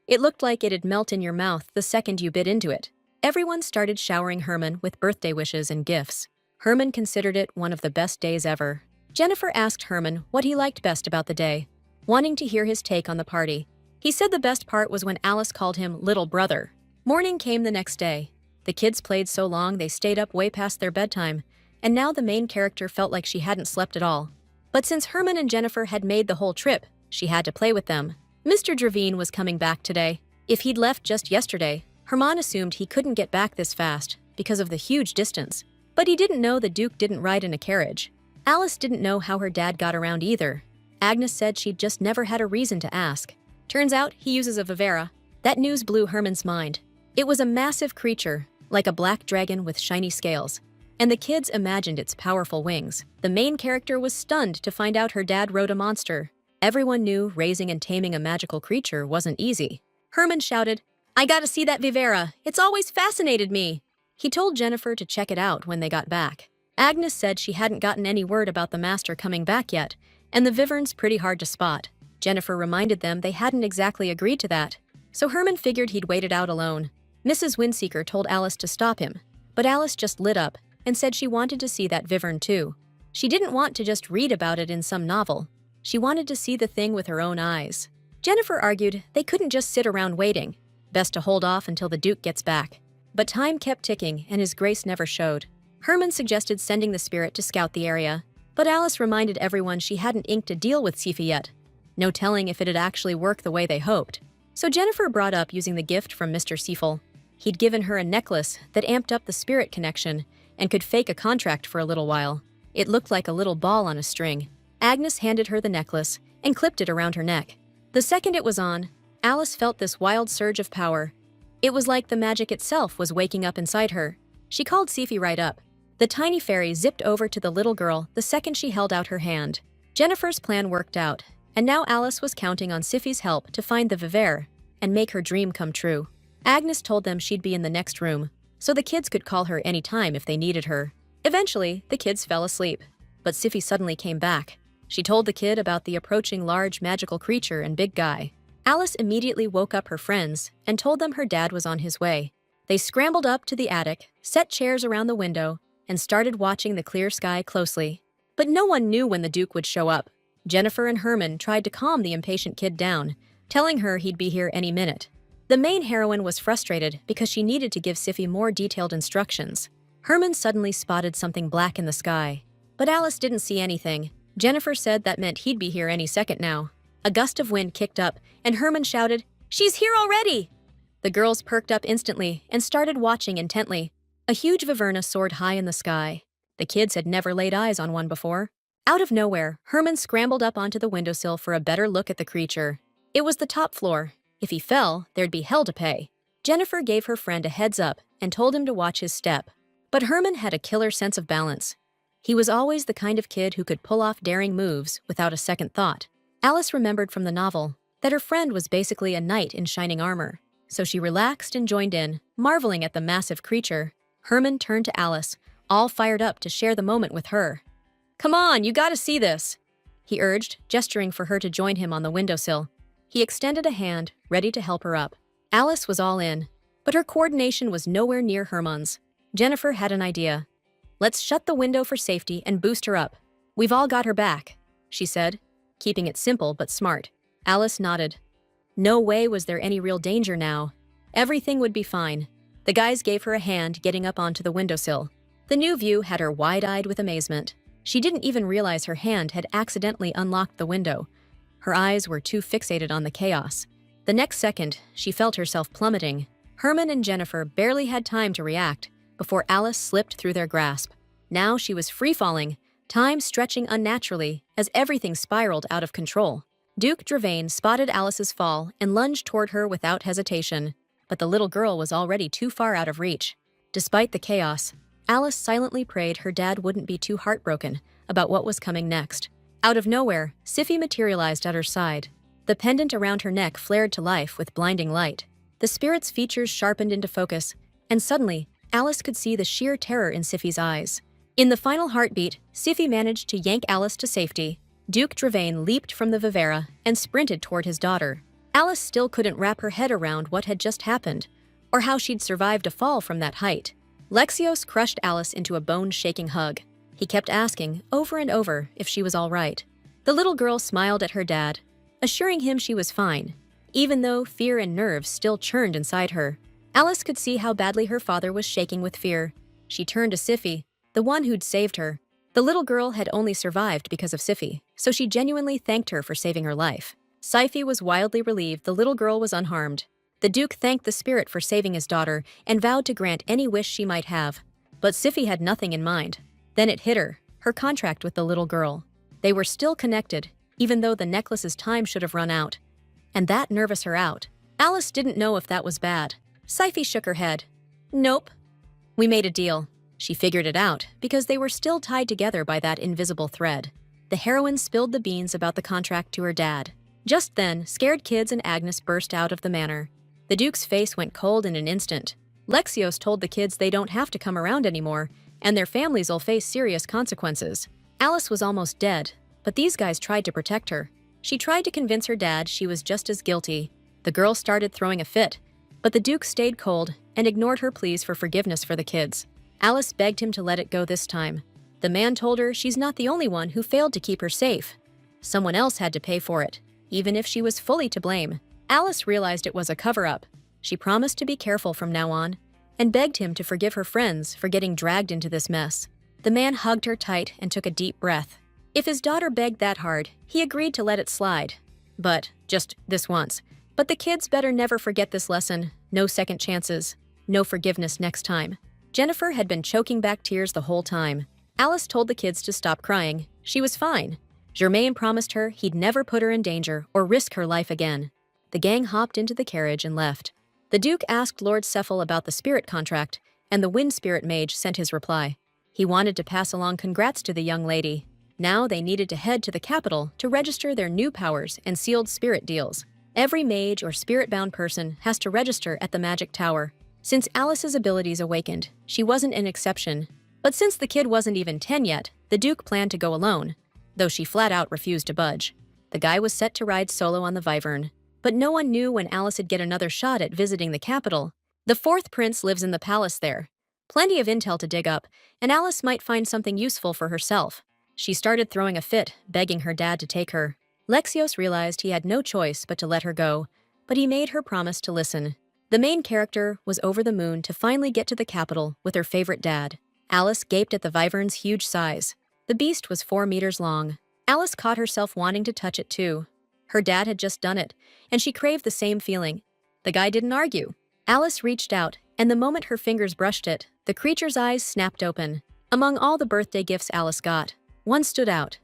It looked like it'd melt in your mouth the second you bit into it. Everyone started showering Herman with birthday wishes and gifts. Herman considered it one of the best days ever. Jennifer asked Herman what he liked best about the day, wanting to hear his take on the party. He said the best part was when Alice called him little brother. Morning came the next day. The kids played so long they stayed up way past their bedtime, and now the main character felt like she hadn't slept at all. But since Herman and Jennifer had made the whole trip, she had to play with them. Mr. Dravine was coming back today. If he'd left just yesterday, Herman assumed he couldn't get back this fast because of the huge distance. But he didn't know the Duke didn't ride in a carriage. Alice didn't know how her dad got around either. Agnes said she'd just never had a reason to ask. Turns out he uses a vivera. That news blew Herman's mind. It was a massive creature, like a black dragon with shiny scales, and the kids imagined its powerful wings. The main character was stunned to find out her dad rode a monster. Everyone knew raising and taming a magical creature wasn't easy. Herman shouted, "I gotta see that vivera. It's always fascinated me." He told Jennifer to check it out when they got back. Agnes said she hadn't gotten any word about the master coming back yet, and the vivern's pretty hard to spot. Jennifer reminded them they hadn't exactly agreed to that, so Herman figured he'd wait it out alone. Mrs. Windseeker told Alice to stop him, but Alice just lit up and said she wanted to see that vivern too. She didn't want to just read about it in some novel. She wanted to see the thing with her own eyes. Jennifer argued they couldn't just sit around waiting. Best to hold off until the Duke gets back. But time kept ticking and his grace never showed. Herman suggested sending the spirit to scout the area, but Alice reminded everyone she hadn't inked a deal with Sifi yet. No telling if it'd actually work the way they hoped. So Jennifer brought up using the gift from Mr. Seifel. He'd given her a necklace that amped up the spirit connection and could fake a contract for a little while. It looked like a little ball on a string. Agnes handed her the necklace and clipped it around her neck. The second it was on, Alice felt this wild surge of power. It was like the magic itself was waking up inside her. She called Sifi right up. The tiny fairy zipped over to the little girl the second she held out her hand. Jennifer's plan worked out, and now Alice was counting on Sifi's help to find the vivere and make her dream come true. Agnes told them she'd be in the next room, so the kids could call her any time if they needed her. Eventually, the kids fell asleep, but Sifi suddenly came back. She told the kid about the approaching large magical creature and big guy. Alice immediately woke up her friends and told them her dad was on his way. They scrambled up to the attic, set chairs around the window, and started watching the clear sky closely. But no one knew when the Duke would show up. Jennifer and Herman tried to calm the impatient kid down, telling her he'd be here any minute. The main heroine was frustrated because she needed to give Sifi more detailed instructions. Herman suddenly spotted something black in the sky, but Alice didn't see anything. Jennifer said that meant he'd be here any second now. A gust of wind kicked up, and Herman shouted, "She's here already!" The girls perked up instantly and started watching intently. A huge viverna soared high in the sky. The kids had never laid eyes on one before. Out of nowhere, Herman scrambled up onto the windowsill for a better look at the creature. It was the top floor. If he fell, there'd be hell to pay. Jennifer gave her friend a heads up and told him to watch his step. But Herman had a killer sense of balance. He was always the kind of kid who could pull off daring moves without a second thought. Alice remembered from the novel that her friend was basically a knight in shining armor, so she relaxed and joined in, marveling at the massive creature. Herman turned to Alice, all fired up to share the moment with her. "Come on, you gotta see this," he urged, gesturing for her to join him on the windowsill. He extended a hand, ready to help her up. Alice was all in, but her coordination was nowhere near Herman's. Jennifer had an idea. "Let's shut the window for safety and boost her up. We've all got her back," she said, keeping it simple but smart. Alice nodded. No way was there any real danger now. Everything would be fine. The guys gave her a hand getting up onto the windowsill. The new view had her wide-eyed with amazement. She didn't even realize her hand had accidentally unlocked the window. Her eyes were too fixated on the chaos. The next second, she felt herself plummeting. Herman and Jennifer barely had time to react before Alice slipped through their grasp. Now she was free-falling, time stretching unnaturally as everything spiraled out of control. Duke Dravain spotted Alice's fall and lunged toward her without hesitation, but the little girl was already too far out of reach. Despite the chaos, Alice silently prayed her dad wouldn't be too heartbroken about what was coming next. Out of nowhere, Sifi materialized at her side. The pendant around her neck flared to life with blinding light. The spirit's features sharpened into focus, and suddenly, Alice could see the sheer terror in Sifi's eyes. In the final heartbeat, Sifi managed to yank Alice to safety. Duke Dravain leaped from the vivera and sprinted toward his daughter. Alice still couldn't wrap her head around what had just happened, or how she'd survived a fall from that height. Lexios crushed Alice into a bone-shaking hug. He kept asking, over and over, if she was all right. The little girl smiled at her dad, assuring him she was fine, even though fear and nerves still churned inside her. Alice could see how badly her father was shaking with fear. She turned to Sifi, the one who'd saved her. The little girl had only survived because of Sifi, so she genuinely thanked her for saving her life. Sifi was wildly relieved the little girl was unharmed. The Duke thanked the spirit for saving his daughter and vowed to grant any wish she might have. But Sifi had nothing in mind. Then it hit her contract with the little girl. They were still connected, even though the necklace's time should have run out. And that nervous her out. Alice didn't know if that was bad. Sifi shook her head. "Nope. We made a deal." She figured it out because they were still tied together by that invisible thread. The heroine spilled the beans about the contract to her dad. Just then, scared kids and Agnes burst out of the manor. The Duke's face went cold in an instant. Lexios told the kids they don't have to come around anymore, and their families'll face serious consequences. Alice was almost dead, but these guys tried to protect her. She tried to convince her dad she was just as guilty. The girl started throwing a fit, but the Duke stayed cold and ignored her pleas for forgiveness for the kids. Alice begged him to let it go this time. The man told her she's not the only one who failed to keep her safe. Someone else had to pay for it, even if she was fully to blame. Alice realized it was a cover-up. She promised to be careful from now on, and begged him to forgive her friends for getting dragged into this mess. The man hugged her tight and took a deep breath. If his daughter begged that hard, he agreed to let it slide. But just this once. But the kids better never forget this lesson. No second chances. No forgiveness next time. Jennifer had been choking back tears the whole time. Alice told the kids to stop crying. She was fine. Germain promised her he'd never put her in danger or risk her life again. The gang hopped into the carriage and left. The Duke asked Lord Cephal about the spirit contract, and the wind spirit mage sent his reply. He wanted to pass along congrats to the young lady. Now they needed to head to the capital to register their new powers and sealed spirit deals. Every mage or spirit-bound person has to register at the magic tower. Since Alice's abilities awakened, she wasn't an exception. But since the kid wasn't even 10 yet, the Duke planned to go alone, though she flat out refused to budge. The guy was set to ride solo on the Wyvern, but no one knew when Alice'd get another shot at visiting the capital. The fourth prince lives in the palace there. Plenty of intel to dig up, and Alice might find something useful for herself. She started throwing a fit, begging her dad to take her. Lexios realized he had no choice but to let her go, but he made her promise to listen. The main character was over the moon to finally get to the capital with her favorite dad. Alice gaped at the Wyvern's huge size. The beast was 4 meters long. Alice caught herself wanting to touch it too. Her dad had just done it, and she craved the same feeling. The guy didn't argue. Alice reached out, and the moment her fingers brushed it, the creature's eyes snapped open. Among all the birthday gifts Alice got, one stood out.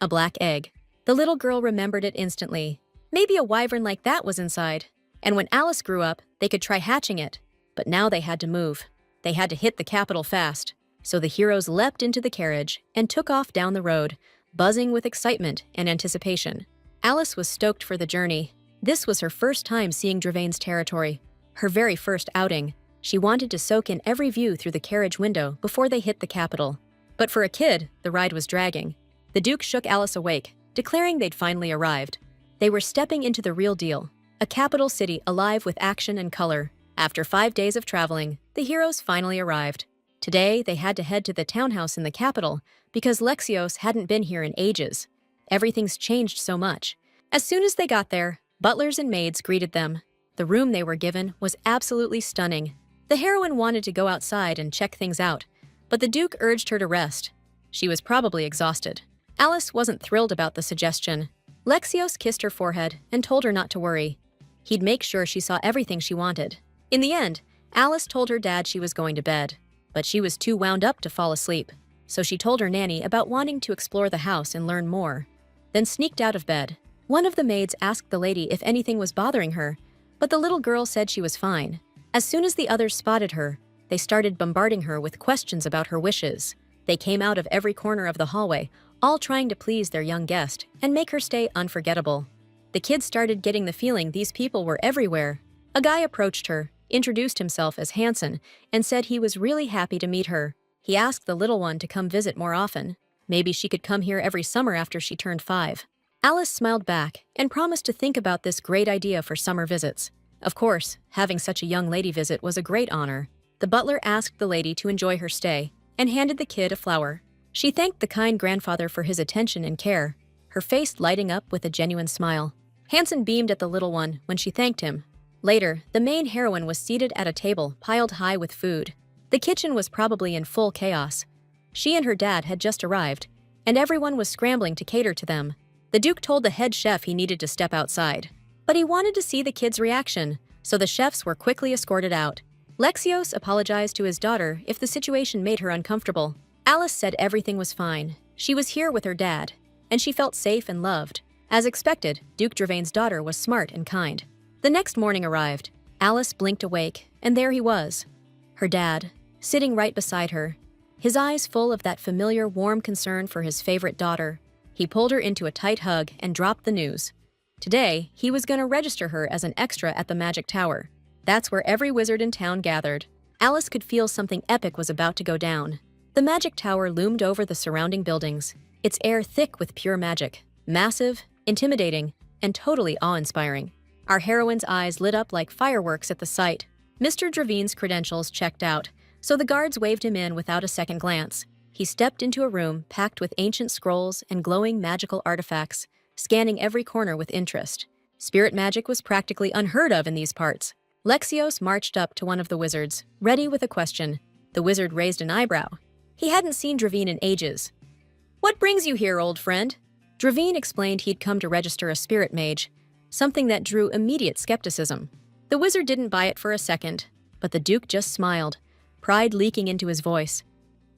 A black egg. The little girl remembered it instantly. Maybe a wyvern like that was inside. And when Alice grew up, they could try hatching it. But now they had to move. They had to hit the capital fast. So the heroes leapt into the carriage and took off down the road, buzzing with excitement and anticipation. Alice was stoked for the journey. This was her first time seeing Dravain's territory. Her very first outing. She wanted to soak in every view through the carriage window before they hit the capital. But for a kid, the ride was dragging. The Duke shook Alice awake, declaring they'd finally arrived. They were stepping into the real deal, a capital city alive with action and color. After 5 days of traveling, the heroes finally arrived. Today, they had to head to the townhouse in the capital because Lexios hadn't been here in ages. Everything's changed so much. As soon as they got there, butlers and maids greeted them. The room they were given was absolutely stunning. The heroine wanted to go outside and check things out, but the Duke urged her to rest. She was probably exhausted. Alice wasn't thrilled about the suggestion. Lexios kissed her forehead and told her not to worry. He'd make sure she saw everything she wanted. In the end, Alice told her dad she was going to bed, but she was too wound up to fall asleep. So she told her nanny about wanting to explore the house and learn more, then sneaked out of bed. One of the maids asked the lady if anything was bothering her, but the little girl said she was fine. As soon as the others spotted her, they started bombarding her with questions about her wishes. They came out of every corner of the hallway, all trying to please their young guest and make her stay unforgettable. The kids started getting the feeling these people were everywhere. A guy approached her, introduced himself as Hanson, and said he was really happy to meet her. He asked the little one to come visit more often. Maybe she could come here every summer after she turned 5. Alice smiled back and promised to think about this great idea for summer visits. Of course, having such a young lady visit was a great honor. The butler asked the lady to enjoy her stay and handed the kid a flower. She thanked the kind grandfather for his attention and care, her face lighting up with a genuine smile. Hanson beamed at the little one when she thanked him. Later, the main heroine was seated at a table piled high with food. The kitchen was probably in full chaos. She and her dad had just arrived, and everyone was scrambling to cater to them. The Duke told the head chef he needed to step outside, but he wanted to see the kids' reaction, so the chefs were quickly escorted out. Lexios apologized to his daughter if the situation made her uncomfortable. Alice said everything was fine. She was here with her dad, and she felt safe and loved. As expected, Duke Dravain's daughter was smart and kind. The next morning arrived. Alice blinked awake, and there he was. Her dad, sitting right beside her, his eyes full of that familiar warm concern for his favorite daughter. He pulled her into a tight hug and dropped the news. Today, he was going to register her as an extra at the Magic Tower. That's where every wizard in town gathered. Alice could feel something epic was about to go down. The Magic Tower loomed over the surrounding buildings, its air thick with pure magic, massive, intimidating, and totally awe-inspiring. Our heroine's eyes lit up like fireworks at the sight. Mr. Dravain's credentials checked out, so the guards waved him in without a second glance. He stepped into a room packed with ancient scrolls and glowing magical artifacts, scanning every corner with interest. Spirit magic was practically unheard of in these parts. Lexios marched up to one of the wizards, ready with a question. The wizard raised an eyebrow. He hadn't seen Dravine in ages. "What brings you here, old friend?" Dravine explained he'd come to register a spirit mage, something that drew immediate skepticism. The wizard didn't buy it for a second, but the Duke just smiled, pride leaking into his voice.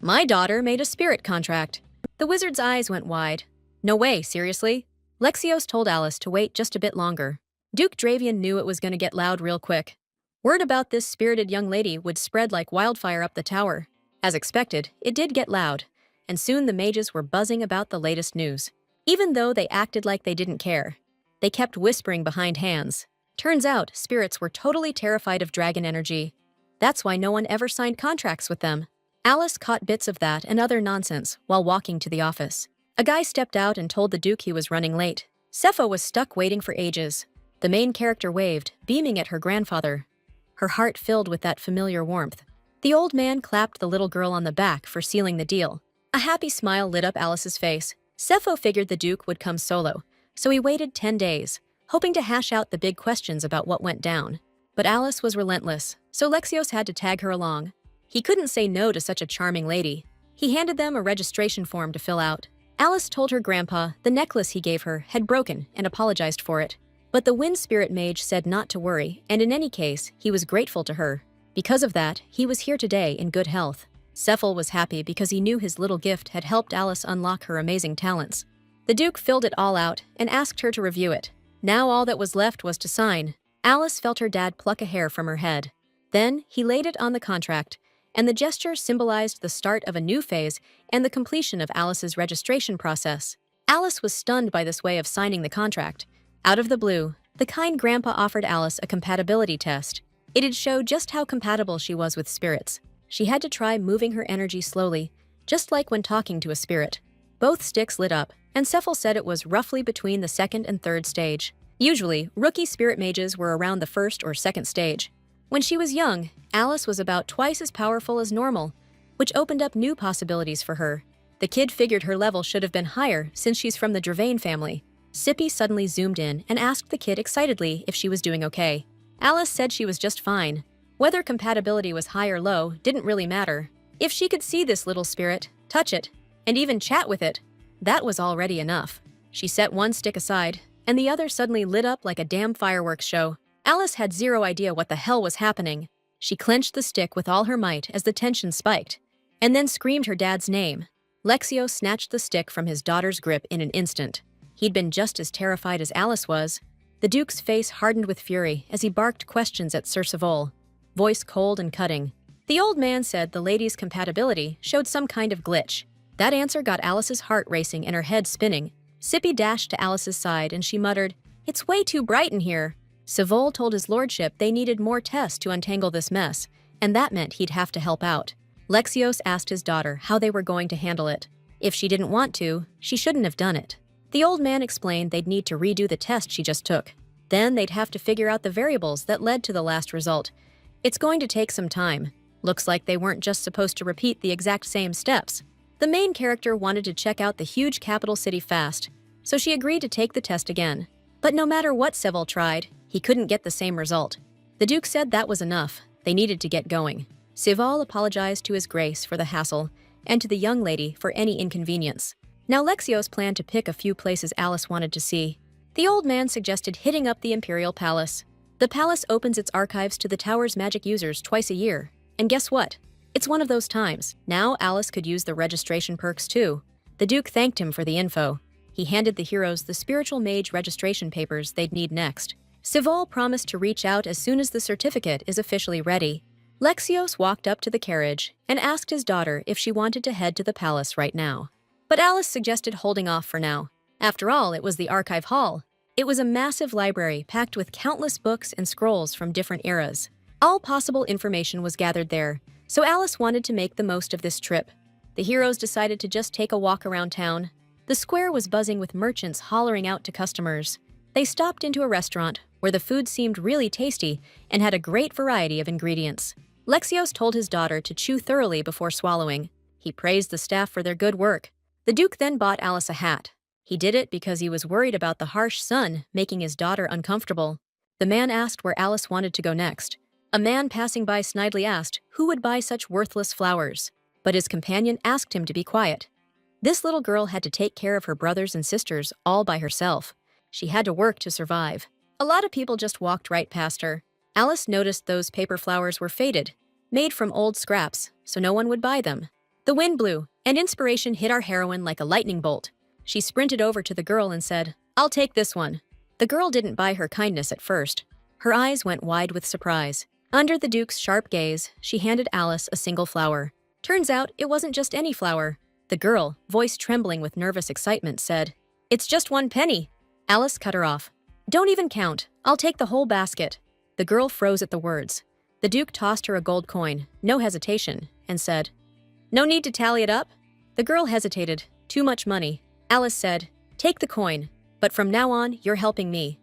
"My daughter made a spirit contract." The wizard's eyes went wide. "No way, seriously?" Lexios told Alice to wait just a bit longer. Duke Dravian knew it was going to get loud real quick. Word about this spirited young lady would spread like wildfire up the tower. As expected, it did get loud, and soon the mages were buzzing about the latest news. Even though they acted like they didn't care, they kept whispering behind hands. Turns out, spirits were totally terrified of dragon energy. That's why no one ever signed contracts with them. Alice caught bits of that and other nonsense while walking to the office. A guy stepped out and told the Duke he was running late. Sepho was stuck waiting for ages. The main character waved, beaming at her grandfather. Her heart filled with that familiar warmth. The old man clapped the little girl on the back for sealing the deal. A happy smile lit up Alice's face. Sepho figured the Duke would come solo, so he waited 10 days, hoping to hash out the big questions about what went down. But Alice was relentless, so Lexios had to tag her along. He couldn't say no to such a charming lady. He handed them a registration form to fill out. Alice told her grandpa the necklace he gave her had broken and apologized for it. But the wind spirit mage said not to worry, and in any case, he was grateful to her. Because of that, he was here today in good health. Cephal was happy because he knew his little gift had helped Alice unlock her amazing talents. The Duke filled it all out and asked her to review it. Now all that was left was to sign. Alice felt her dad pluck a hair from her head. Then he laid it on the contract, and the gesture symbolized the start of a new phase and the completion of Alice's registration process. Alice was stunned by this way of signing the contract. Out of the blue, the kind grandpa offered Alice a compatibility test. It'd show just how compatible she was with spirits. She had to try moving her energy slowly, just like when talking to a spirit. Both sticks lit up, and Cephal said it was roughly between the second and third stage. Usually, rookie spirit mages were around the first or second stage. When she was young, Alice was about twice as powerful as normal, which opened up new possibilities for her. The kid figured her level should have been higher since she's from the Dravane family. Sippy suddenly zoomed in and asked the kid excitedly if she was doing okay. Alice said she was just fine. Whether compatibility was high or low didn't really matter. If she could see this little spirit, touch it, and even chat with it, that was already enough. She set one stick aside, and the other suddenly lit up like a damn fireworks show. Alice had zero idea what the hell was happening. She clenched the stick with all her might as the tension spiked, and then screamed her dad's name. Lexio snatched the stick from his daughter's grip in an instant. He'd been just as terrified as Alice was. The Duke's face hardened with fury as he barked questions at Sir Savol, voice cold and cutting. The old man said the lady's compatibility showed some kind of glitch. That answer got Alice's heart racing and her head spinning. Sippy dashed to Alice's side and she muttered, "It's way too bright in here." Savol told his lordship they needed more tests to untangle this mess, and that meant he'd have to help out. Lexios asked his daughter how they were going to handle it. If she didn't want to, she shouldn't have done it. The old man explained they'd need to redo the test she just took. Then they'd have to figure out the variables that led to the last result. It's going to take some time. Looks like they weren't just supposed to repeat the exact same steps. The main character wanted to check out the huge capital city fast, so she agreed to take the test again. But no matter what Seville tried, he couldn't get the same result. The Duke said that was enough. They needed to get going. Sival apologized to his grace for the hassle and to the young lady for any inconvenience. Now Lexios planned to pick a few places Alice wanted to see. The old man suggested hitting up the Imperial Palace. The palace opens its archives to the tower's magic users twice a year. And guess what? It's one of those times. Now Alice could use the registration perks too. The Duke thanked him for the info. He handed the heroes the spiritual mage registration papers they'd need next. Sivol promised to reach out as soon as the certificate is officially ready. Lexios walked up to the carriage and asked his daughter if she wanted to head to the palace right now. But Alice suggested holding off for now. After all, it was the archive hall. It was a massive library packed with countless books and scrolls from different eras. All possible information was gathered there, so Alice wanted to make the most of this trip. The heroes decided to just take a walk around town. The square was buzzing with merchants hollering out to customers. They stopped into a restaurant where the food seemed really tasty and had a great variety of ingredients. Lexios told his daughter to chew thoroughly before swallowing. He praised the staff for their good work. The Duke then bought Alice a hat. He did it because he was worried about the harsh sun making his daughter uncomfortable. The man asked where Alice wanted to go next. A man passing by snidely asked who would buy such worthless flowers, but his companion asked him to be quiet. This little girl had to take care of her brothers and sisters all by herself. She had to work to survive. A lot of people just walked right past her. Alice noticed those paper flowers were faded, made from old scraps, so no one would buy them. The wind blew, and inspiration hit our heroine like a lightning bolt. She sprinted over to the girl and said, "I'll take this one." The girl didn't buy her kindness at first. Her eyes went wide with surprise. Under the Duke's sharp gaze, she handed Alice a single flower. Turns out it wasn't just any flower. The girl, voice trembling with nervous excitement, said, "It's just 1 penny." Alice cut her off. "Don't even count. I'll take the whole basket." The girl froze at the words. The Duke tossed her a gold coin, no hesitation, and said, "No need to tally it up?" The girl hesitated. "Too much money." Alice said, "Take the coin, but from now on, you're helping me."